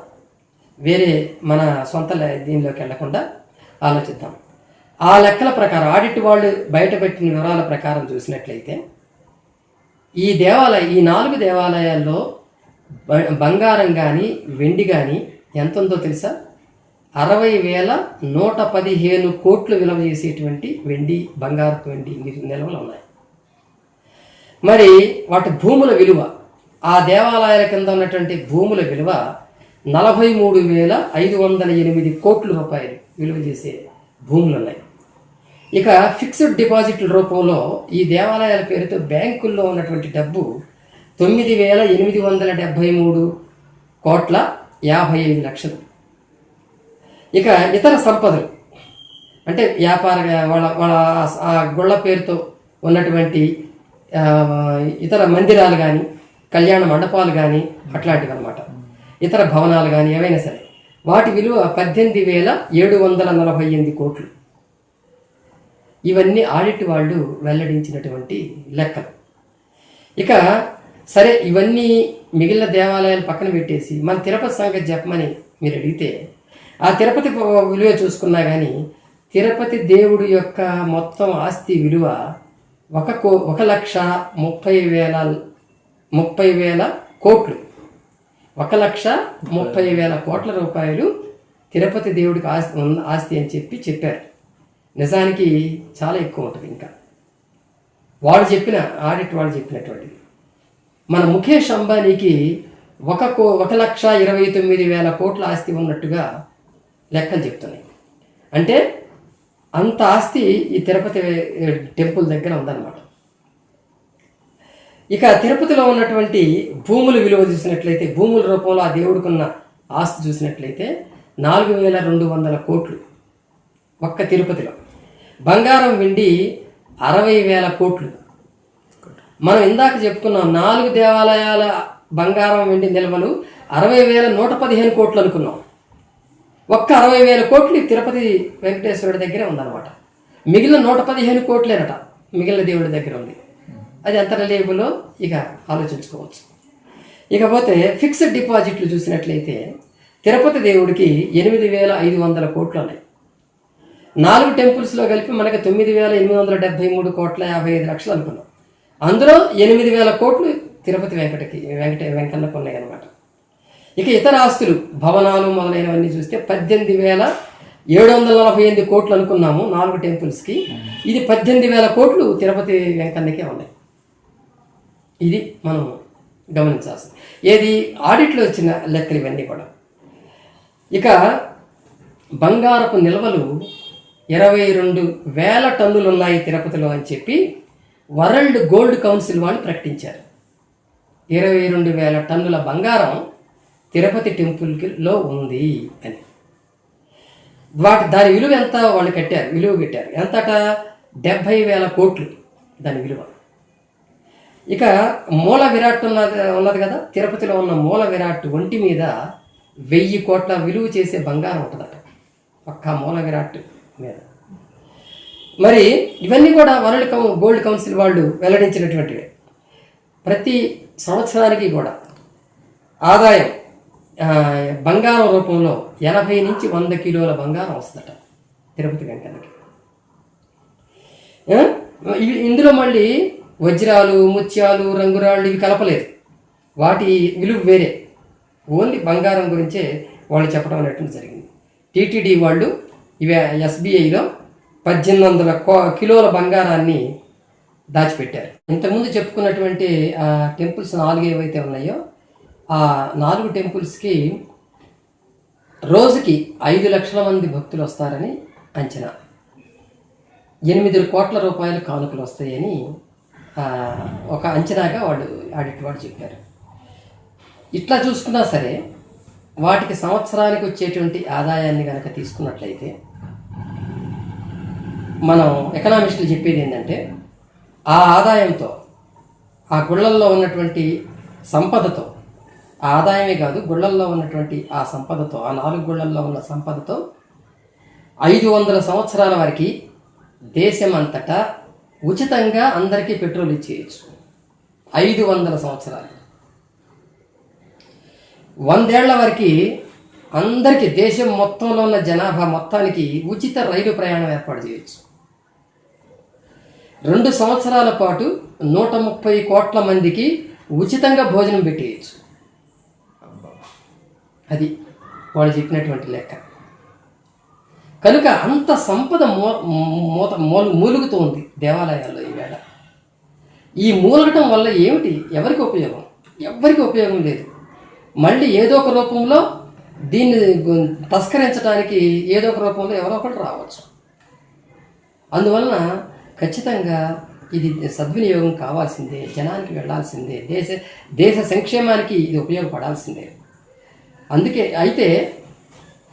వేరే మన సొంత దీనిలోకి వెళ్లకుండా ఆలోచిద్దాం. ఆ లెక్కల ప్రకారం ఆడిట్ వాళ్ళు బయటపెట్టిన వివరాల ప్రకారం చూసినట్లయితే ఈ 4 దేవాలయాల్లో బంగారం కానీ వెండి కానీ ఎంత ఉందో తెలుసా? 60,115 కోట్లు విలువ చేసేటువంటి వెండి, బంగారపు వెండి నిల్వలు ఉన్నాయి. మరి వాటి భూముల విలువ, ఆ దేవాలయాల కింద ఉన్నటువంటి భూముల విలువ 43,508 కోట్ల రూపాయలు విలువ చేసే భూములు ఉన్నాయి. ఇక ఫిక్స్డ్ డిపాజిట్ల రూపంలో ఈ దేవాలయాల పేరుతో బ్యాంకుల్లో ఉన్నటువంటి డబ్బు 9,873 కోట్ల 55 లక్షలు. ఇక ఇతర సంపదలు అంటే వ్యాపార వాళ్ళ ఆ గుళ్ళ పేరుతో ఉన్నటువంటి ఇతర మందిరాలు కానీ, కళ్యాణ మండపాలు కానీ, అట్లాంటివి అన్నమాట. ఇతర భవనాలు కానీ ఏవైనా సరే వాటి విలువ 18,748 కోట్లు. ఇవన్నీ ఆడిట్ వాళ్ళు వెల్లడించినటువంటి లెక్కలు. ఇక సరే, ఇవన్నీ మిగిలిన దేవాలయాలు పక్కన పెట్టేసి మన తిరుపతి సంగతి చెప్పమని మీరు అడిగితే, ఆ తిరుపతి విలువ చూసుకున్నా కానీ తిరుపతి దేవుడి యొక్క మొత్తం ఆస్తి విలువ 1,30,000 కోట్లు. 1,30,000 కోట్ల రూపాయలు తిరుపతి దేవుడికి ఆస్తి అని చెప్పారు. నిజానికి చాలా ఎక్కువ ఉంటుంది. ఇంకా ఆడిట్ వాళ్ళు చెప్పినటువంటిది. మన ముఖేష్ అంబానీకి 1,29,000 కోట్ల ఆస్తి ఉన్నట్టుగా లెక్కలు చెప్తున్నాయి. అంటే అంత ఆస్తి ఈ తిరుపతి టెంపుల్ దగ్గర ఉందన్నమాట. ఇక తిరుపతిలో ఉన్నటువంటి భూముల విలువ చూసినట్లయితే, భూముల రూపంలో ఆ దేవుడికి ఉన్న ఆస్తి చూసినట్లయితే 4,200 కోట్లు ఒక్క తిరుపతిలో. బంగారం వెండి 60,000 కోట్లు. మనం ఇందాక చెప్పుకున్నాం 4 దేవాలయాల బంగారం వెండి నిల్వలు 60,115 కోట్లు అనుకున్నాం. ఒక్క 60,000 కోట్లు ఈ తిరుపతి వెంకటేశ్వరుడి దగ్గరే ఉందన్నమాట. మిగిలిన 115 కోట్లేనట మిగిలిన దేవుడి దగ్గర ఉంది. అది ఎంత రిలయబుల్లో ఇక ఆలోచించుకోవచ్చు. ఇకపోతే ఫిక్స్డ్ డిపాజిట్లు చూసినట్లయితే తిరుపతి దేవుడికి 8,500 కోట్లు ఉన్నాయి. 4 టెంపుల్స్లో కలిపి మనకి 9,873 కోట్ల 55 లక్షలు అనుకున్నాం. అందులో 8,000 కోట్లు తిరుపతి వెంకన్నకు ఉన్నాయి అనమాట. ఇక ఇతర ఆస్తులు భవనాలు మొదలైనవన్నీ చూస్తే 18,748 కోట్లు అనుకున్నాము 4 టెంపుల్స్కి. ఇది 18,000 కోట్లు తిరుపతి వెంకన్నకే ఉన్నాయి. ఇది మనం గమనించాల్సింది. ఏది ఆడిట్లో వచ్చిన లెక్కలు ఇవన్నీ కూడా. ఇక బంగారపు నిల్వలు 22,000 టన్నులు ఉన్నాయి తిరుపతిలో అని చెప్పి వరల్డ్ గోల్డ్ కౌన్సిల్ వాళ్ళు ప్రకటించారు. 22,000 టన్నుల బంగారం తిరుపతి టెంపుల్లో ఉంది అని. దాని విలువ ఎంత వాళ్ళు విలువ కట్టారు ఎంతట 70,000 కోట్లు దాని విలువ. ఇక మూల విరాట్ ఉన్నది కదా, తిరుపతిలో ఉన్న మూల విరాట్ ఒంటి మీద 1,000 కోట్ల విలువ చేసే బంగారం ఉంటుందట ఒక్క మూల విరాట్ మీద. మరి ఇవన్నీ కూడా వరల్డ్ గోల్డ్ కౌన్సిల్ వాళ్ళు వెల్లడించినటువంటివి. ప్రతి సంవత్సరానికి కూడా ఆదాయం బంగారం రూపంలో 80 నుంచి 100 కిలోల బంగారం వస్తుందట తిరుపతి వెంకన్నకి. ఇందులో మళ్ళీ వజ్రాలు, ముత్యాలు, రంగురాళ్ళు ఇవి కలపలేదు. వాటి విలువ వేరే. ఓన్లీ బంగారం గురించే వాళ్ళు చెప్పడం అనేటువంటి జరిగింది. టీటీడీ వాళ్ళు ఇవి ఎస్బీఐలో 1,800 కిలోల బంగారాన్ని దాచిపెట్టారు. ఇంతకుముందు చెప్పుకున్నటువంటి టెంపుల్స్ 4 ఏవైతే ఉన్నాయో ఆ 4 టెంపుల్స్కి రోజుకి 5 లక్షల మంది భక్తులు వస్తారని అంచనా. 8 కోట్ల రూపాయలు కానుకలు వస్తాయని ఒక అంచనాగా ఆడిట్ వాడు చెప్పారు. ఇట్లా చూసుకున్నా సరే వాటికి సంవత్సరానికి వచ్చేటువంటి ఆదాయాన్ని కనుక తీసుకున్నట్లయితే మనం ఎకనామిస్టులు చెప్పేది ఏంటంటే ఆ ఆదాయంతో ఆ గుళ్ళల్లో ఉన్నటువంటి సంపదతో, ఆ ఆదాయమే కాదు గుళ్ళల్లో ఉన్నటువంటి ఆ సంపదతో, ఆ 4 గుళ్ళల్లో ఉన్న సంపదతో 500 సంవత్సరాల వరకు దేశమంతటా ఉచితంగా అందరికీ పెట్రోల్ ఇచ్చేయచ్చు. 500 సంవత్సరాలు, 100 ఏళ్ల వరకు అందరికీ దేశం మొత్తంలో ఉన్న జనాభా మొత్తానికి ఉచిత రైలు ప్రయాణం ఏర్పాటు చేయొచ్చు. 2 సంవత్సరాల పాటు 130 కోట్ల మందికి ఉచితంగా భోజనం పెట్టేయచ్చు. అది వాళ్ళు చెప్పినటువంటి లెక్క. కనుక అంత సంపద మూలుగుతూ ఉంది దేవాలయాల్లో ఈవేళ. ఈ మూలగటం వల్ల ఏమిటి? ఎవరికి ఉపయోగం? ఎవ్వరికి ఉపయోగం లేదు. మళ్ళీ ఏదో ఒక రూపంలో దీన్ని తస్కరించడానికి ఏదో ఒక రూపంలో ఎవరో ఒకరు రావచ్చు. అందువలన ఖచ్చితంగా ఇది సద్వినియోగం కావాల్సిందే, జనానికి వెళ్ళాల్సిందే, దేశ సంక్షేమానికి ఇది ఉపయోగపడాల్సిందే. అందుకే అయితే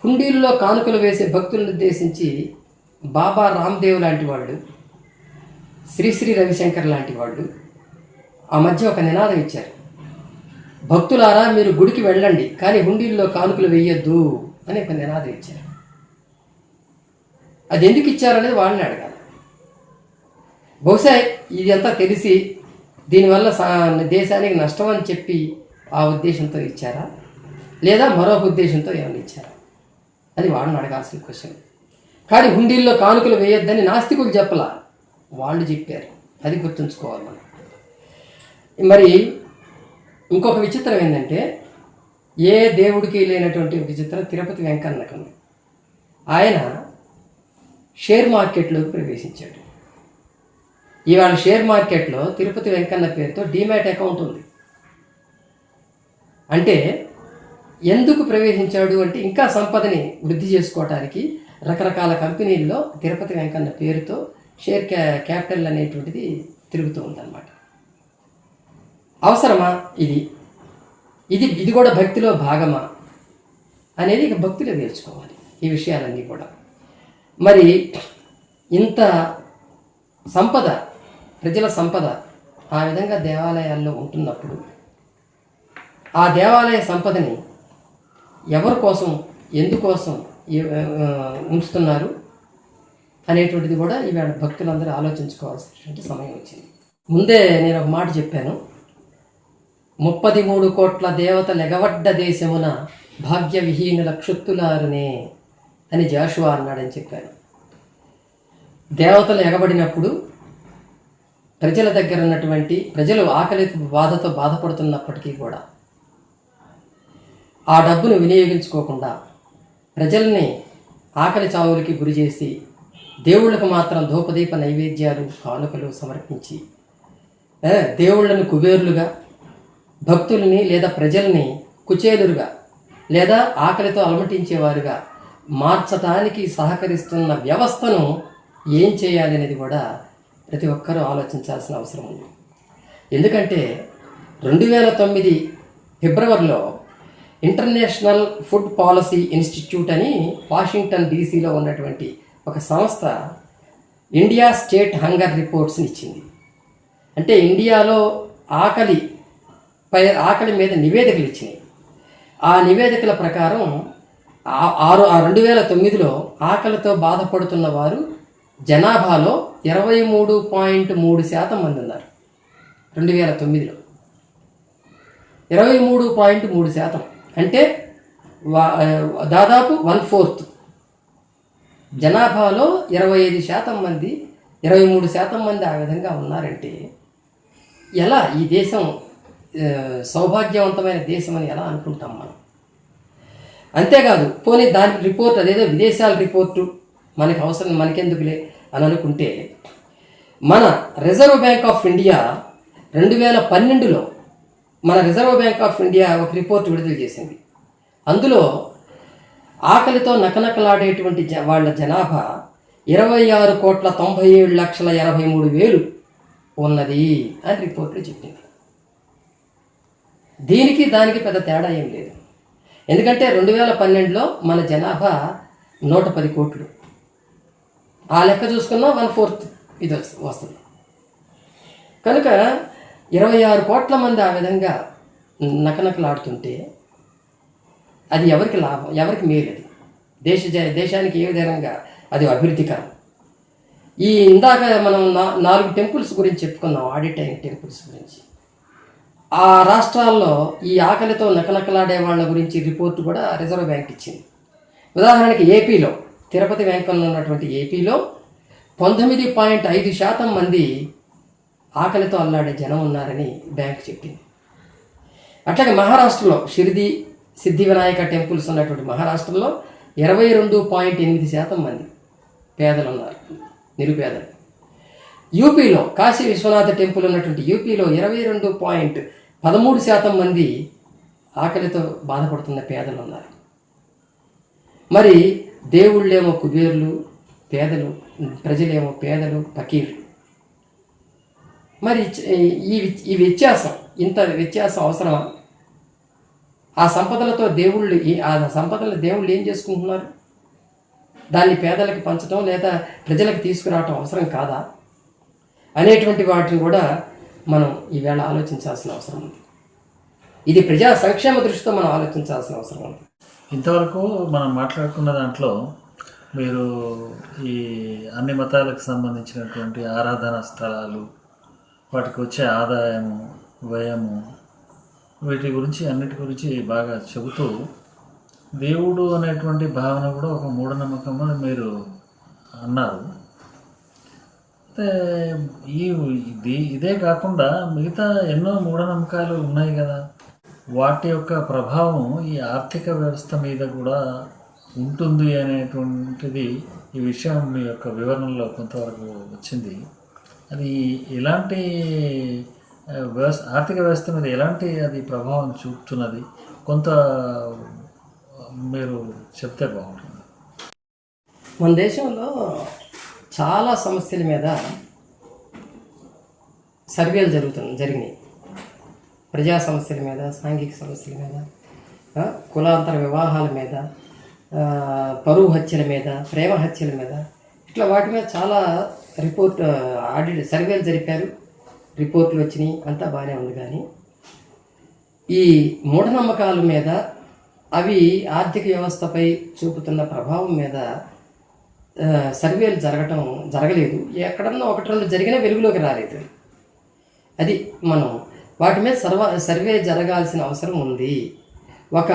హుండీల్లో కానుకలు వేసే భక్తులను ఉద్దేశించి బాబా రామ్దేవ్ లాంటి వాళ్ళు, శ్రీ రవిశంకర్ లాంటి వాళ్ళు ఆ మధ్య ఒక నినాదం ఇచ్చారు. భక్తులారా మీరు గుడికి వెళ్ళండి కానీ హుండీల్లో కానుకలు వేయొద్దు అని ఒక నినాదం ఇచ్చారు. అది ఎందుకు ఇచ్చారనేది వాళ్ళని అడగాలి. బహుశా ఇది అంతా తెలిసి దీనివల్ల దేశానికి నష్టం అని చెప్పి ఆ ఉద్దేశంతో ఇచ్చారా, లేదా మరొక ఉద్దేశంతో ఏమైనా ఇచ్చారా, అది వాళ్ళని అడగాల్సిన క్వశ్చన్. కానీ హుండీల్లో కానుకలు వేయొద్దని నాస్తికులు చెప్పలా, వాళ్ళు చెప్పారు. అది గుర్తుంచుకోవాలి మనం. మరి ఇంకొక విచిత్రం ఏంటంటే ఏ దేవుడికి లేనటువంటి విచిత్రం తిరుపతి వెంకన్నకు ఉంది. ఆయన షేర్ మార్కెట్లోకి ప్రవేశించాడు. ఇవాళ షేర్ మార్కెట్లో తిరుపతి వెంకన్న పేరుతో డీమ్యాట్ అకౌంట్ ఉంది. అంటే ఎందుకు ప్రవేశించాడు అంటే ఇంకా సంపదని వృద్ధి చేసుకోవటానికి రకరకాల కంపెనీల్లో తిరుపతి వెంకన్న పేరుతో షేర్ క్యాపిటల్ అనేటువంటిది తిరుగుతూ ఉందన్నమాట. అవసరమా ఇది కూడా భక్తిలో భాగమా అనేది ఇక భక్తులే నేర్చుకోవాలి ఈ విషయాలన్నీ కూడా. మరి ఇంత సంపద, ప్రజల సంపద ఆ విధంగా దేవాలయాల్లో ఉంటున్నప్పుడు ఆ దేవాలయ సంపదని ఎవరి కోసం, ఎందుకోసం ఉంచుతున్నారు అనేటువంటిది కూడా ఈవేళ భక్తులందరూ ఆలోచించుకోవాల్సినటువంటి సమయం వచ్చింది. ముందే నేను ఒక మాట చెప్పాను, 33 కోట్ల దేవతలు ఎగవడ్డ దేశమున భాగ్య విహీనుల క్షుత్తులారునే అని జాషువా అన్నాడని చెప్పాను. దేవతలు ఎగబడినప్పుడు ప్రజల దగ్గర ఉన్నటువంటి ప్రజలు ఆకలి బాధతో బాధపడుతున్నప్పటికీ కూడా ఆ డబ్బును వినియోగించుకోకుండా ప్రజల్ని ఆకలి చావులకి గురి చేసి దేవుళ్ళకు మాత్రం ధూపదీప నైవేద్యాలు కానుకలు సమర్పించి దేవుళ్ళని కుబేరులుగా, భక్తుల్ని లేదా ప్రజల్ని కుచేలురుగా లేదా ఆకలితో అలమటించేవారుగా మార్చడానికి సహకరిస్తున్న వ్యవస్థను ఏం చేయాలి అనేది కూడా ప్రతి ఒక్కరూ ఆలోచించాల్సిన అవసరం ఉంది. ఎందుకంటే 2009 ఫిబ్రవరిలో ఇంటర్నేషనల్ ఫుడ్ పాలసీ ఇన్స్టిట్యూట్ అని వాషింగ్టన్ డీసీలో ఉన్నటువంటి ఒక సంస్థ ఇండియా స్టేట్ హంగర్ రిపోర్ట్స్ని ఇచ్చింది. అంటే ఇండియాలో ఆకలి మీద నివేదికలు ఇచ్చినాయి. ఆ నివేదికల ప్రకారం 2009లో ఆకలితో బాధపడుతున్న వారు జనాభాలో 23.3% మంది ఉన్నారు. 2009లో 23.3%, అంటే దాదాపు 1/4 జనాభాలో 25% మంది, 23% మంది ఆ విధంగా ఉన్నారంటే ఎలా ఈ దేశం సౌభాగ్యవంతమైన దేశం అని ఎలా అనుకుంటాం మనం? అంతేకాదు, పోనీ దాని రిపోర్ట్ అదేదో విదేశాల రిపోర్టు మనకి అవసరం, మనకెందుకులే అని అనుకుంటే, మన రిజర్వ్ బ్యాంక్ ఆఫ్ ఇండియా 2012లో మన రిజర్వ్ బ్యాంక్ ఆఫ్ ఇండియా ఒక రిపోర్ట్ విడుదల చేసింది. అందులో ఆకలితో నకనకలాడేటువంటి వాళ్ళ జనాభా 26,97,83,000 ఉన్నది అని రిపోర్ట్లో చెప్పింది. దీనికి దానికి పెద్ద తేడా ఏం లేదు. ఎందుకంటే 2012లో మన జనాభా 110 కోట్లు. ఆ లెక్క చూసుకున్నా 1/4 ఇది వస్తుంది. కనుక 26 కోట్ల మంది ఆ విధంగా నకనకలాడుతుంటే అది ఎవరికి లాభం, ఎవరికి మేలు? అది దేశానికి ఏ విధంగా అది అభివృద్ధికరం? ఇందాక మనం 4 టెంపుల్స్ గురించి చెప్పుకున్నాం, ఆడిటైన్ టెంపుల్స్ గురించి. ఆ రాష్ట్రాల్లో ఈ ఆకలితో నకనకలాడే వాళ్ళ గురించి రిపోర్టు కూడా రిజర్వ్ బ్యాంక్ ఇచ్చింది. ఉదాహరణకి ఏపీలో, తిరుపతి వెంకన్న ఉన్నటువంటి ఏపీలో 19.5% మంది ఆకలితో అల్లాడే జనం ఉన్నారని బ్యాంక్ చెప్పింది. అట్లాగే మహారాష్ట్రలో షిరిడి సిద్ధి వినాయక టెంపుల్స్ ఉన్నటువంటి మహారాష్ట్రలో 22.8% మంది పేదలు ఉన్నారు, నిరుపేదలు. యూపీలో కాశీ విశ్వనాథ టెంపుల్ ఉన్నటువంటి యూపీలో 22.13% మంది ఆకలితో బాధపడుతున్న పేదలు ఉన్నారు. మరి దేవుళ్ళేమో కుబేర్లు, పేదలు, ప్రజలేమో పేదలు, ఫకీర్లు. మరి ఈ వ్యత్యాసం, ఇంత వ్యత్యాసం అవసరమా? ఆ సంపదలతో దేవుళ్ళు ఏం చేసుకుంటున్నారు? దాన్ని పేదలకు పంచడం లేదా ప్రజలకు తీసుకురావటం అవసరం కాదా అనేటువంటి వాటిని కూడా మనం ఈవేళ ఆలోచించాల్సిన అవసరం ఉంది. ఇది ప్రజా సంక్షేమ దృష్టితో మనం ఆలోచించాల్సిన అవసరం ఉంది. ఇంతవరకు మనం మాట్లాడుకున్న దాంట్లో మీరు ఈ అన్ని మతాలకు సంబంధించినటువంటి ఆరాధనా స్థలాలు, వాటికి వచ్చే ఆదాయము, వ్యయము, వీటి గురించి అన్నిటి గురించి బాగా చెబుతూ దేవుడు అనేటువంటి భావన కూడా ఒక మూఢనమ్మకం అని మీరు అన్నారు. అయితే ఇదే కాకుండా మిగతా ఎన్నో మూఢనమ్మకాలు ఉన్నాయి కదా, వాటి యొక్క ప్రభావం ఈ ఆర్థిక వ్యవస్థ మీద కూడా ఉంటుంది అనేటువంటిది ఈ విషయం మీ యొక్క వివరణలో కొంతవరకు వచ్చింది. అది ఎలాంటి ఆర్థిక వ్యవస్థ మీద ఎలాంటి అది ప్రభావం చూపుతున్నది కొంత మీరు చెప్తే బాగుంటుంది. మన దేశంలో చాలా సమస్యల మీద సర్వేలు జరిగినాయి. ప్రజా సమస్యల మీద, సాంఘిక సమస్యల మీద, కులాంతర వివాహాల మీద, పరువు హత్యల మీద, ప్రేమ హత్యల మీద, ఇట్లా వాటి మీద చాలా సర్వేలు జరిపారు, రిపోర్ట్లు వచ్చినాయి, అంతా బాగానే ఉంది. కానీ ఈ మూఢనమ్మకాల మీద అవి ఆర్థిక వ్యవస్థపై చూపుతున్న ప్రభావం మీద సర్వేలు జరగలేదు. ఎక్కడన్నా ఒకటి రెండు జరిగినా వెలుగులోకి రాలేదు. అది మనం వాటి మీద సర్వే జరగాల్సిన అవసరం ఉంది. ఒక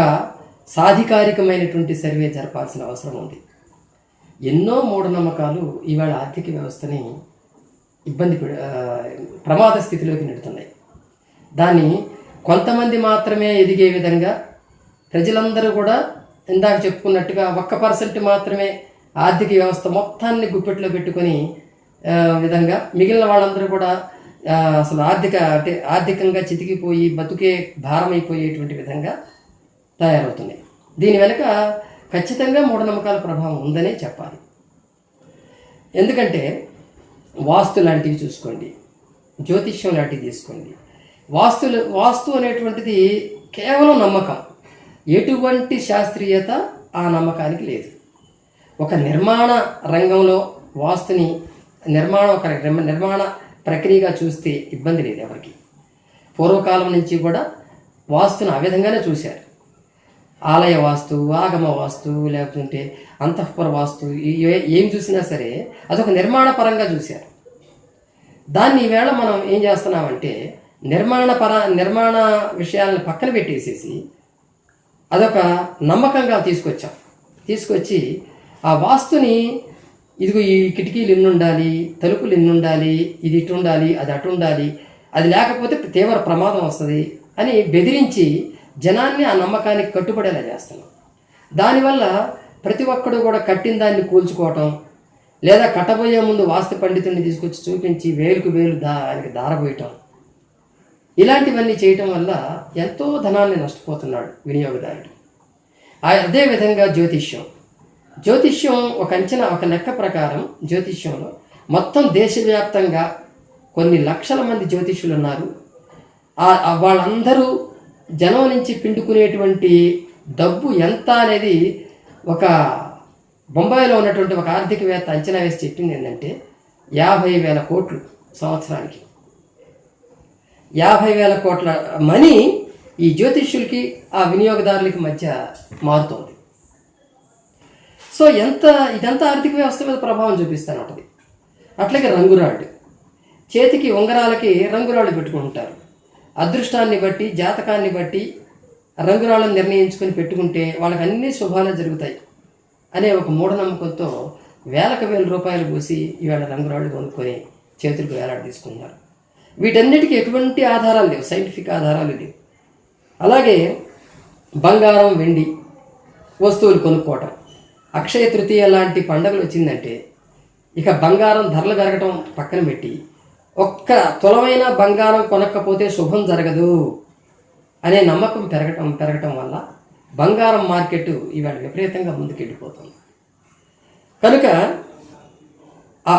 సాధికారికమైనటువంటి సర్వే జరపాల్సిన అవసరం ఉంది. ఎన్నో మూఢనమ్మకాలు ఇవాళ ఆర్థిక వ్యవస్థని ప్రమాద స్థితిలోకి నెడుతున్నాయి. దాన్ని కొంతమంది మాత్రమే ఎదిగే విధంగా, ప్రజలందరూ కూడా ఇందాక చెప్పుకున్నట్టుగా 1% మాత్రమే ఆర్థిక వ్యవస్థ మొత్తాన్ని గుప్పెట్లో పెట్టుకొని విధంగా మిగిలిన వాళ్ళందరూ కూడా అసలు ఆర్థికంగా చితికిపోయి బతుకే భారమైపోయేటువంటి విధంగా తయారవుతున్నాయి. దీని వెనుక ఖచ్చితంగా మూఢనమ్మకాల ప్రభావం ఉందనే చెప్పాలి. ఎందుకంటే వాస్తు లాంటివి చూసుకోండి, జ్యోతిష్యం లాంటివి తీసుకోండి. వాస్తు అనేటువంటిది కేవలం నమ్మకం, ఎటువంటి శాస్త్రీయత ఆ నమ్మకానికి లేదు. ఒక నిర్మాణ రంగంలో వాస్తుని నిర్మాణ ప్రక్రియగా చూస్తే ఇబ్బంది లేదు ఎవరికి. పూర్వకాలం నుంచి కూడా వాస్తును ఆ విధంగానే చూశారు. ఆలయ వాస్తు, ఆగమ వాస్తు, లేకుంటే అంతఃపుర వాస్తు, ఏం చూసినా సరే అదొక నిర్మాణ పరంగా చూశారు. దాన్ని ఈవేళ మనం ఏం చేస్తున్నామంటే నిర్మాణ విషయాలను పక్కన పెట్టేసేసి అదొక నమ్మకంగా తీసుకొచ్చి ఆ వాస్తుని ఇదిగో ఈ కిటికీలు ఎన్ని ఉండాలి, తలుపులు ఎన్ని ఉండాలి, ఇది ఇటు ఉండాలి, అది అటు ఉండాలి, అది లేకపోతే తీవ్ర ప్రమాదం వస్తుంది అని బెదిరించి జనాన్ని ఆ నమ్మకానికి కట్టుబడేలా చేస్తున్నాం. దానివల్ల ప్రతి ఒక్కడు కూడా కట్టిన దాన్ని కూల్చుకోవటం, లేదా కట్టబోయే ముందు వాస్తు పండితుడిని తీసుకొచ్చి చూపించి వేలుకు వేలు ఆయనకి దారబోయటం, ఇలాంటివన్నీ చేయటం వల్ల ఎంతో ధనాన్ని నష్టపోతున్నాడు వినియోగదారుడు. అదేవిధంగా జ్యోతిష్యం ఒక లెక్క ప్రకారం జ్యోతిష్యంలో మొత్తం దేశవ్యాప్తంగా కొన్ని లక్షల మంది జ్యోతిష్యులు ఉన్నారు. వాళ్ళందరూ జనం నుంచి పిండుకునేటువంటి డబ్బు ఎంత అనేది ఒక బొంబాయిలో ఉన్నటువంటి ఒక ఆర్థికవేత్త అంచనా వేసి చెప్పింది ఏంటంటే 50,000 కోట్లు సంవత్సరానికి. 50,000 కోట్ల మనీ ఈ జ్యోతిష్యులకి ఆ వినియోగదారులకి మధ్య మారుతోంది. సో ఇదంతా ఆర్థిక వ్యవస్థ మీద ప్రభావం చూపిస్తూనే ఉంటుంది. అట్లాగే రంగురాళ్ళు, చేతికి ఉంగరాలకి రంగురాళ్ళు పెట్టుకుంటారు. అదృష్టాన్ని బట్టి, జాతకాన్ని బట్టి రంగురాళ్ళను నిర్ణయించుకొని పెట్టుకుంటే వాళ్ళకి అన్ని శుభాలే జరుగుతాయి అనే ఒక మూఢనమ్మకంతో వేలకు వేల రూపాయలు పోసి ఇవాళ రంగురాళ్ళు కొనుక్కొని చేతులకు వేలాడ తీసుకుంటున్నారు. వీటన్నిటికీ ఎటువంటి ఆధారాలు లేవు, సైంటిఫిక్ ఆధారాలు లేవు. అలాగే బంగారం, వెండి వస్తువులు కొనుక్కోవటం, అక్షయ తృతీయ లాంటి పండుగలు వచ్చిందంటే ఇక బంగారం ధరలు పెరగటం పక్కన పెట్టి ఒక్క తులమైన బంగారం కొనక్కపోతే శుభం జరగదు అనే నమ్మకం పెరగటం వల్ల బంగారం మార్కెట్ ఇవాళ విపరీతంగా ముందుకెళ్ళిపోతుంది. కనుక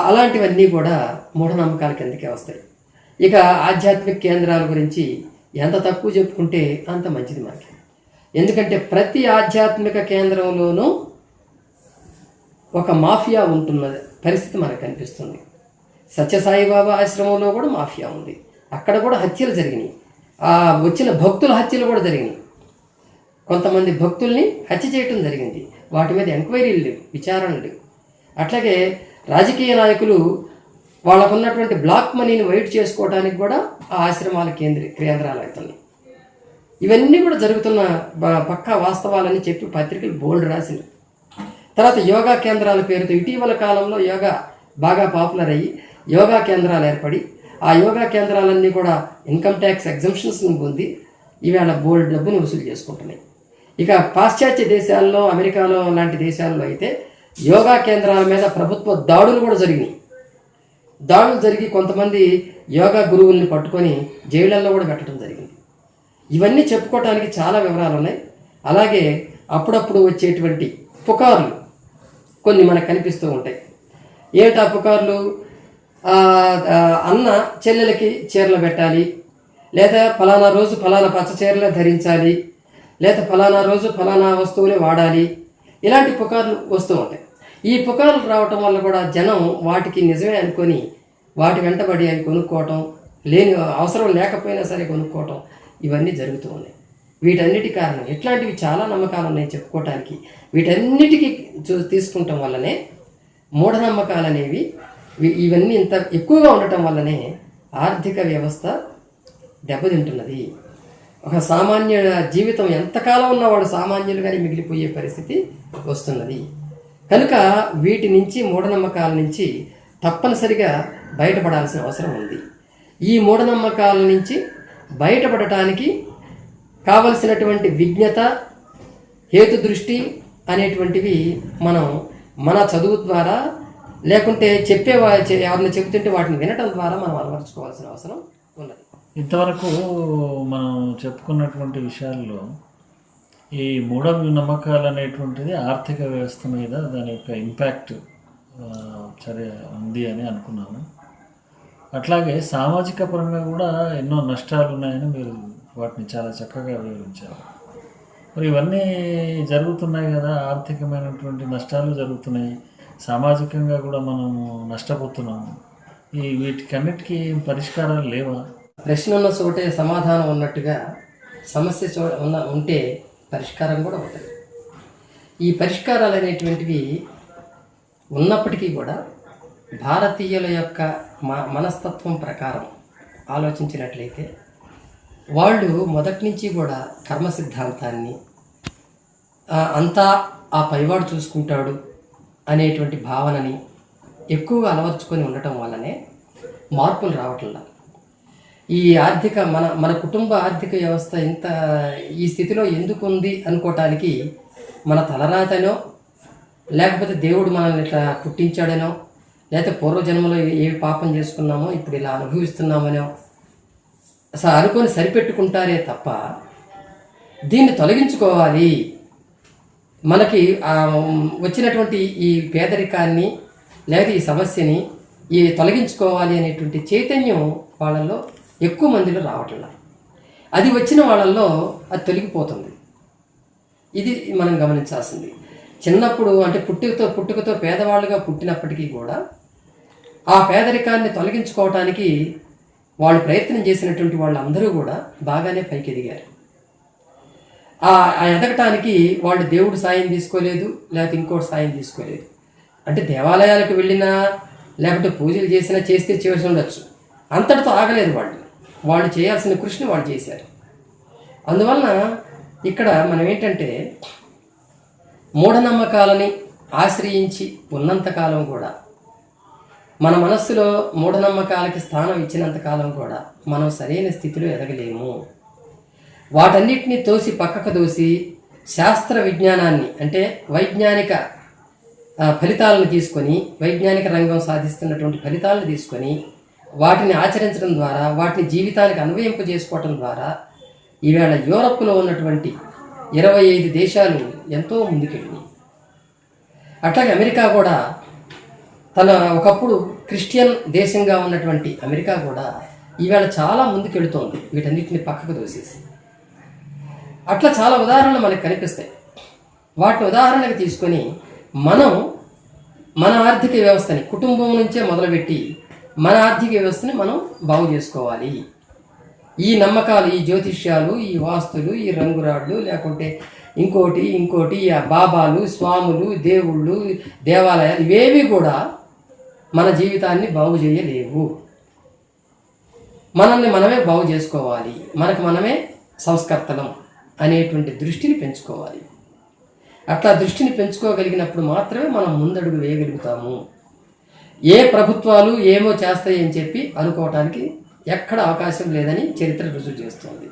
అలాంటివన్నీ కూడా మూఢనమ్మకాల కిందకే వస్తాయి. ఇక ఆధ్యాత్మిక కేంద్రాల గురించి ఎంత తక్కువ చెప్పుకుంటే అంత మంచిది మనకి. ఎందుకంటే ప్రతి ఆధ్యాత్మిక కేంద్రంలోనూ ఒక మాఫియా ఉంటున్న పరిస్థితి మనకు కనిపిస్తుంది. సత్యసాయిబాబా ఆశ్రమంలో కూడా మాఫియా ఉంది. అక్కడ కూడా హత్యలు జరిగినాయి. వచ్చిన భక్తుల హత్యలు కూడా జరిగినాయి. కొంతమంది భక్తుల్ని హత్య చేయటం జరిగింది. వాటి మీద ఎంక్వైరీలు లేవు, విచారణలు లేవు. అట్లాగే రాజకీయ నాయకులు వాళ్ళకున్నటువంటి బ్లాక్ మనీని వైట్ చేసుకోవడానికి కూడా ఆ ఆశ్రమాల కేంద్రాలు అవుతున్నాయి. ఇవన్నీ కూడా జరుగుతున్న పక్కా వాస్తవాలని చెప్పి పత్రికలు బోల్డ్ రాసింది. తర్వాత యోగా కేంద్రాల పేరుతో ఇటీవల కాలంలో యోగా బాగా పాపులర్ అయ్యి యోగా కేంద్రాలు ఏర్పడి ఆ యోగా కేంద్రాలన్నీ కూడా ఇన్కమ్ ట్యాక్స్ ఎగ్జంప్షన్స్ని పొంది ఈవేళ బోల్డ్ డబ్బుని వసూలు చేసుకుంటున్నాయి. ఇక పాశ్చాత్య దేశాల్లో, అమెరికాలో లాంటి దేశాల్లో అయితే యోగా కేంద్రాల మీద ప్రభుత్వ దాడులు కూడా జరిగినాయి. దాడులు జరిగి కొంతమంది యోగా గురువుల్ని పట్టుకొని జైళ్ళల్లో కూడా పెట్టడం జరిగింది. ఇవన్నీ చెప్పుకోవటానికి చాలా వివరాలు ఉన్నాయి. అలాగే అప్పుడప్పుడు వచ్చేటువంటి పుకార్లు కొన్ని మనకు కనిపిస్తూ ఉంటాయి. ఏంటా పుకార్లు? అన్న చెల్లెలకి చీరలు పెట్టాలి, లేదా ఫలానా రోజు ఫలానా పచ్చ చీరలే ధరించాలి, లేదా ఫలానా రోజు ఫలానా వస్తువులే వాడాలి, ఇలాంటి పుకార్లు వస్తూ ఉంటాయి. ఈ పుకార్లు రావటం వల్ల కూడా జనం వాటికి నిజమే అనుకొని వాటి వెంటబడి అవి కొనుక్కోవటం, లేని అవసరం లేకపోయినా సరే కొనుక్కోవటం ఇవన్నీ జరుగుతూ ఉన్నాయి. వీటన్నిటి కారణం ఇట్లాంటివి చాలా నమ్మకాలు ఉన్నాయి చెప్పుకోవటానికి. వీటన్నిటికీ తీసుకుంటాం వల్లనే మూఢనమ్మకాలు అనేవి ఇవన్నీ ఇంత ఎక్కువగా ఉండటం వల్లనే ఆర్థిక వ్యవస్థ దెబ్బతింటున్నది. ఒక సామాన్య జీవితం ఎంతకాలం ఉన్నవాడు సామాన్యులుగానే మిగిలిపోయే పరిస్థితి వస్తున్నది. కనుక వీటి నుంచి మూఢనమ్మకాల నుంచి తప్పనిసరిగా బయటపడాల్సిన అవసరం ఉంది. ఈ మూఢనమ్మకాల నుంచి బయటపడటానికి కావలసినటువంటి విజ్ఞత, హేతు దృష్టి అనేటువంటివి మనం మన చదువు ద్వారా లేకుంటే ఎవరిని చెబుతుంటే వాటిని వినటం ద్వారా మనం అలవర్చుకోవాల్సిన అవసరం ఉన్నది. ఇంతవరకు మనం చెప్పుకున్నటువంటి విషయాల్లో ఈ మూఢ నమ్మకాలు అనేటువంటిది ఆర్థిక వ్యవస్థ మీద దాని యొక్క ఇంపాక్ట్ సరే ఉంది అని అనుకున్నాను. అట్లాగే సామాజిక పరంగా కూడా ఎన్నో నష్టాలు ఉన్నాయని మీరు వాటిని చాలా చక్కగా వివరించారు. మరి ఇవన్నీ జరుగుతున్నాయి కదా, ఆర్థికమైనటువంటి నష్టాలు జరుగుతున్నాయి, సామాజికంగా కూడా మనము నష్టపోతున్నాము. వీటికన్నిటికీ పరిష్కారాలు లేవా? ప్రశ్న ఉన్న చోటే సమాధానం ఉన్నట్టుగా సమస్య ఉంటే పరిష్కారం కూడా ఉంటుంది. ఈ పరిష్కారాలు అనేటువంటివి ఉన్నప్పటికీ కూడా భారతీయుల యొక్క మనస్తత్వం ప్రకారం ఆలోచించినట్లయితే వాళ్ళు మొదటి నుంచి కూడా కర్మ సిద్ధాంతాన్ని అంతా ఆ పైవాడు చూసుకుంటాడు అనేటువంటి భావనని ఎక్కువగా అలవర్చుకొని ఉండటం వల్లనే మార్పులు రావట్లా. ఈ ఆర్థిక మన కుటుంబ ఆర్థిక వ్యవస్థ ఇంత ఈ స్థితిలో ఎందుకు ఉంది అనుకోవటానికి మన తలరాతనో లేకపోతే దేవుడు మనల్ని ఇట్లా పుట్టించాడనో లేకపోతే పూర్వజన్మలో ఏ పాపం చేసుకున్నామో ఇప్పుడు ఇలా అనుభవిస్తున్నామనో అసలు అనుకొని సరిపెట్టుకుంటారే తప్ప దీన్ని తొలగించుకోవాలి, మనకి వచ్చినటువంటి ఈ పేదరికాన్ని లేదా ఈ సమస్యని తొలగించుకోవాలి అనేటువంటి చైతన్యం వాళ్ళల్లో ఎక్కువ మందిలో రావట్లేదు. అది వచ్చిన వాళ్ళల్లో అది తొలగిపోతుంది. ఇది మనం గమనించాల్సింది. చిన్నప్పుడు అంటే పుట్టుకతో పేదవాళ్ళుగా పుట్టినప్పటికీ కూడా ఆ పేదరికాన్ని తొలగించుకోవటానికి వాళ్ళు ప్రయత్నం చేసినటువంటి వాళ్ళందరూ కూడా బాగానే పైకి ఎదిగారు. ఆ ఎదగటానికి వాళ్ళు దేవుడు సాయం తీసుకోలేదు, లేకపోతే ఇంకోటి సాయం తీసుకోలేదు. అంటే దేవాలయాలకు వెళ్ళినా లేకపోతే పూజలు చేసినా చేస్తే చేసి ఉండొచ్చు, అంతటితో ఆగలేదు. వాళ్ళు చేయాల్సిన కృషిని వాళ్ళు చేశారు. అందువలన ఇక్కడ మనం ఏంటంటే మూఢనమ్మకాలని ఆశ్రయించి ఉన్నంతకాలం కూడా మన మనస్సులో మూఢనమ్మకాలకి స్థానం ఇచ్చినంతకాలం కూడా మనం సరైన స్థితిలో ఎదగలేము. వాటన్నిటిని తోసి పక్కకు దోసి శాస్త్ర విజ్ఞానాన్ని అంటే వైజ్ఞానిక ఫలితాలను తీసుకొని వైజ్ఞానిక రంగం సాధిస్తున్నటువంటి ఫలితాలను తీసుకొని వాటిని ఆచరించడం ద్వారా వాటిని జీవితానికి అన్వయింపజేసుకోవటం ద్వారా ఈవేళ యూరప్లో ఉన్నటువంటి 25 దేశాలు ఎంతో ముందుకెళ్ళినాయి. అట్లాగే అమెరికా కూడా ఒకప్పుడు క్రిస్టియన్ దేశంగా ఉన్నటువంటి అమెరికా కూడా ఈవేళ చాలా ముందుకెళుతోంది వీటన్నిటిని పక్కకు దోసేసి. అట్లా చాలా ఉదాహరణలు మనకు కనిపిస్తాయి. వాటిని ఉదాహరణకు తీసుకొని మనం మన ఆర్థిక వ్యవస్థని కుటుంబం నుంచే మొదలుపెట్టి మన ఆర్థిక వ్యవస్థని మనం బాగు చేసుకోవాలి. ఈ నమ్మకాలు, ఈ జ్యోతిష్యాలు, ఈ వాస్తులు, ఈ రంగురాళ్ళు లేకుంటే ఇంకోటి ఆ బాబాలు, స్వాములు, దేవుళ్ళు, దేవాలయాలు ఇవేవి కూడా మన జీవితాన్ని బాగు చేయలేవు. మనల్ని మనమే బాగు చేసుకోవాలి, మనకు మనమే సంస్కర్తలం అనేటువంటి దృష్టిని పెంచుకోవాలి. అట్లా దృష్టిని పెంచుకోగలిగినప్పుడు మాత్రమే మనం ముందడుగు వేయగలుగుతాము. ఏ ప్రభుత్వాలు ఏమో చేస్తాయని చెప్పి అనుకోవటానికి ఎక్కడ అవకాశం లేదని చరిత్ర రుజువు చేస్తుంది.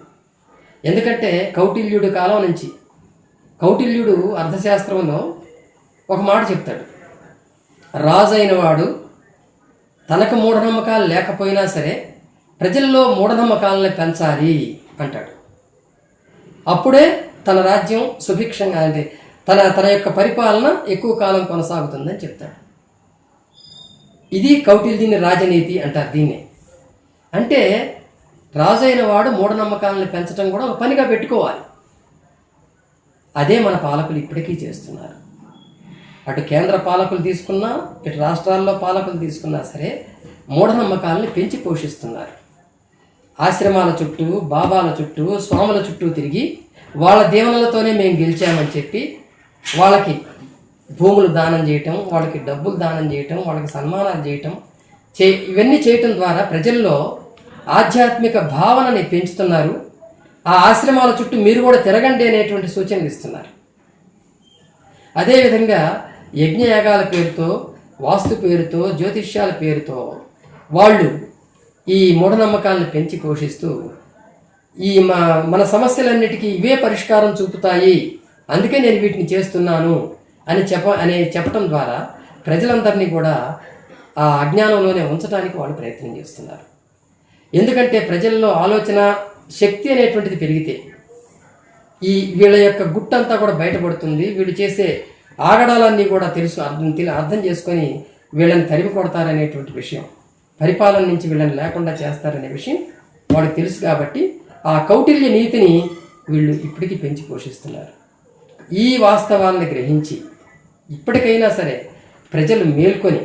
ఎందుకంటే కౌటిల్యుడి కాలం నుంచి కౌటిల్యుడు అర్థశాస్త్రంలో ఒక మాట చెప్తాడు. రాజైన వాడు తనకు మూఢనమ్మకాలు లేకపోయినా సరే ప్రజల్లో మూఢనమ్మకాలని పెంచాలి అంటాడు. అప్పుడే తన రాజ్యం సుభిక్షంగా అంటే తన యొక్క పరిపాలన ఎక్కువ కాలం కొనసాగుతుందని చెప్తాడు. ఇది కౌటిల్యుని రాజనీతి అంటారు దీన్నే. అంటే రాజైన వాడు మూఢనమ్మకాలను పెంచడం కూడా ఒక పనిగా పెట్టుకోవాలి. అదే మన పాలకులు ఇప్పటికీ చేస్తున్నారు. అటు కేంద్ర పాలకులు తీసుకున్నా ఇటు రాష్ట్రాల్లో పాలకులు తీసుకున్నా సరే మూఢనమ్మకాలని పెంచి పోషిస్తున్నారు. ఆశ్రమాల చుట్టూ, బాబాల చుట్టూ, స్వాముల చుట్టూ తిరిగి వాళ్ళ దీవెనలతోనే మేము గెలిచామని చెప్పి వాళ్ళకి భూములు దానం చేయటం, వాళ్ళకి డబ్బులు దానం చేయటం, వాళ్ళకి సన్మానాలు చేయటం, ఇవన్నీ చేయటం ద్వారా ప్రజల్లో ఆధ్యాత్మిక భావనని పెంచుతున్నారు. ఆ ఆశ్రమాల చుట్టూ మీరు కూడా తిరగండి అనేటువంటి సూచనలు ఇస్తున్నారు. అదేవిధంగా యజ్ఞయాగాల పేరుతో, వాస్తు పేరుతో, జ్యోతిష్యాల పేరుతో వాళ్ళు ఈ మూఢనమ్మకాలను పెంచి పోషిస్తూ ఈ మన సమస్యలన్నిటికీ ఇవే పరిష్కారం చూపుతాయి, అందుకే నేను వీటిని చేస్తున్నాను అని చెప్పటం ద్వారా ప్రజలందరినీ కూడా ఆ అజ్ఞానంలోనే ఉంచడానికి వాళ్ళు ప్రయత్నం చేస్తున్నారు. ఎందుకంటే ప్రజల్లో ఆలోచన శక్తి అనేటువంటిది పెరిగితే వీళ్ళ యొక్క గుట్టంతా కూడా బయటపడుతుంది. వీళ్ళు చేసే ఆగడాలన్నీ కూడా అర్థం చేసుకొని వీళ్ళని తరిమి కొడతారనేటువంటి విషయం, పరిపాలన నుంచి వీళ్ళని లేకుండా చేస్తారనే విషయం వాళ్ళకి తెలుసు. కాబట్టి ఆ కౌటిల్య నీతిని వీళ్ళు ఇప్పటికీ పెంచి పోషిస్తున్నారు. ఈ వాస్తవాలను గ్రహించి ఇప్పటికైనా సరే ప్రజలు మేల్కొని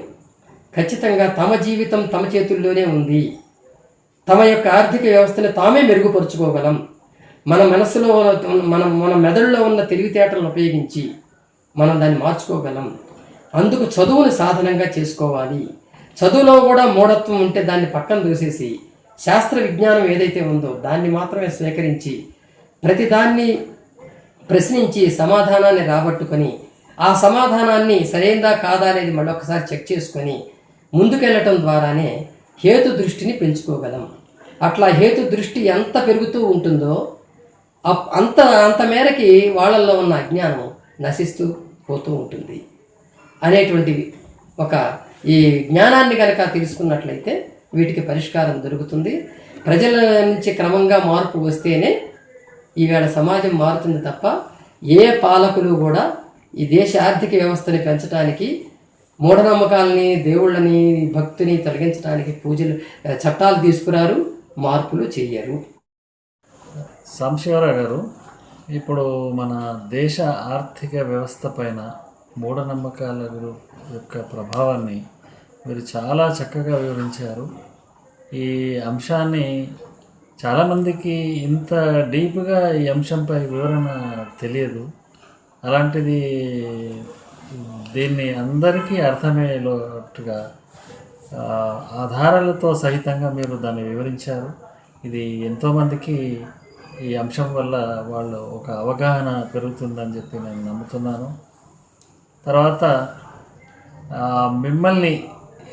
ఖచ్చితంగా తమ జీవితం తమ చేతుల్లోనే ఉంది, తమ యొక్క ఆర్థిక వ్యవస్థని తామే మెరుగుపరుచుకోగలం, మన మనసులో మన మెదడులో ఉన్న తెలివితేటలను ఉపయోగించి మనం దాన్ని మార్చుకోగలం. అందుకు చదువుని సాధనంగా చేసుకోవాలి. చదువులో కూడా మూఢత్వం ఉంటే దాన్ని పక్కన దూసేసి శాస్త్ర విజ్ఞానం ఏదైతే ఉందో దాన్ని మాత్రమే స్వీకరించి ప్రతిదాన్ని ప్రశ్నించి సమాధానాన్ని రాబట్టుకొని ఆ సమాధానాన్ని సరైనదా కాదా అనేది మళ్ళొకసారి చెక్ చేసుకొని ముందుకెళ్ళటం ద్వారానే హేతు దృష్టిని పెంచుకోగలం. అట్లా హేతు దృష్టి ఎంత పెరుగుతూ ఉంటుందో అంత మేరకి వాళ్ళల్లో ఉన్న అజ్ఞానం నశిస్తూ పోతూ ఉంటుంది అనేటువంటివి. ఈ జ్ఞానాన్ని కనుక తెలుసుకున్నట్లయితే వీటికి పరిష్కారం దొరుకుతుంది. ప్రజల నుంచి క్రమంగా మార్పు వస్తేనే ఈవేళ సమాజం మారుతుంది తప్ప ఏ పాలకులు కూడా ఈ దేశ ఆర్థిక వ్యవస్థని పెంచడానికి, మూఢనమ్మకాలని, దేవుళ్ళని, భక్తిని తొలగించడానికి చట్టాలు తీసుకురారు, మార్పులు చెయ్యరు. సాంబశివరావు గారు, ఇప్పుడు మన దేశ ఆర్థిక వ్యవస్థ పైన మూఢనమ్మకాల యొక్క ప్రభావాన్ని మీరు చాలా చక్కగా వివరించారు. ఈ అంశాన్ని చాలామందికి ఇంత డీప్గా ఈ అంశంపై వివరణ తెలియదు. అలాంటిది దీన్ని అందరికీ అర్థమయ్యేటట్టుగా ఆధారాలతో సహితంగా మీరు దాన్ని వివరించారు. ఇది ఎంతోమందికి ఈ అంశం వల్ల వాళ్ళు ఒక అవగాహన పెరుగుతుందని చెప్పి నేను నమ్ముతున్నాను. తర్వాత మిమ్మల్ని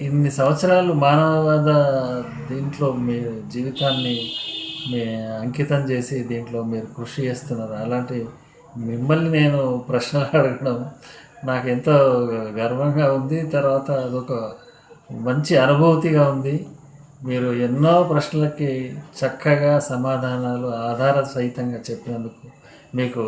ఇన్ని సంవత్సరాలు మానవవాద దీంట్లో మీ జీవితాన్ని అంకితం చేసి దీంట్లో మీరు కృషి చేస్తున్నారు. అలాంటి మిమ్మల్ని నేను ప్రశ్నలు అడగడం నాకు ఎంతో గర్వంగా ఉంది. తర్వాత అదొక మంచి అనుభూతిగా ఉంది. మీరు ఎన్నో ప్రశ్నలకి చక్కగా సమాధానాలు ఆధార సహితంగా చెప్పినందుకు మీకు